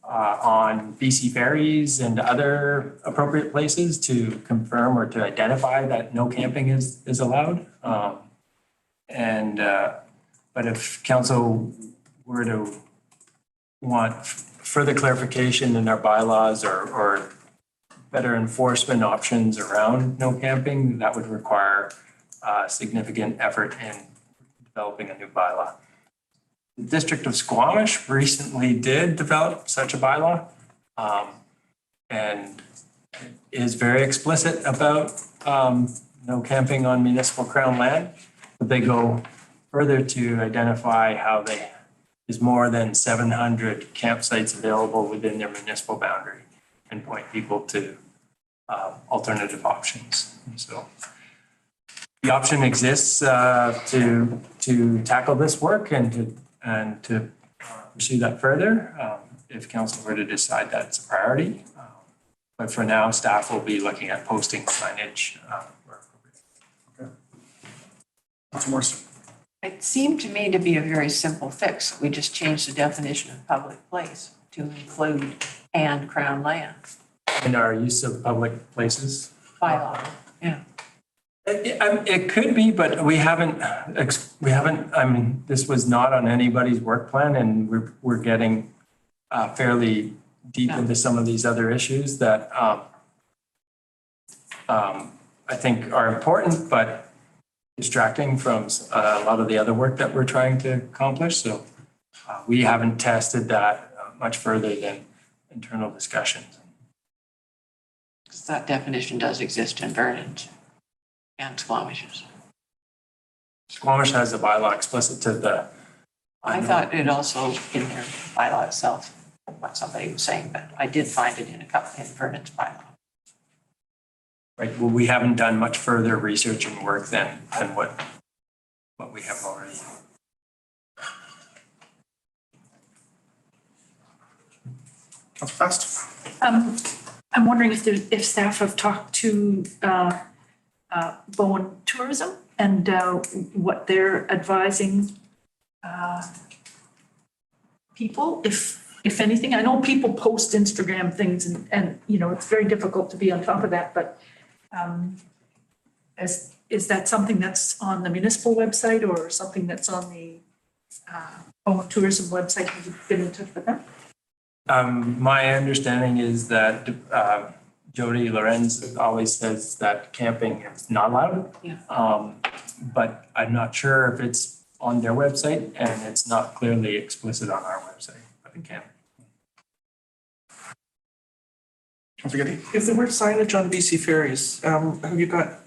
on BC ferries and other appropriate places to confirm or to identify that no camping is allowed. But if council were to want further clarification in our bylaws or better enforcement options around no camping, that would require significant effort in developing a new bylaw. The District of Squamish recently did develop such a bylaw and is very explicit about no camping on municipal crown land. But they go further to identify how there's more than 700 campsites available within their municipal boundary and point people to alternative options. And so the option exists to tackle this work and to pursue that further if council were to decide that it's a priority. But for now, staff will be looking at posting signage. It seemed to me to be a very simple fix. We just changed the definition of public place to include and crown land. In our use of public places. Bylaw, yeah. It could be, but we haven't, I mean, this was not on anybody's work plan and we're getting fairly deep into some of these other issues that I think are important, but distracting from a lot of the other work that we're trying to accomplish. So we haven't tested that much further than internal discussions. Because that definition does exist in Vernon and Squamish's. Squamish has a bylaw explicit to the. I thought it also in their bylaw itself, what somebody was saying, but I did find it in Vernon's bylaw. Right, well, we haven't done much further research and work than what we have already. Councilor Fast. I'm wondering if staff have talked to Bowen Tourism and what they're advising people, if anything. I know people post Instagram things and you know, it's very difficult to be on top of that, but is that something that's on the municipal website or something that's on the Bowen Tourism website? Have you been in touch with them? My understanding is that Jody Lorenz always says that camping is not allowed. Yeah. But I'm not sure if it's on their website and it's not clearly explicit on our website, but it can. If there were signage on BC ferries, have you got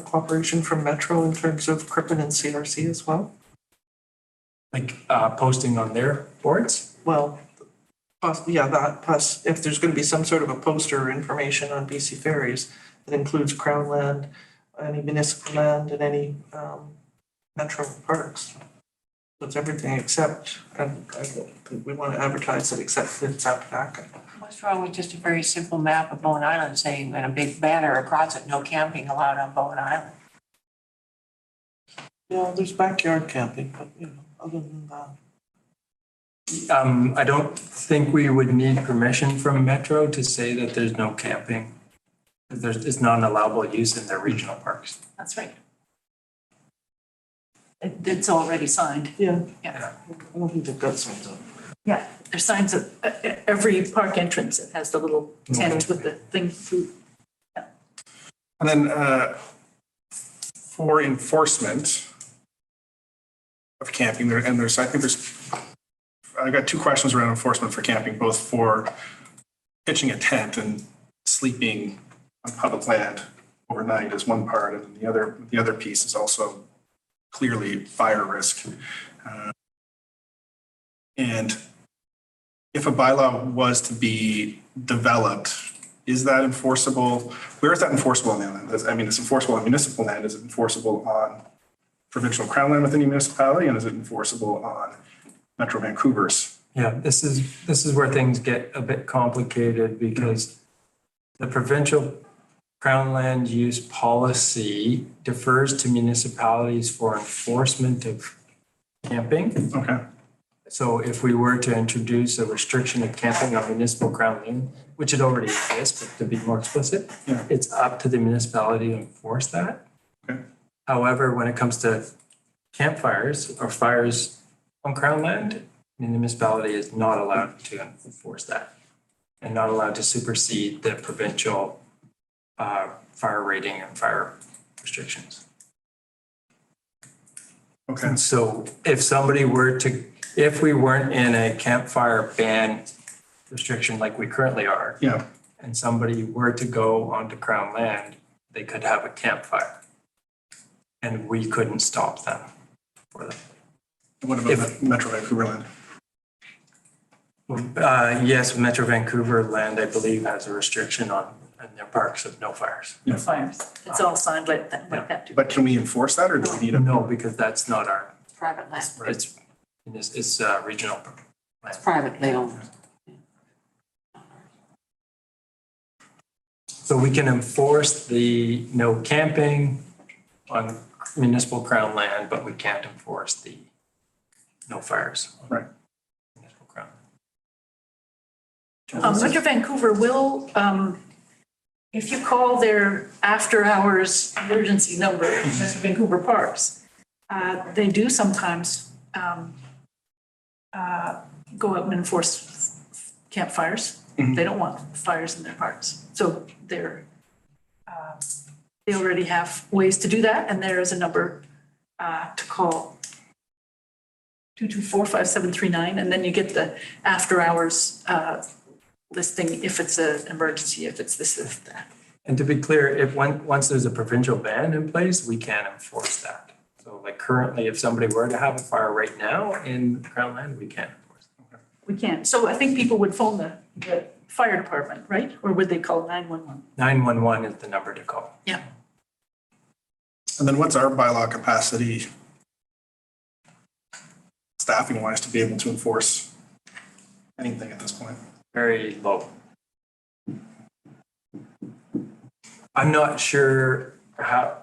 cooperation from Metro in terms of Crippen and CRC as well? Like posting on their boards? Well, yeah, that plus if there's going to be some sort of a poster or information on BC ferries that includes crown land, any municipal land, and any metro parks. So it's everything except, and we want to advertise it except that it's Appodaca. What's wrong with just a very simple map of Bowen Island saying, and a big banner across it, no camping allowed on Bowen Island? Yeah, there's backyard camping, but you know, other than that. I don't think we would need permission from Metro to say that there's no camping. It's not an allowable use in their regional parks. That's right. It's already signed. Yeah. Yeah. I don't think they've got signs up. Yeah, there's signs at every park entrance. It has the little tent with the thing, food. And then for enforcement of camping, I've got two questions around enforcement for camping, both for pitching a tent and sleeping on public land. overnight is one part, and the other piece is also clearly fire risk. And if a bylaw was to be developed, is that enforceable? Where is that enforceable in the land? I mean, it's enforceable on municipal land. Is it enforceable on provincial crown land within a municipality? And is it enforceable on Metro Vancouver's? Yeah, this is where things get a bit complicated because the provincial crown land use policy defers to municipalities for enforcement of camping. Okay. So if we were to introduce a restriction of camping on municipal crown land, which it already exists, but to be more explicit, it's up to the municipality to enforce that. Okay. However, when it comes to campfires or fires on crown land, the municipality is not allowed to enforce that and not allowed to supersede the provincial fire rating and fire restrictions. Okay. And so if we weren't in a campfire ban restriction like we currently are, and somebody were to go onto crown land, they could have a campfire and we couldn't stop them for that. What about Metro Vancouver land? Yes, Metro Vancouver land, I believe, has a restriction on in their parks of no fires. No fires. It's all signed like that too. But can we enforce that, or do we need a? No, because that's not our, Private land. it's regional. It's privately owned. So we can enforce the no camping on municipal crown land, but we can't enforce the no fires. Right. Municipal crown. Metro Vancouver will, if you call their after-hours emergency number, Metro Vancouver Parks, they do sometimes go out and enforce campfires. They don't want fires in their parks. So they already have ways to do that, and there is a number to call 224-5739, and then you get the after-hours listing if it's an emergency, if it's this, if that. And to be clear, once there's a provincial ban in place, we can enforce that. So like currently, if somebody were to have a fire right now in crown land, we can't enforce it. We can't. So I think people would phone the fire department, right? Or would they call 911? 911 is the number to call. Yeah. And then what's our bylaw capacity staffing wise to be able to enforce anything at this point? Very low. I'm not sure how,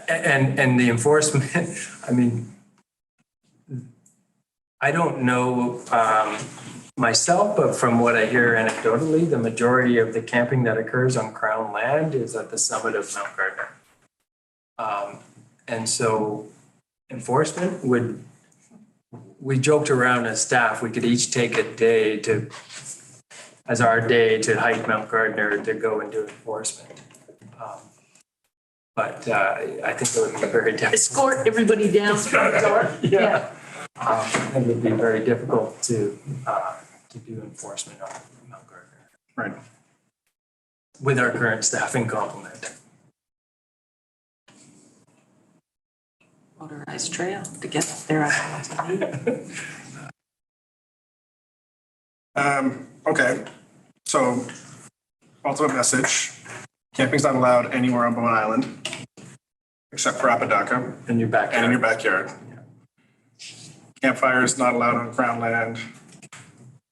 and the enforcement, I mean, I don't know myself, but from what I hear anecdotally, the majority of the camping that occurs on crown land is at the summit of Mount Gardner. And so enforcement we joked around as staff, we could each take a day as our day to hike Mount Gardner to go and do enforcement. But I think it would be very difficult. Escort everybody down to the door. Yeah. It would be very difficult to do enforcement on Mount Gardner. Right. With our current staffing complement. Motorized trail to get there. Okay, so ultimate message, camping's not allowed anywhere on Bowen Island except for Apodaca. In your backyard. And in your backyard. Campfire is not allowed on crown land.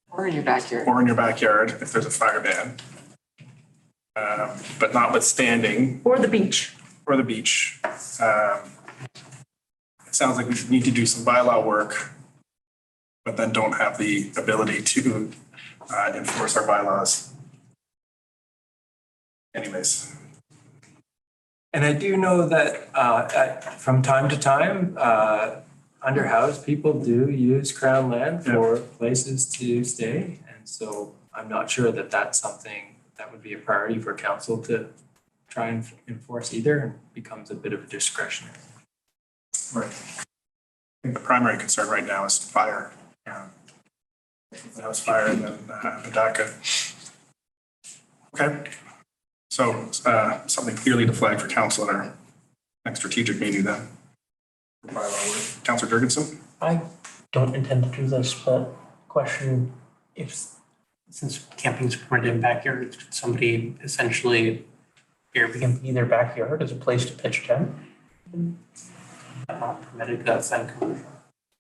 Or in your backyard. Or in your backyard if there's a fire ban. But notwithstanding. Or the beach. Or the beach. It sounds like we need to do some bylaw work, but then don't have the ability to enforce our bylaws. Anyways. And I do know that from time to time, underhoused people do use crown land for places to stay. And so I'm not sure that that's something that would be a priority for council to try and enforce either, and becomes a bit of a discretionary. Right. I think the primary concern right now is fire. That was fire and then Apodaca. Okay. So something clearly to flag for council at our next strategic meeting then. Councillor Jurgensen? I don't intend to do this, but question, if, since camping's permitted in backyards, could somebody essentially Airbnb their backyard as a place to pitch a tent? Not permitted, that's then commercial.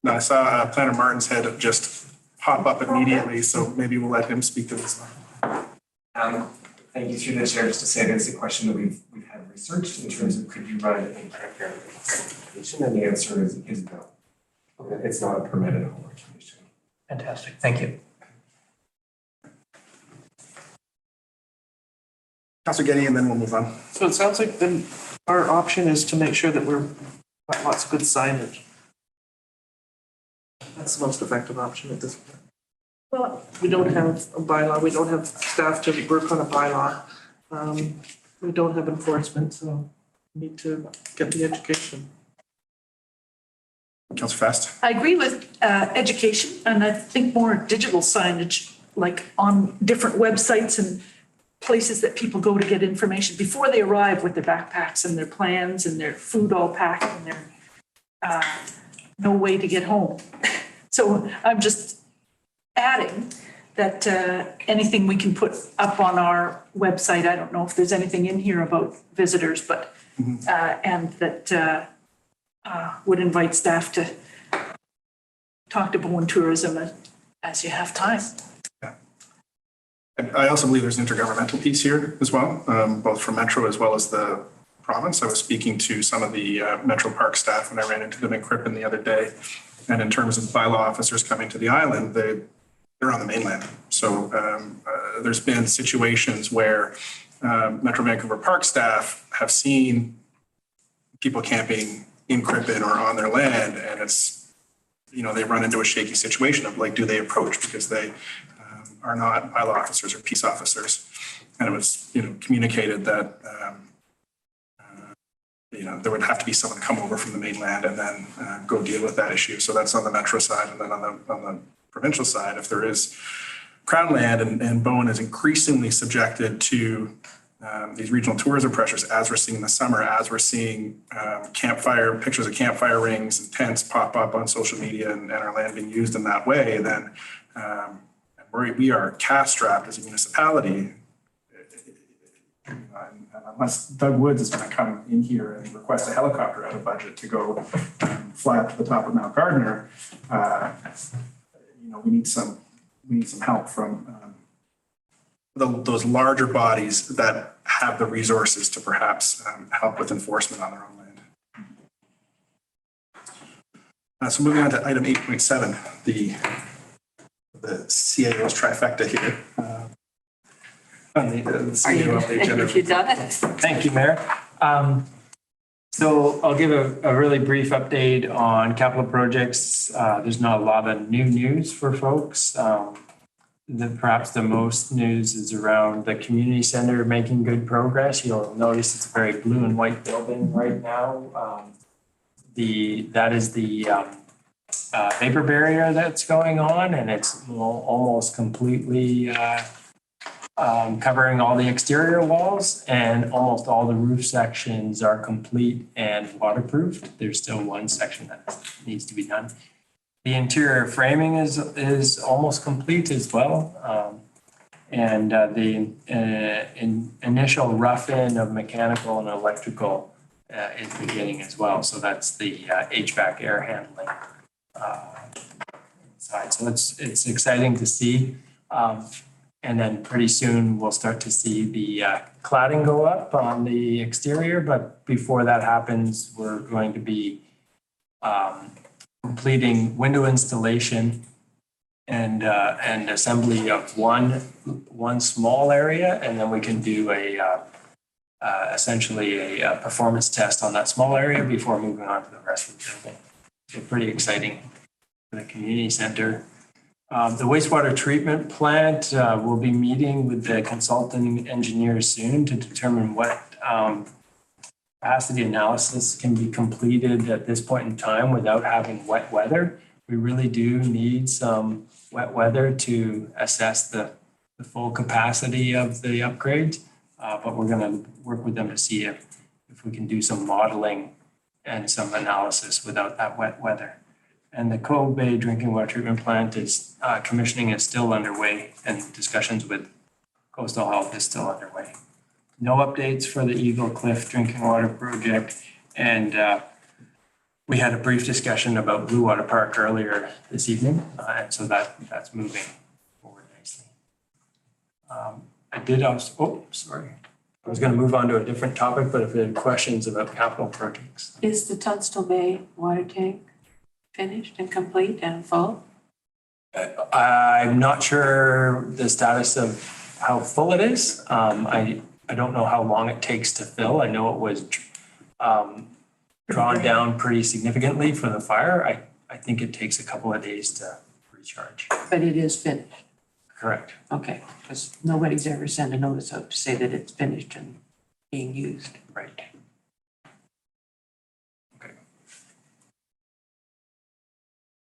No, I saw Planner Martin's head just pop up immediately, so maybe we'll let him speak to this one. Thank you through the chair, just to say that's a question that we've had researched in terms of could you run a backyard location, and the answer is no. It's not a permitted home occupation. Fantastic, thank you. Councillor Getty, and then we'll move on. So it sounds like then our option is to make sure that we're got lots of good signage. That's the most effective option at this point. Well, we don't have a bylaw, we don't have staff to work on a bylaw. We don't have enforcement, so we need to get the education. Councillor Fast? I agree with education, and I think more digital signage, like on different websites and places that people go to get information before they arrive with their backpacks and their plans and their food all packed and their no way to get home. So I'm just adding that anything we can put up on our website, I don't know if there's anything in here about visitors, but and that would invite staff to talk to Bowen Tourism as you have time. I also believe there's an intergovernmental piece here as well, both from Metro as well as the province. I was speaking to some of the Metro Park staff when I ran into them in Crippen the other day. And in terms of bylaw officers coming to the island, they're on the mainland. So there's been situations where Metro Vancouver Park staff have seen people camping in Crippen or on their land, and it's, they run into a shaky situation of like, do they approach because they are not bylaw officers or peace officers. And it was, communicated that, there would have to be someone come over from the mainland and then go deal with that issue. So that's on the Metro side. And then on the provincial side, if there is Crown land and Bowen is increasingly subjected to these regional tourism pressures, as we're seeing in the summer, as we're seeing pictures of campfire rings and tents pop up on social media and our land being used in that way, then we are cash-strapped as a municipality. Unless Doug Woods is going to come in here and request a helicopter out of budget to go fly up to the top of Mount Gardner, we need some help from those larger bodies that have the resources to perhaps help with enforcement on their own land. So moving on to item 8.7, the CAO's trifecta here. On the CAO update. If you've done it. Thank you, Mayor. So I'll give a really brief update on capital projects. There's not a lot of new news for folks. Perhaps the most news is around the community center making good progress. You'll notice it's a very blue and white building right now. That is the vapor barrier that's going on, and it's almost completely covering all the exterior walls, and almost all the roof sections are complete and waterproofed. There's still one section that needs to be done. The interior framing is almost complete as well. And the initial rough-in of mechanical and electrical is beginning as well. So that's the HVAC air handling side. So it's exciting to see. And then pretty soon we'll start to see the cladding go up on the exterior. But before that happens, we're going to be completing window installation and assembly of one small area, and then we can do essentially a performance test on that small area before moving on to the rest of the building. So pretty exciting for the community center. The wastewater treatment plant will be meeting with the consulting engineers soon to determine what capacity analysis can be completed at this point in time without having wet weather. We really do need some wet weather to assess the full capacity of the upgrade. But we're gonna work with them to see if we can do some modeling and some analysis without that wet weather. And the Cove Bay Drinking Water Treatment Plant is, commissioning is still underway and discussions with Coastal Health is still underway. No updates for the Eagle Cliff Drinking Water Project. And we had a brief discussion about Blue Water Park earlier this evening. And so that's moving forward nicely. I did also, I was gonna move on to a different topic, but if you had questions about capital projects. Is the Tunstall Bay water tank finished and complete and full? I'm not sure the status of how full it is. I don't know how long it takes to fill. I know it was drawn down pretty significantly for the fire. I think it takes a couple of days to recharge. But it is finished? Correct. Okay, because nobody's ever sent a notice out to say that it's finished and being used. Right.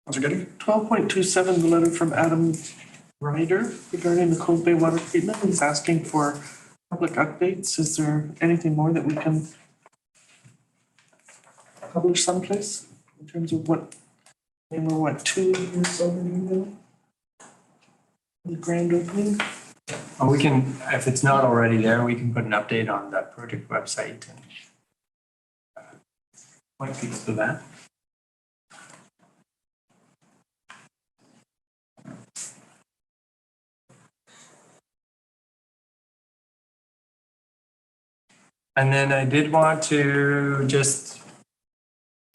12.27, the letter from Adam Ryder regarding the Cove Bay water treatment. He's asking for public updates. Is there anything more that we can publish someplace in terms of what, I mean, we're 2 years overdue now? The grand opening? Well, we can, if it's not already there, we can put an update on that project website and point people to that. And then I did want to just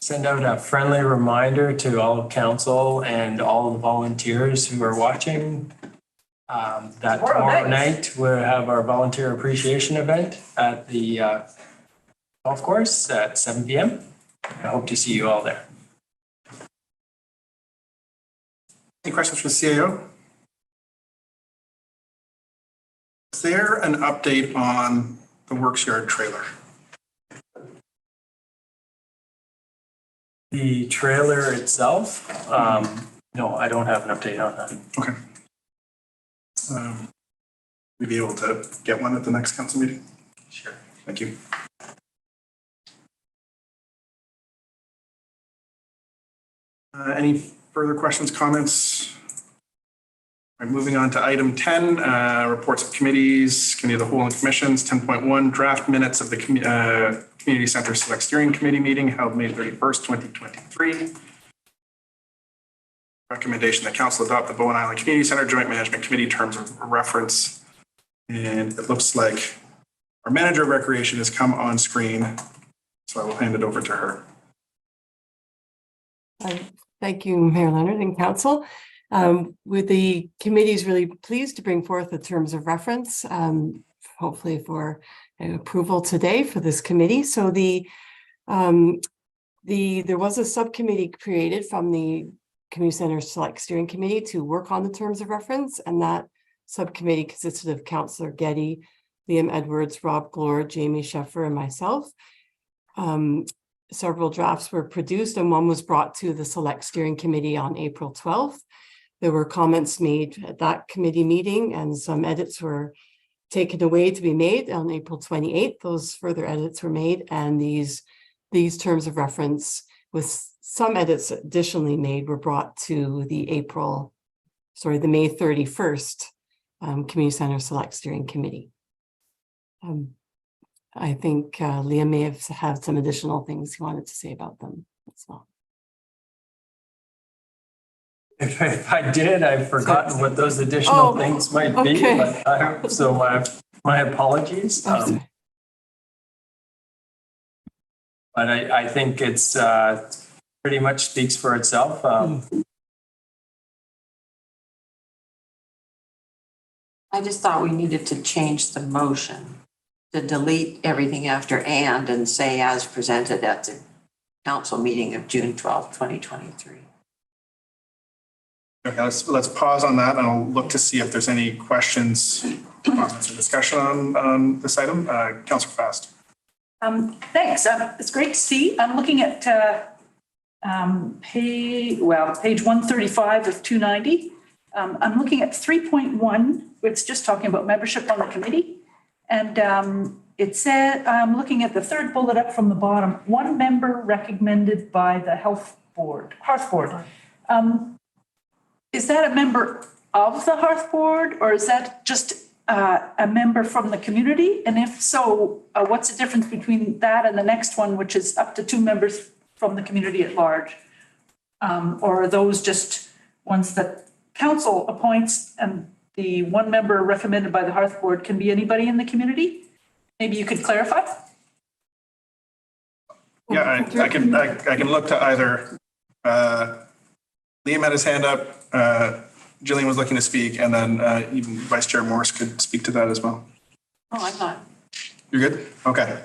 send out a friendly reminder to all council and all the volunteers who are watching that tomorrow night we'll have our volunteer appreciation event at the golf course at 7 p.m. I hope to see you all there. Any questions for the CAO? Is there an update on the Works Yard trailer? The trailer itself, no, I don't have an update on that. Okay. We'd be able to get one at the next council meeting? Sure. Thank you. Any further questions, comments? All right, moving on to item 10, reports of committees, committee of the whole and commissions. 10.1, draft minutes of the Community Center Select Steering Committee meeting held May 31st, 2023. Recommendation that council adopt the Bowen Island Community Center Joint Management Committee terms of reference. And it looks like our manager of recreation has come on screen, so I will hand it over to her. Thank you, Mayor Leonard and council. With the committee is really pleased to bring forth the terms of reference, hopefully for approval today for this committee. So there was a subcommittee created from the Community Center Select Steering Committee to work on the terms of reference, and that subcommittee consisted of Councillor Getty, Liam Edwards, Rob Glore, Jamie Sheffer, and myself. Several drafts were produced and one was brought to the Select Steering Committee on April 12th. There were comments made at that committee meeting and some edits were taken away to be made on April 28th. Those further edits were made, and these terms of reference with some edits additionally made were brought to the May 31st Community Center Select Steering Committee. I think Liam may have had some additional things he wanted to say about them as well. If I did, I've forgotten what those additional things might be, but so my apologies. But I think it's pretty much speaks for itself. I just thought we needed to change the motion to delete everything after and say as presented at the council meeting of June 12th, 2023. Okay, let's pause on that and I'll look to see if there's any questions, comments, or discussion on this item. Councillor Fast. Thanks. It's great to see. I'm looking at page 135 of 290. I'm looking at 3.1, it's just talking about membership on the committee. And it said, I'm looking at the third bullet up from the bottom, one member recommended by the health board, hearth board. Is that a member of the hearth board, or is that just a member from the community? And if so, what's the difference between that and the next one, which is up to 2 members from the community at large? Or are those just ones that council appoints, and the one member recommended by the hearth board can be anybody in the community? Maybe you could clarify? Yeah, I can look to either, Liam had his hand up, Jillian was looking to speak, and then even Vice Chair Morse could speak to that as well. Oh, I'm not. You're good? Okay.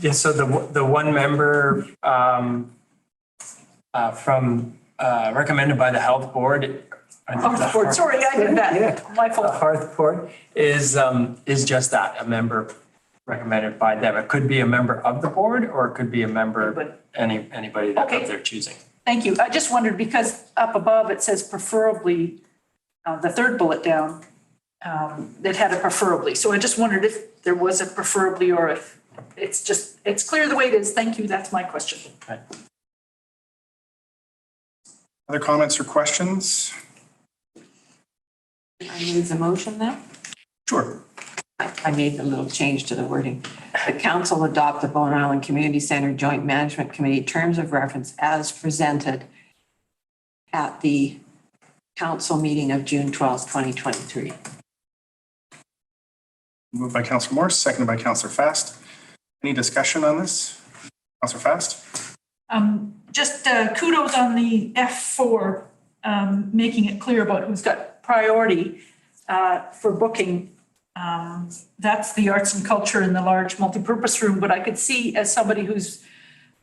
Yeah, so the one member from recommended by the health board. Hearth board, sorry, I did that. Yeah. My The fault. hearth board is just that, a member recommended by them. It could be a member of the board, or it could be a member, anybody that Okay. they're choosing. Thank you. I just wondered, because up above it says preferably, the third bullet down, it had a preferably. So I just wondered if there was a preferably, or if it's clear the way it is. Thank you. That's my question. Okay. Other comments or questions? I move the motion now. Sure. I made a little change to the wording. The council adopt the Bowen Island Community Center Joint Management Committee terms of reference as presented at the council meeting of June 12th, 2023. Moved by Councillor Morse, seconded by Councillor Fast. Any discussion on this? Councillor Fast? Just kudos on the F4, making it clear about who's got priority for booking. That's the arts and culture in the large multipurpose room, but I could see, as somebody who's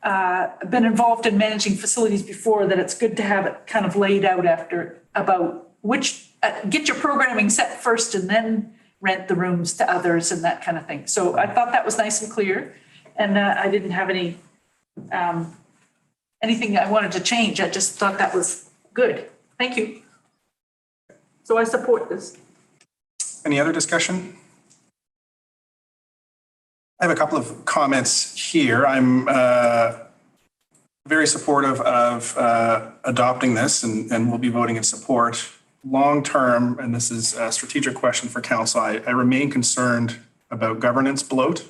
been involved in managing facilities before, that it's good to have it kind of laid out after about which, get your programming set first and then rent the rooms to others and that kind of thing. So I thought that was nice and clear, and I didn't have any anything I wanted to change. I just thought that was good. Thank you. So I support this. Any other discussion? I have a couple of comments here. I'm very supportive of adopting this, and we'll be voting in support. Long-term, and this is a strategic question for council, I remain concerned about governance bloat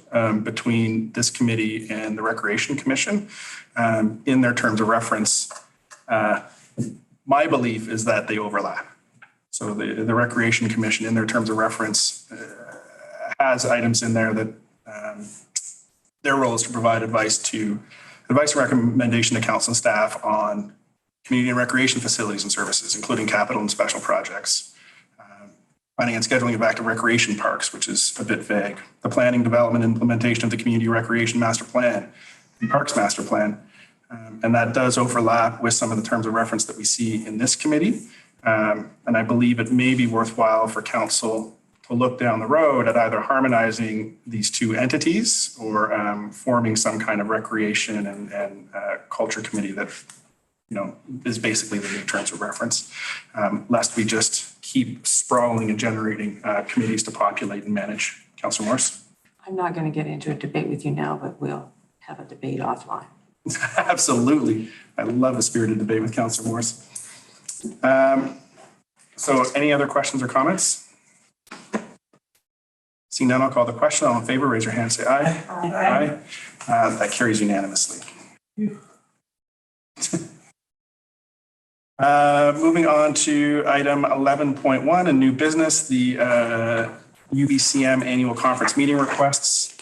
between this committee and the Recreation Commission in their terms of reference. My belief is that they overlap. So the Recreation Commission, in their terms of reference, has items in there that their role is to provide advice and recommendation to council and staff on community and recreation facilities and services, including capital and special projects. Planning and scheduling of active recreation parks, which is a bit vague. The planning, development, implementation of the community recreation master plan and parks master plan. And that does overlap with some of the terms of reference that we see in this committee. And I believe it may be worthwhile for council to look down the road at either harmonizing these two entities or forming some kind of recreation and culture committee that, you know, is basically the new terms of reference, lest we just keep sprawling and generating committees to populate and manage. Councillor Morse? I'm not going to get into a debate with you now, but we'll have a debate offline. Absolutely. I love a spirited debate with Councillor Morse. So any other questions or comments? Seeing none, I'll call the question. All in favor, raise your hand, say aye. Aye. That carries unanimously. Moving on to item 11.1, a new business, the UBCM annual conference meeting requests.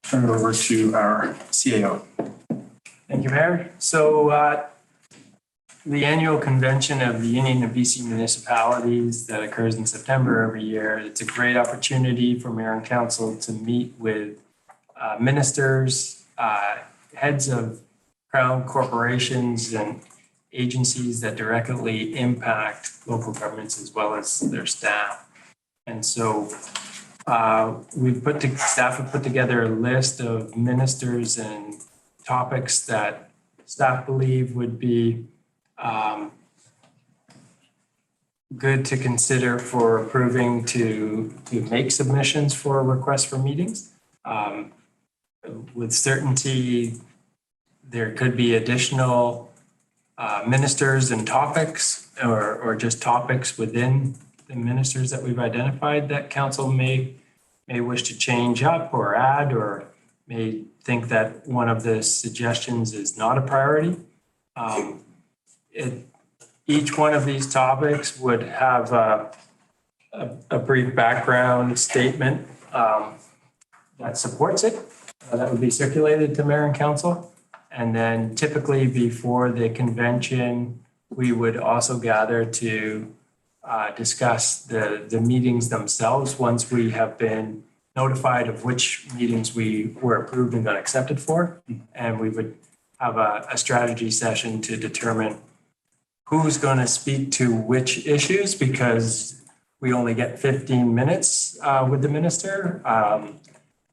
Turn it over to our CAO. Thank you, Mayor. So the annual convention of the Union of BC Municipalities that occurs in September every year, it's a great opportunity for Mayor and Council to meet with ministers, heads of Crown corporations and agencies that directly impact local governments as well as their staff. And so staff have put together a list of ministers and topics that staff believe would be good to consider for approving to make submissions for requests for meetings. With certainty, there could be additional ministers and topics or just topics within the ministers that we've identified that council may wish to change up or add, or may think that one of the suggestions is not a priority. Each one of these topics would have a brief background statement that supports it. That would be circulated to mayor and council. And then typically before the convention, we would also gather to discuss the meetings themselves once we have been notified of which meetings we were approved and got accepted for. And we would have a strategy session to determine who's going to speak to which issues, because we only get 15 minutes with the minister.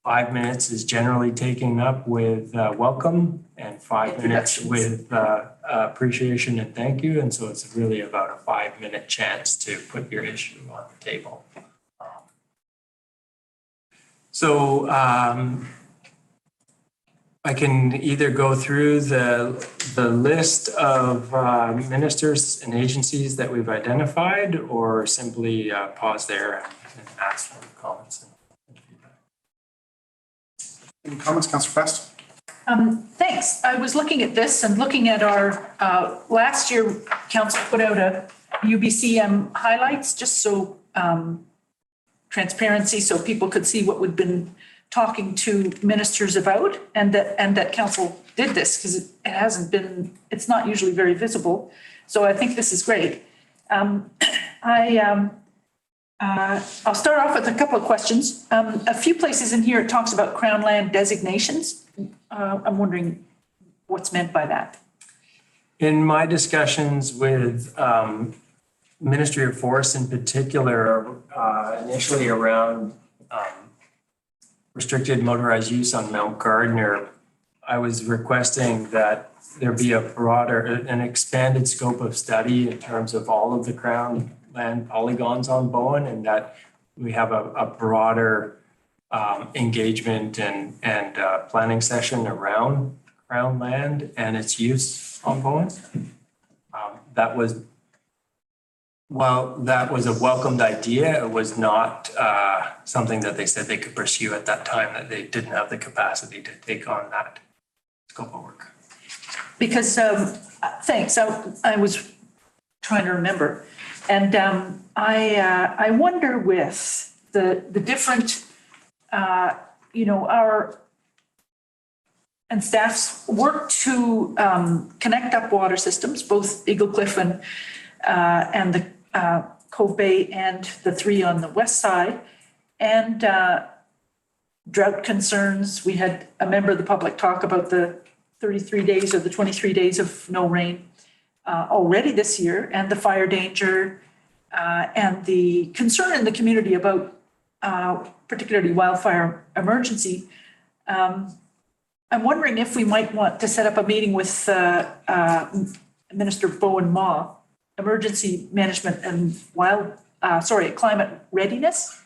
5 minutes is generally taken up with welcome, and 5 minutes with appreciation and thank you. And so it's really about a 5-minute chance to put your issue on the table. So I can either go through the list of ministers and agencies that we've identified, or simply pause there and ask for comments. Any comments, Councillor Fest? Thanks. I was looking at this and looking at our, last year, council put out a UBCM highlights, just so transparency, so people could see what we've been talking to ministers about, and that council did this, because it hasn't been, it's not usually very visible. So I think this is great. I'll start off with a couple of questions. A few places in here it talks about Crown land designations. I'm wondering what's meant by that. In my discussions with Ministry of Forests in particular, initially around restricted motorized use on Mount Gardner, I was requesting that there be an expanded scope of study in terms of all of the Crown land polygons on Bowen, and that we have a broader engagement and planning session around Crown land and its use on Bowen. While that was a welcomed idea, it was not something that they said they could pursue at that time, that they didn't have the capacity to take on that scope of work. Because, thanks, I was trying to remember. And I wonder with the different, our and staff's work to connect up water systems, both Eagle Cliff and the Cove Bay and the 3 on the west side, and drought concerns. We had a member of the public talk about the 33 days or the 23 days of no rain already this year, and the fire danger and the concern in the community about particularly wildfire emergency. I'm wondering if we might want to set up a meeting with Minister Bowen Ma, Emergency Management and Climate Readiness,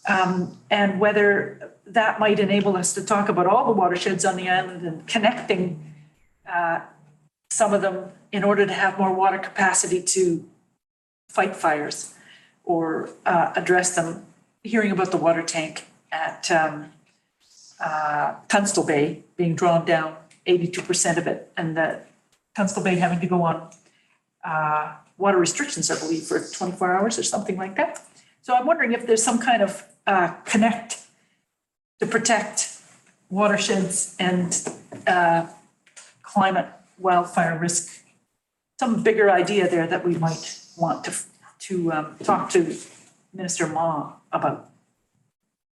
and whether that might enable us to talk about all the watersheds on the island and connecting some of them in order to have more water capacity to fight fires or address them. Hearing about the water tank at Tunstall Bay being drawn down, 82% of it, and that Tunstall Bay having to go on water restrictions, I believe, for 24 hours or something like that. So I'm wondering if there's some kind of connect to protect watersheds and climate wildfire risk, some bigger idea there that we might want to talk to Minister Ma about.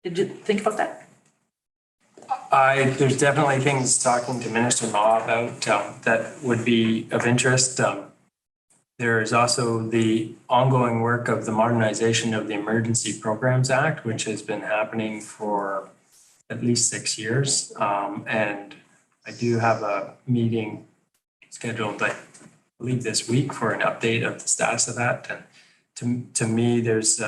Did you think about that? There's definitely things talking to Minister Ma about that would be of interest. There is also the ongoing work of the modernization of the Emergency Programs Act, which has been happening for at least 6 years. And I do have a meeting scheduled, I believe, this week for an update of the status of that. And to me, there's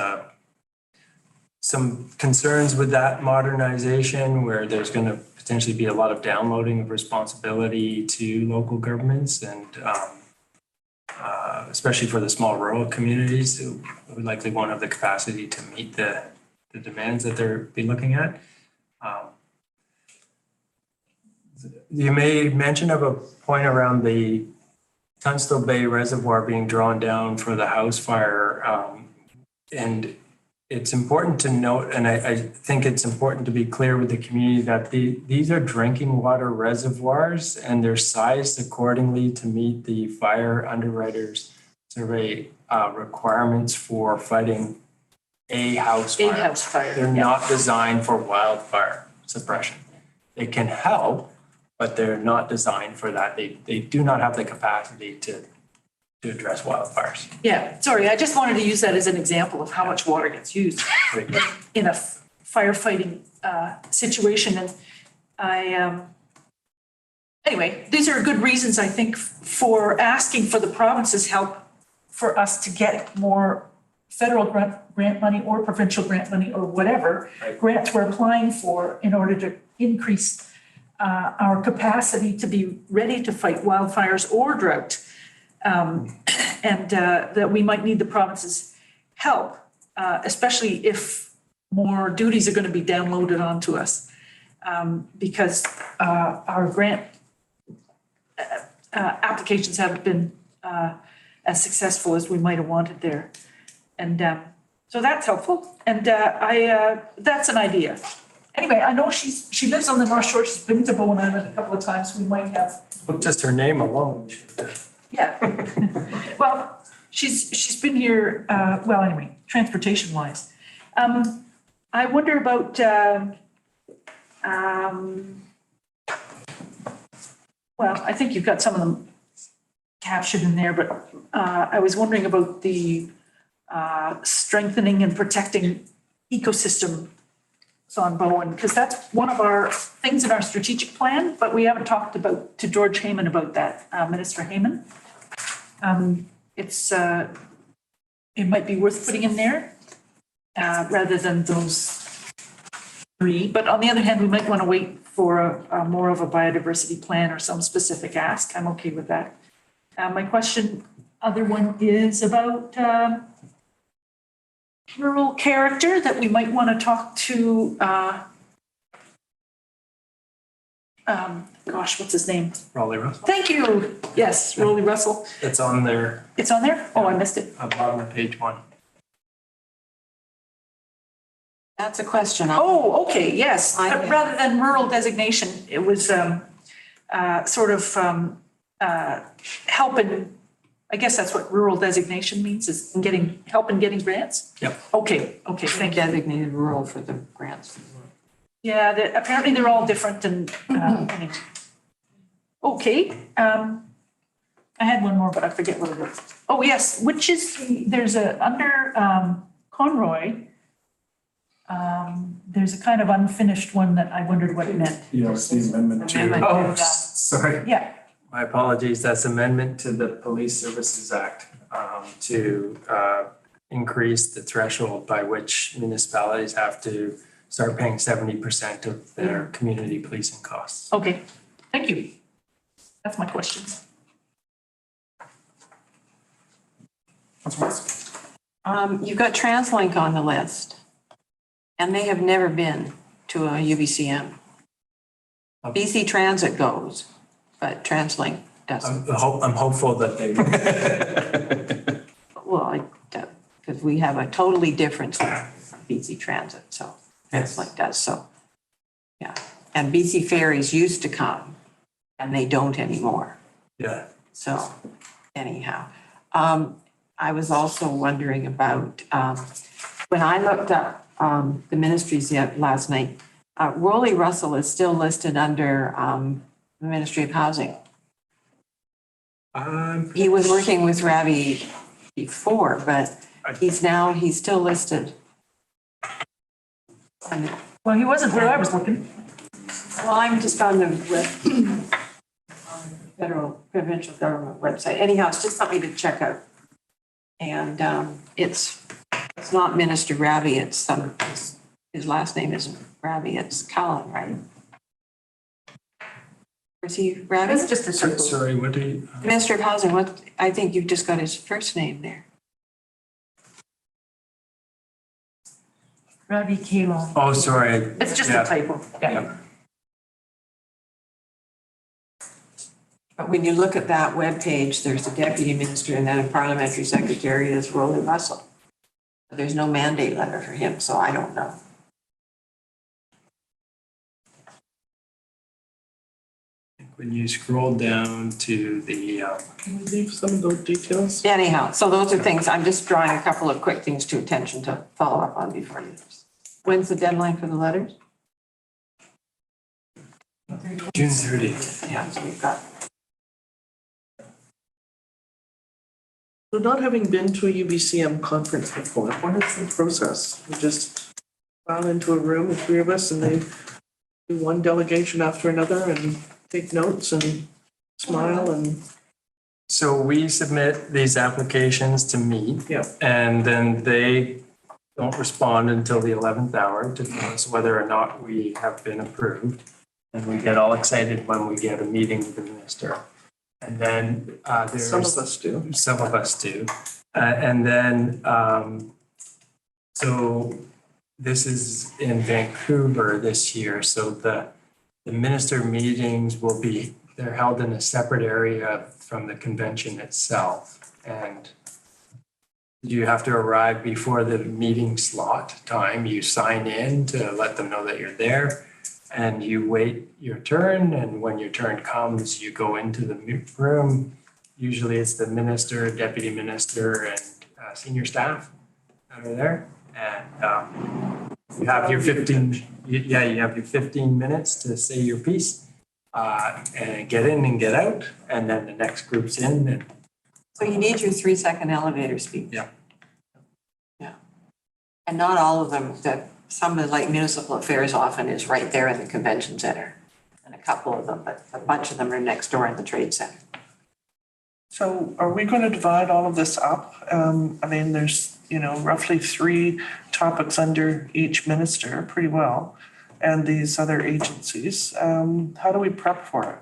some concerns with that modernization where there's going to potentially be a lot of downloading of responsibility to local governments and especially for the small rural communities who would likely won't have the capacity to meet the demands that they're be looking at. You made mention of a point around the Tunstall Bay Reservoir being drawn down for the house fire. And it's important to note, and I think it's important to be clear with the community that these are drinking water reservoirs and they're sized accordingly to meet the fire underwriters survey requirements for fighting a house fire. A house fire. They're not designed for wildfire suppression. They can help, but they're not designed for that. They do not have the capacity to address wildfires. Yeah, sorry, I just wanted to use that as an example of how much water gets used in a firefighting situation. And anyway, these are good reasons, I think, for asking for the province's help for us to get more federal grant money or provincial grant money or whatever grants we're applying for in order to increase our capacity to be ready to fight wildfires or drought. And that we might need the province's help, especially if more duties are going to be downloaded onto us, because our grant applications haven't been as successful as we might have wanted there. And so that's helpful. And that's an idea. Anyway, I know she lives on the North Shore. She's been to Bowen Island a couple of times. We might have. Well, just her name alone. Yeah. Well, she's been here, well, anyway, transportation wise. I wonder about, well, I think you've got some of them captured in there, but I was wondering about the strengthening and protecting ecosystem on Bowen, because that's one of our things in our strategic plan, but we haven't talked to George Heyman about that, Minister Heyman. It might be worth putting in there rather than those three. But on the other hand, we might want to wait for a more of a biodiversity plan or some specific ask. I'm okay with that. My other one is about rural character that we might want to talk to, gosh, what's his name? Raleigh Russell. Thank you. Yes, Raleigh Russell. It's on there. It's on there? Oh, I missed it. Bottom of page 1. That's a question. Oh, okay, yes. Rather than rural designation, it was sort of helping. I guess that's what rural designation means, is help in getting grants? Yep. Okay, thank you. Designated rural for the grants. Yeah, apparently they're all different and, anyway. Okay, I had one more, but I forget what it was. Oh, yes, which is, there's under Conroy, there's a kind of unfinished one that I wondered what it meant. Yes, the amendment to. Amendment Oh, to, sorry. Yeah, My apologies. That's amendment to the Police Services Act to increase the threshold by which municipalities have to start paying 70% of their community policing costs. okay, thank you. That's my questions. You've got TransLink on the list, and they have never been to a UBCM. BC Transit goes, but TransLink doesn't. I'm hopeful that they. Well, because we have a totally different BC Transit, so TransLink does, so, yeah. And BC Ferries used to come, and they don't anymore. Yeah. So anyhow, I was also wondering about, when I looked up the ministries last night, Rolly Russell is still listed under the Ministry of Housing. He was working with Ravi before, but he's still listed. Well, he wasn't where I was looking. Well, I'm just on the federal provincial government website. Anyhow, it's just something to check out. And it's not Minister Ravi, it's his last name isn't Ravi, it's Cullen, right? Is he Ravi? That's just a circle. Sorry, what do you? Minister of Housing, I think you've just got his first name there. Ravi Kalon. Oh, sorry. It's just Yeah. a typo. Yeah. But when you look at that webpage, there's the deputy minister and then a parliamentary secretary is Rolly Russell. There's no mandate letter for him, so I don't know. When you scroll down to the, Can we leave some of those details? Anyhow, so those are things, I'm just drawing a couple of quick things to attention to follow up on before you. When's the deadline for the letters? June 30th. Yeah, so we've got. So not having been to a UBCM conference before, what is the process? We just file into a room, the three of us, and they do one delegation after another and take notes and smile and. So we submit these applications to meet. Yeah. And then they don't respond until the 11th hour to tell us whether or not we have been approved. And we get all excited when we get a meeting with the minister. And then there's. Some of us do. Some of us do. And then, so this is in Vancouver this year. So the minister meetings will be, they're held in a separate area from the convention itself. And you have to arrive before the meeting slot time. You sign in to let them know that you're there. And you wait your turn, and when your turn comes, you go into the room. Usually it's the minister, deputy minister, and senior staff that are there. And you have your 15 minutes to say your piece, and get in and get out, and then the next group's in. And So you need your 3-second elevator speech. Yeah. Yeah. And not all of them, some of like municipal affairs often is right there in the convention center. And a couple of them, but a bunch of them are next door in the trade center. So are we going to divide all of this up? I mean, there's, roughly 3 topics under each minister pretty well, and these other agencies. How do we prep for it?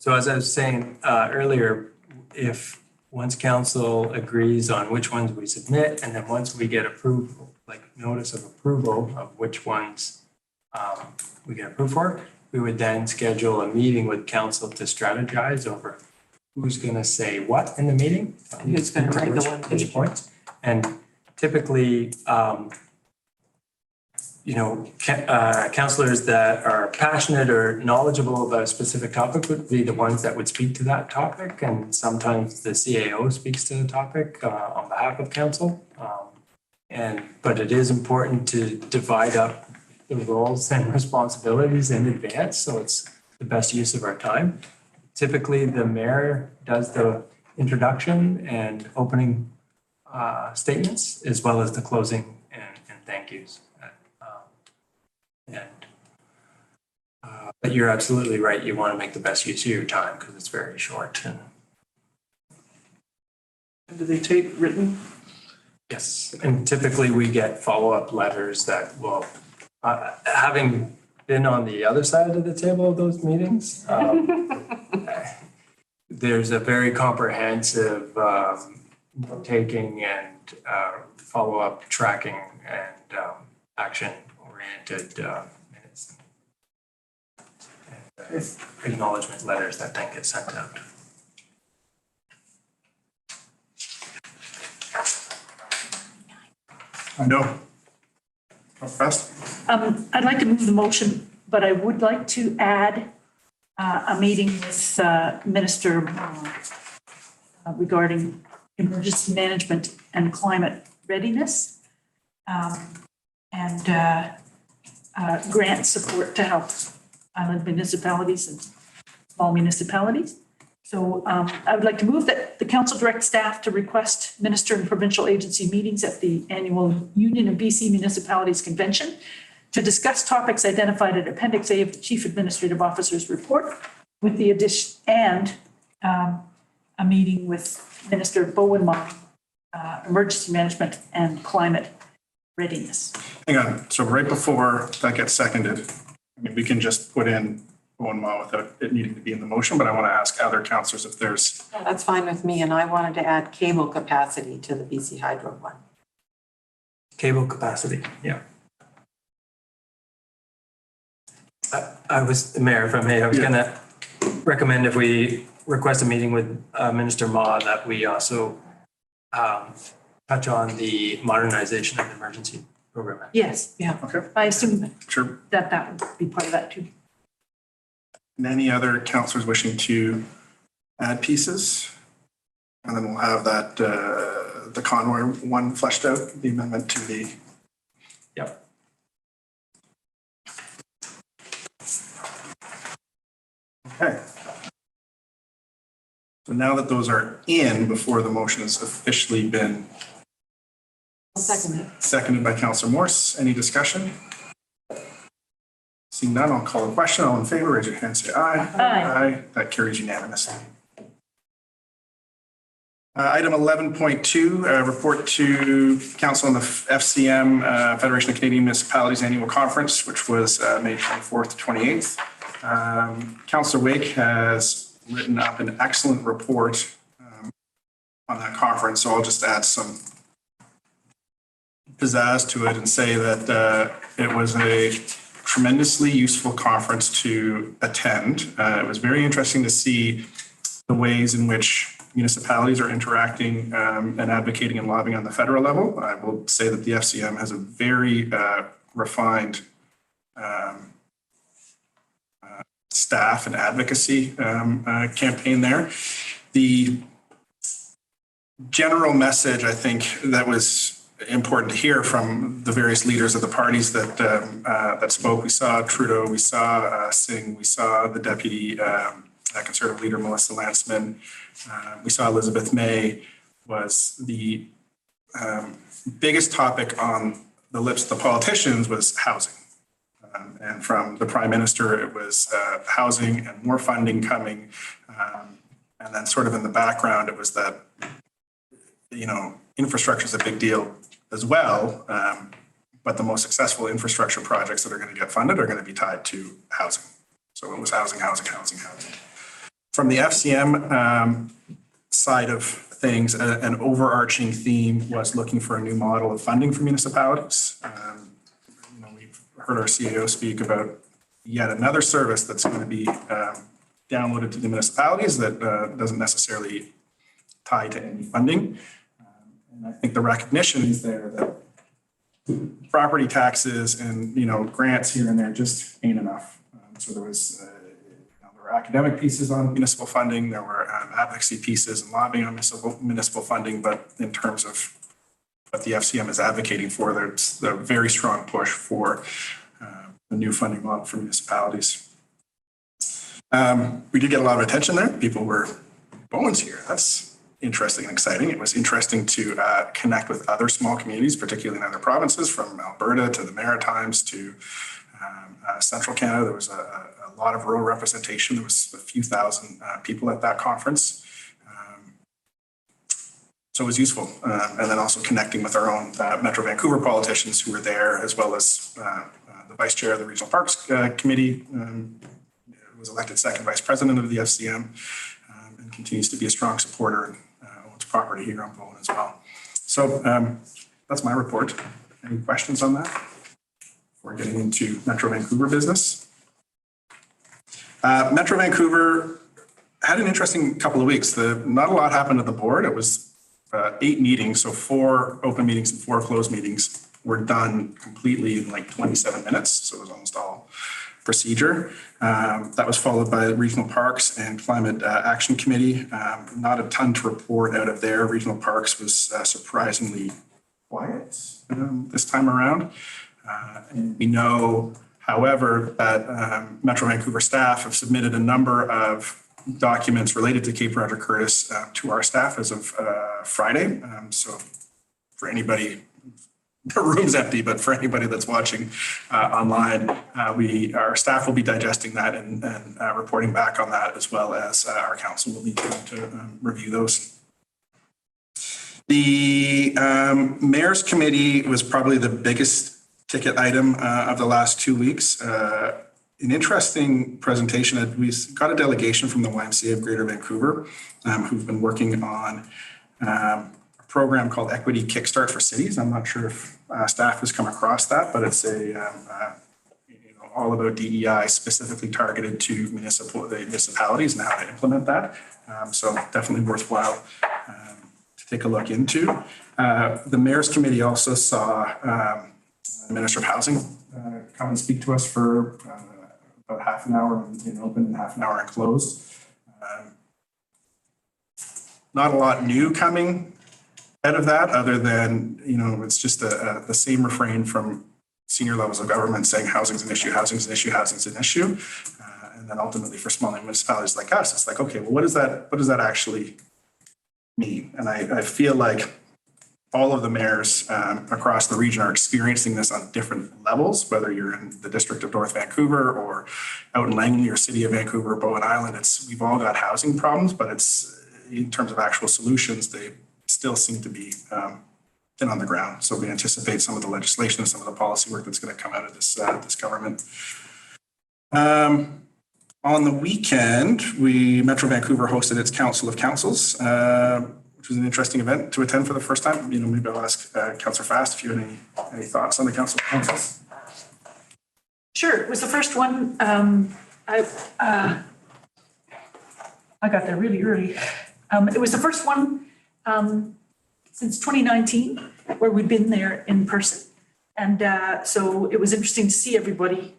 so as I was saying earlier, if once council agrees on which ones we submit, and then once we get approval, like notice of approval of which ones we get approved for, we would then schedule a meeting with council to strategize over who's going to say what in the meeting. And who's going to write the one which points. And typically, councillors that are passionate or knowledgeable about a specific topic would be the ones that would speak to that topic. And sometimes the CAO speaks to the topic on behalf of council. But it is important to divide up the roles and responsibilities in advance, so it's the best use of our time. Typically, the mayor does the introduction and opening statements, as well as the closing and thank yous. But you're absolutely right. You want to make the best use of your time because it's very short. And Do they take written? yes, and typically we get follow-up letters that will, having been on the other side of the table of those meetings, there's a very comprehensive note-taking and follow-up tracking and action-oriented minutes. And acknowledgement letters that then get sent out. I know. Go fast. I'd like to move the motion, but I would like to add a meeting with Minister regarding emergency management and climate readiness and grant support to help island municipalities and small municipalities. So I would like to move that the council direct staff to request minister and provincial agency meetings at the annual Union of BC Municipalities Convention to discuss topics identified at Appendix A of the Chief Administrative Officer's report, with the addition and a meeting with Minister Bowenmont emergency management and climate readiness. Hang on, so right before that gets seconded, I mean, we can just put in Bowen Mall without it needing to be in the motion, but I want to ask other councillors if there's, That's fine with me, and I wanted to add cable capacity to the BC Hydro one. Cable capacity, yeah. I was, Mayor, if I may, I was gonna recommend if we request a meeting with Minister Ma that we also touch on the modernization of the emergency program. Yes, yeah. Okay. I assume sure. that would be part of that too. And any other councillors wishing to add pieces? And then we'll have that, the Conroy one fleshed out, the amendment to the. Yep. Okay. So now that those are in before the motion has officially been I'll second it. seconded by Councillor Morse, any discussion? Seeing none, I'll call the question. All in favor, raise your hand, say aye. Aye. That carries unanimously. Item 11.2, report to Council on the FCM, Federation of Canadian Municipalities Annual Conference, which was May 24th to 28th. Councillor Wake has written up an excellent report on that conference, so I'll just add some pizzazz to it and say that it was a tremendously useful conference to attend. It was very interesting to see the ways in which municipalities are interacting and advocating and lobbying on the federal level. I will say that the FCM has a very refined staff and advocacy campaign there. The general message, I think, that was important to hear from the various leaders of the parties that that spoke. We saw Trudeau, we saw Singh, we saw the Deputy Conservative leader, Melissa Lantsman. We saw Elizabeth May was the biggest topic on the lips of the politicians was housing. And from the Prime Minister, it was housing and more funding coming. And then sort of in the background, it was that, you know, infrastructure is a big deal as well. But the most successful infrastructure projects that are going to get funded are going to be tied to housing. So it was housing. From the FCM side of things, an overarching theme was looking for a new model of funding for municipalities. You know, we've heard our CAO speak about yet another service that's going to be downloaded to the municipalities that doesn't necessarily tie to any funding. And I think the recognition is there that property taxes and, you know, grants here and there just ain't enough. So there was there were academic pieces on municipal funding, there were advocacy pieces and lobbying on municipal funding, but in terms of what the FCM is advocating for, there's a very strong push for a new funding model for municipalities. We did get a lot of attention there. People were, Bowen's here. That's interesting and exciting. It was interesting to connect with other small communities, particularly in other provinces, from Alberta to the Maritimes to Central Canada. There was a lot of rural representation. There was a few thousand people at that conference. So it was useful. And then also connecting with our own Metro Vancouver politicians who were there, as well as the vice chair of the Regional Parks Committee, was elected second vice president of the FCM, and continues to be a strong supporter and owns property here on Bowen as well. So that's my report. Any questions on that before getting into Metro Vancouver business? Metro Vancouver had an interesting couple of weeks. Not a lot happened at the board. It was 8 meetings, so 4 open meetings and 4 closed meetings were done completely in like 27 minutes. So it was almost all procedure. That was followed by the Regional Parks and Climate Action Committee. Not a ton to report out of there. Regional Parks was surprisingly quiet this time around. And we know, however, that Metro Vancouver staff have submitted a number of documents related to Cape Roger Curtis to our staff as of Friday. So for anybody, the room's empty, but for anybody that's watching online, our staff will be digesting that and reporting back on that, as well as our council will need to review those. The Mayor's Committee was probably the biggest ticket item of the last 2 weeks. An interesting presentation. We got a delegation from the YMCA of Greater Vancouver who've been working on a program called Equity Kickstart for Cities. I'm not sure if staff has come across that, but it's all about DEI specifically targeted to municipalities and how to implement that. So definitely worthwhile to take a look into. The Mayor's Committee also saw the Minister of Housing come and speak to us for about half an hour in open and half an hour in closed. Not a lot new coming out of that, other than, it's just the same refrain from senior levels of government saying housing's an issue, housing's an issue, housing's an issue. And then ultimately for smaller municipalities like us, it's like, okay, well, what does that actually mean? And I feel like all of the mayors across the region are experiencing this on different levels, whether you're in the district of North Vancouver or out in Langley or City of Vancouver, Bowen Island. We've all got housing problems, but it's in terms of actual solutions, they still seem to be thin on the ground. So we anticipate some of the legislation and some of the policy work that's going to come out of this government. On the weekend, Metro Vancouver hosted its Council of Councils, which was an interesting event to attend for the first time. Maybe I'll ask Councillor Fast if you have any thoughts on the Council of Councils. Sure, it was the first one. I got there really early. It was the first one since 2019 where we'd been there in person. And so it was interesting to see everybody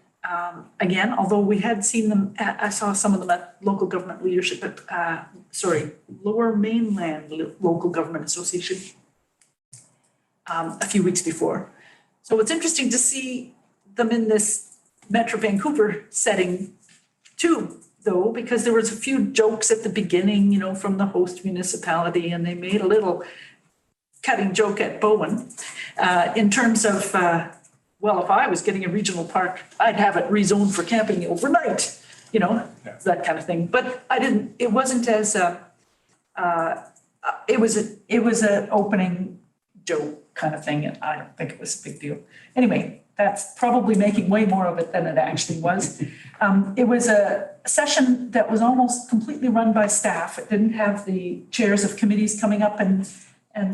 again, although we had seen them, I saw some of them at local government leadership at, Lower Mainland Local Government Association a few weeks before. So it's interesting to see them in this Metro Vancouver setting too, though, because there was a few jokes at the beginning, from the host municipality, and they made a little cutting joke at Bowen in terms of, well, if I was getting a regional park, I'd have it rezoned for camping overnight, that kind of thing. But it wasn't as, it was an opening joke kind of thing, and I don't think it was a big deal. Anyway, that's probably making way more of it than it actually was. It was a session that was almost completely run by staff. It didn't have the chairs of committees coming up and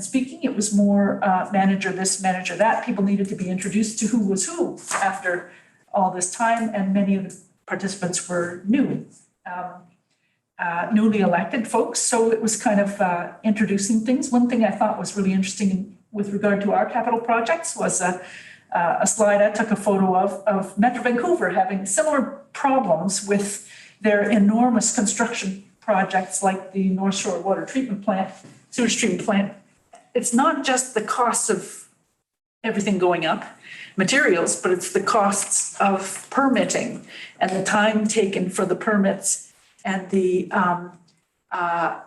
speaking. It was more manager this, manager that. People needed to be introduced to who was who after all this time, and many of the participants were newly elected folks. So it was kind of introducing things. One thing I thought was really interesting with regard to our capital projects was a slide I took a photo of Metro Vancouver having similar problems with their enormous construction projects like the North Shore Water Treatment Plant, sewage treatment plant. It's not just the costs of everything going up, materials, but it's the costs of permitting and the time taken for the permits and the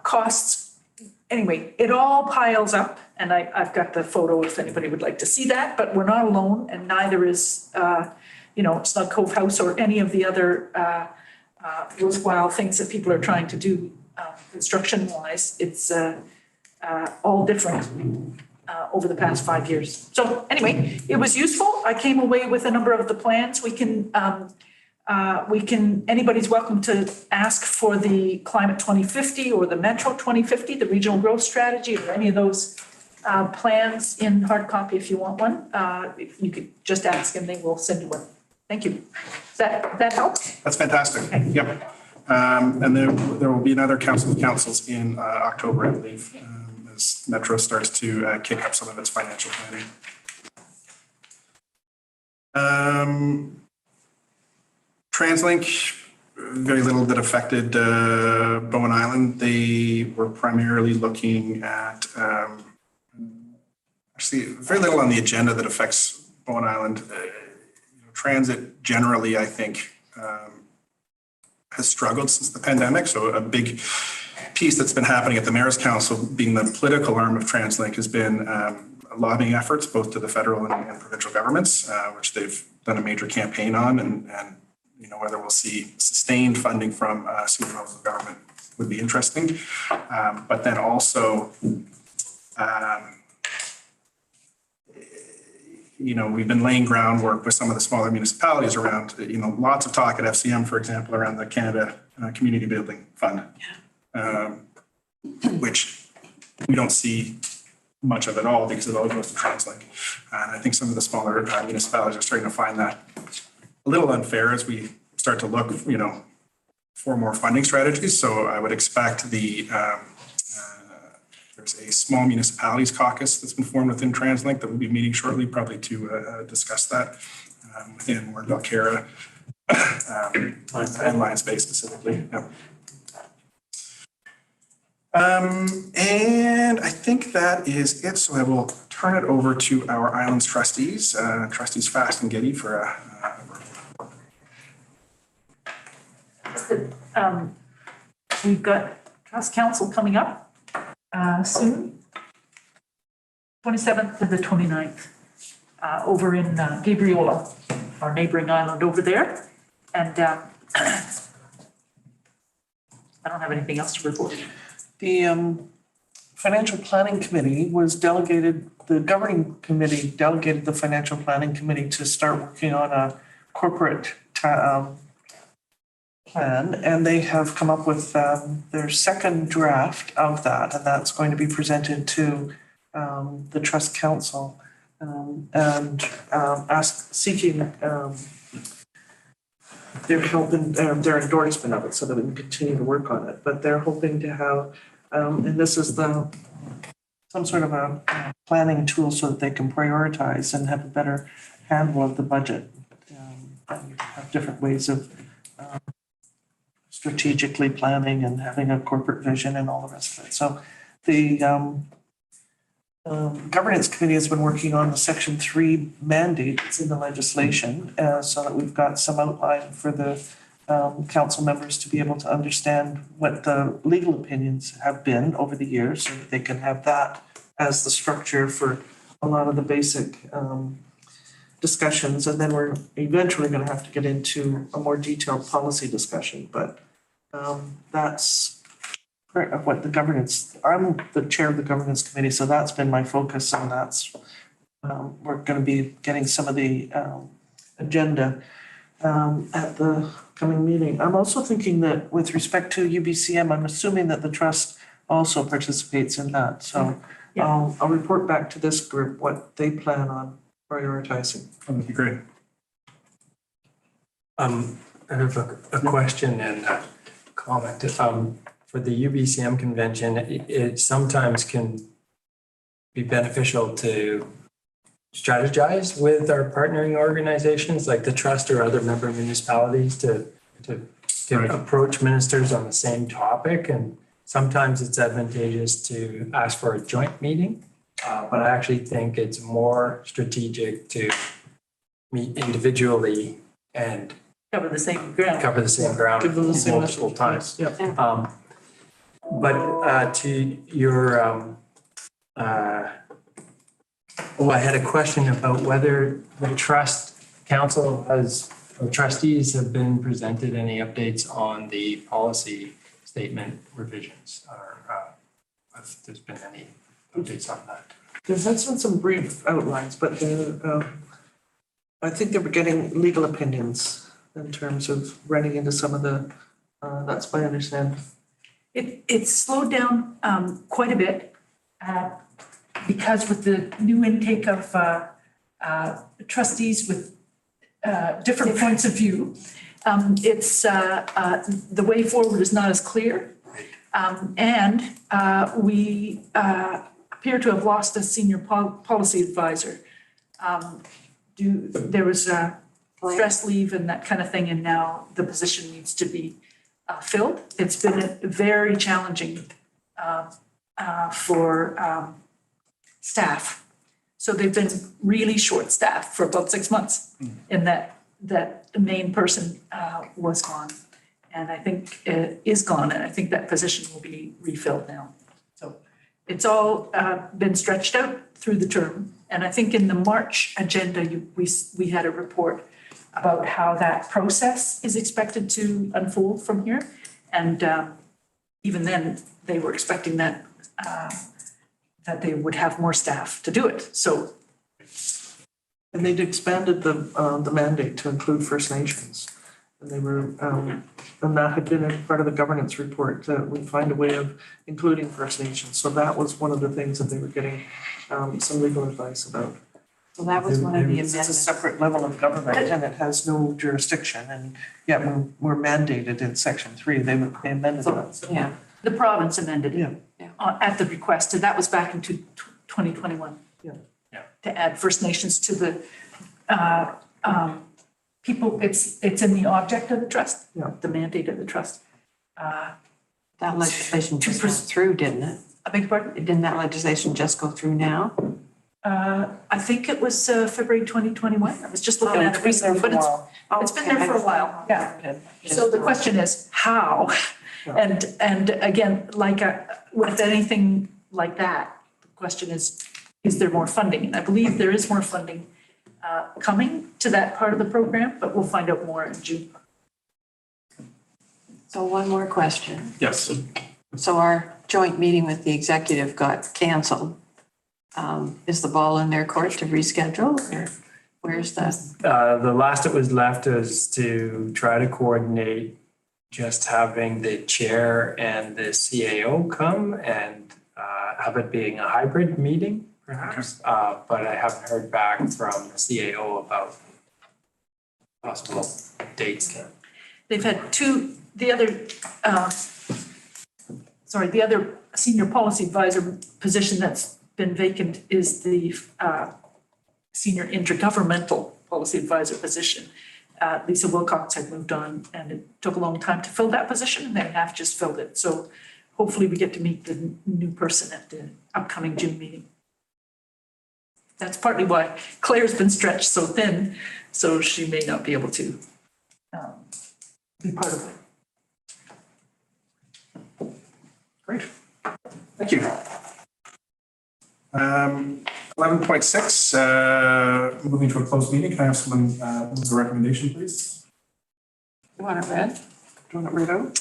costs. Anyway, it all piles up, and I've got the photo if anybody would like to see that, but we're not alone, and neither is, Snug Cove House or any of the other worthwhile things that people are trying to do construction-wise. It's all different over the past 5 years. So anyway, it was useful. I came away with a number of the plans. Anybody's welcome to ask for the Climate 2050 or the Metro 2050, the Regional Growth Strategy, or any of those plans in hard copy if you want one. You could just ask and they will send you one. Thank you. That helps? That's fantastic. Okay. Yep. And there will be another Council of Councils in October, I believe, as Metro starts to kick up some of its financial planning. TransLink, very little that affected Bowen Island. They were primarily looking at, actually very little on the agenda that affects Bowen Island. Transit generally, I think, has struggled since the pandemic. So a big piece that's been happening at the Mayor's Council, being the political arm of TransLink, has been lobbying efforts both to the federal and provincial governments, which they've done a major campaign on, and whether we'll see sustained funding from senior levels of government would be interesting. But then also We've been laying groundwork with some of the smaller municipalities around, lots of talk at FCM, for example, around the Canada Community Building Fund, which we don't see much of at all because it all goes to TransLink. And I think some of the smaller municipalities are starting to find that a little unfair as we start to look, for more funding strategies. So I would expect there's a small municipalities caucus that's been formed within TransLink that will be meeting shortly, probably to discuss that within Warren Belcara and Lions Bay specifically. Yep. And I think that is it. So I will turn it over to our Islands trustees, trustees Fast and Getty for We've got Trust Council coming up soon, 27th to the 29th, over in Gabriola, our neighboring island over there. And I don't have anything else to report. The Financial Planning Committee was delegated, the governing committee delegated the Financial Planning Committee to start working on a corporate plan, and they have come up with their second draft of that, and that's going to be presented to the Trust Council and seeking their help and their endorsement of it so that we can continue to work on it. But they're hoping to have, and this is some sort of a planning tool so that they can prioritize and have a better handle of the budget. And have different ways of strategically planning and having a corporate vision and all the rest of it. So the governance committee has been working on the Section 3 mandate that's in the legislation so that we've got some outline for the council members to be able to understand what the legal opinions have been over the years so that they can have that as the structure for a lot of the basic discussions. And then we're eventually going to have to get into a more detailed policy discussion. But that's what the governance, I'm the chair of the governance committee, so that's been my focus, and that's, we're going to be getting some of the agenda at the coming meeting. I'm also thinking that with respect to UBCM, I'm assuming that the trust also participates in that. So I'll report back to this group what they plan on prioritizing. That would be great. I have a question and a comment. For the UBCM convention, it sometimes can be beneficial to strategize with our partnering organizations like the trust or other member municipalities to approach ministers on the same topic. And sometimes it's advantageous to ask for a joint meeting. But I actually think it's more strategic to meet individually and cover the same ground. Give them the same multiple times. Yeah. But to your, I had a question about whether the trust council or trustees have been presented any updates on the policy statement revisions or if there's been any updates on that. There's been some brief outlines, but I think they were getting legal opinions in terms of running into some of the, that's my understanding. It's slowed down quite a bit because with the new intake of trustees with different points of view, it's the way forward is not as clear. And we appear to have lost a senior policy advisor. There was stress leave and that kind of thing, and now the position needs to be filled. It's been very challenging for staff. So they've been really short-staffed for about 6 months in that the main person was gone. And I think is gone, and I think that position will be refilled now. So it's all been stretched out through the term. And I think in the March agenda, we had a report about how that process is expected to unfold from here. And even then, they were expecting that that they would have more staff to do it. So And they'd expanded the mandate to include First Nations. And they were, and that had been a part of the governance report, that we'd find a way of including First Nations. So that was one of the things that they were getting some legal advice about. So that was one of the It's a amendments. separate level of government and it has no jurisdiction, and yet we're mandated in section 3, they amended that. So- Yeah. the province amended Yeah. it at the request, and that was back in 2021. Yeah. Yeah. To add First Nations to the people, it's in the object of the trust, Yeah. the mandate of the trust. That legislation just went through, didn't it? I beg your pardon? Didn't that legislation just go through now? I think it was February 2021. I was just looking at it recently, but it's been there for a while, yeah. So the question is, how? And again, like with anything like that, the question is there more funding? And I believe there is more funding coming to that part of the program, but we'll find out more in June. So one more question. Yes. So our joint meeting with the executive got canceled. Is the ball in their court to reschedule, or where's the? The last it was left is to try to coordinate just having the chair and the CAO come and have it being a hybrid meeting perhaps. But I haven't heard back from the CAO about possible dates. They've had the other senior policy advisor position that's been vacant is the senior intergovernmental policy advisor position. Lisa Wilcox had moved on and it took a long time to fill that position and they have just filled it. So hopefully we get to meet the new person at the upcoming June meeting. That's partly why Claire's been stretched so thin, so she may not be able to be part of it. Great. Thank you. 11.6, moving to a closed meeting. Can I have someone move the recommendation, please? You want it read? Do you want it read out?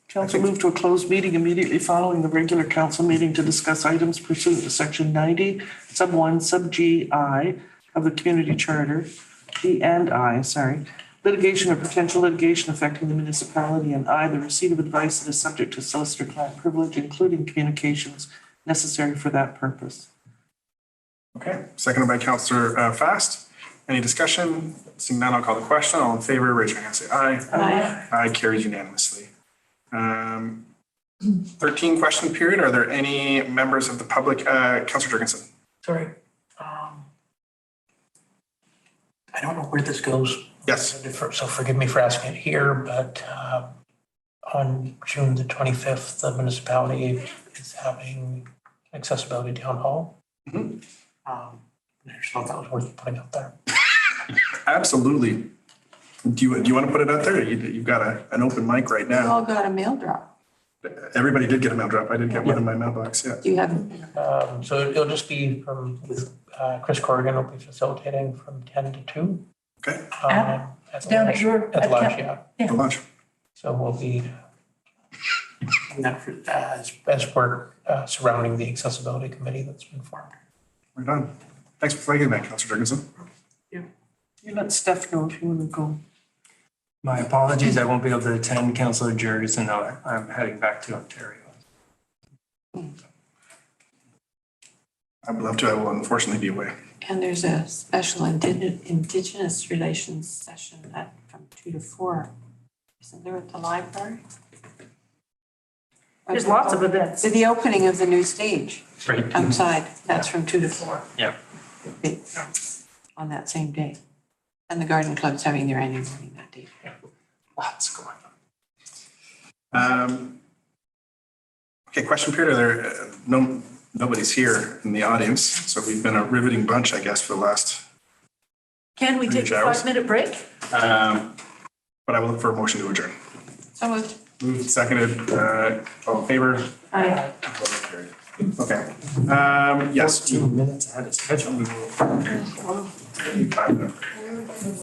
Council moved to a closed meeting immediately following the regular council meeting to discuss items pursuant to section 90, sub 1, sub G, I of the community charter, G and I, litigation or potential litigation affecting the municipality, and I, the receipt of advice that is subject to solicitor-client privilege, including communications necessary for that purpose. Okay, seconded by Councillor Fast. Any discussion? Seeing none, I'll call the question. All in favor, raise your hand, say aye. Aye. Aye carries unanimously. 13 question period. Are there any members of the public? Councillor Jurgensen. Sorry. I don't know where this goes. Yes. So forgive me for asking it here, but on June the 25th, the municipality is having accessibility town hall. Mm-hmm. I just thought that was worth putting out there. Absolutely. Do you want to put it out there? You've got an open mic right We now. all got a mail drop. Everybody did get a mail drop. I did get one in my mailbox, yeah. Do you have? So it'll just be with Chris Corrigan will be facilitating from 10 to 2. Okay. Down at your. At lunch, yeah. Yeah. For lunch. So we'll be doing that as work surrounding the accessibility committee that's been formed. Right on. Thanks for flagging that, Councillor Jurgensen. You let Steph know if you want to go. My apologies, I won't be able to attend Councillor Jurgensen. I'm heading back to Ontario. I would love to. I will unfortunately be away. And there's a special Indigenous relations session from 2 to 4. Isn't there at the library? There's lots of events. The opening of the new stage Right. outside, that's from 2 to 4. Yeah. On that same day. And the garden club's having their annual meeting that day. Lots going on. Okay, question period. Are there nobody's here in the audience, so we've been a riveting bunch, I guess, for the last. Can we take a 5-minute break? But I will look for a motion to adjourn. So moved. Moved, seconded, all in favor? Aye. Okay. Yes. 2 minutes ahead of schedule. 5 minutes.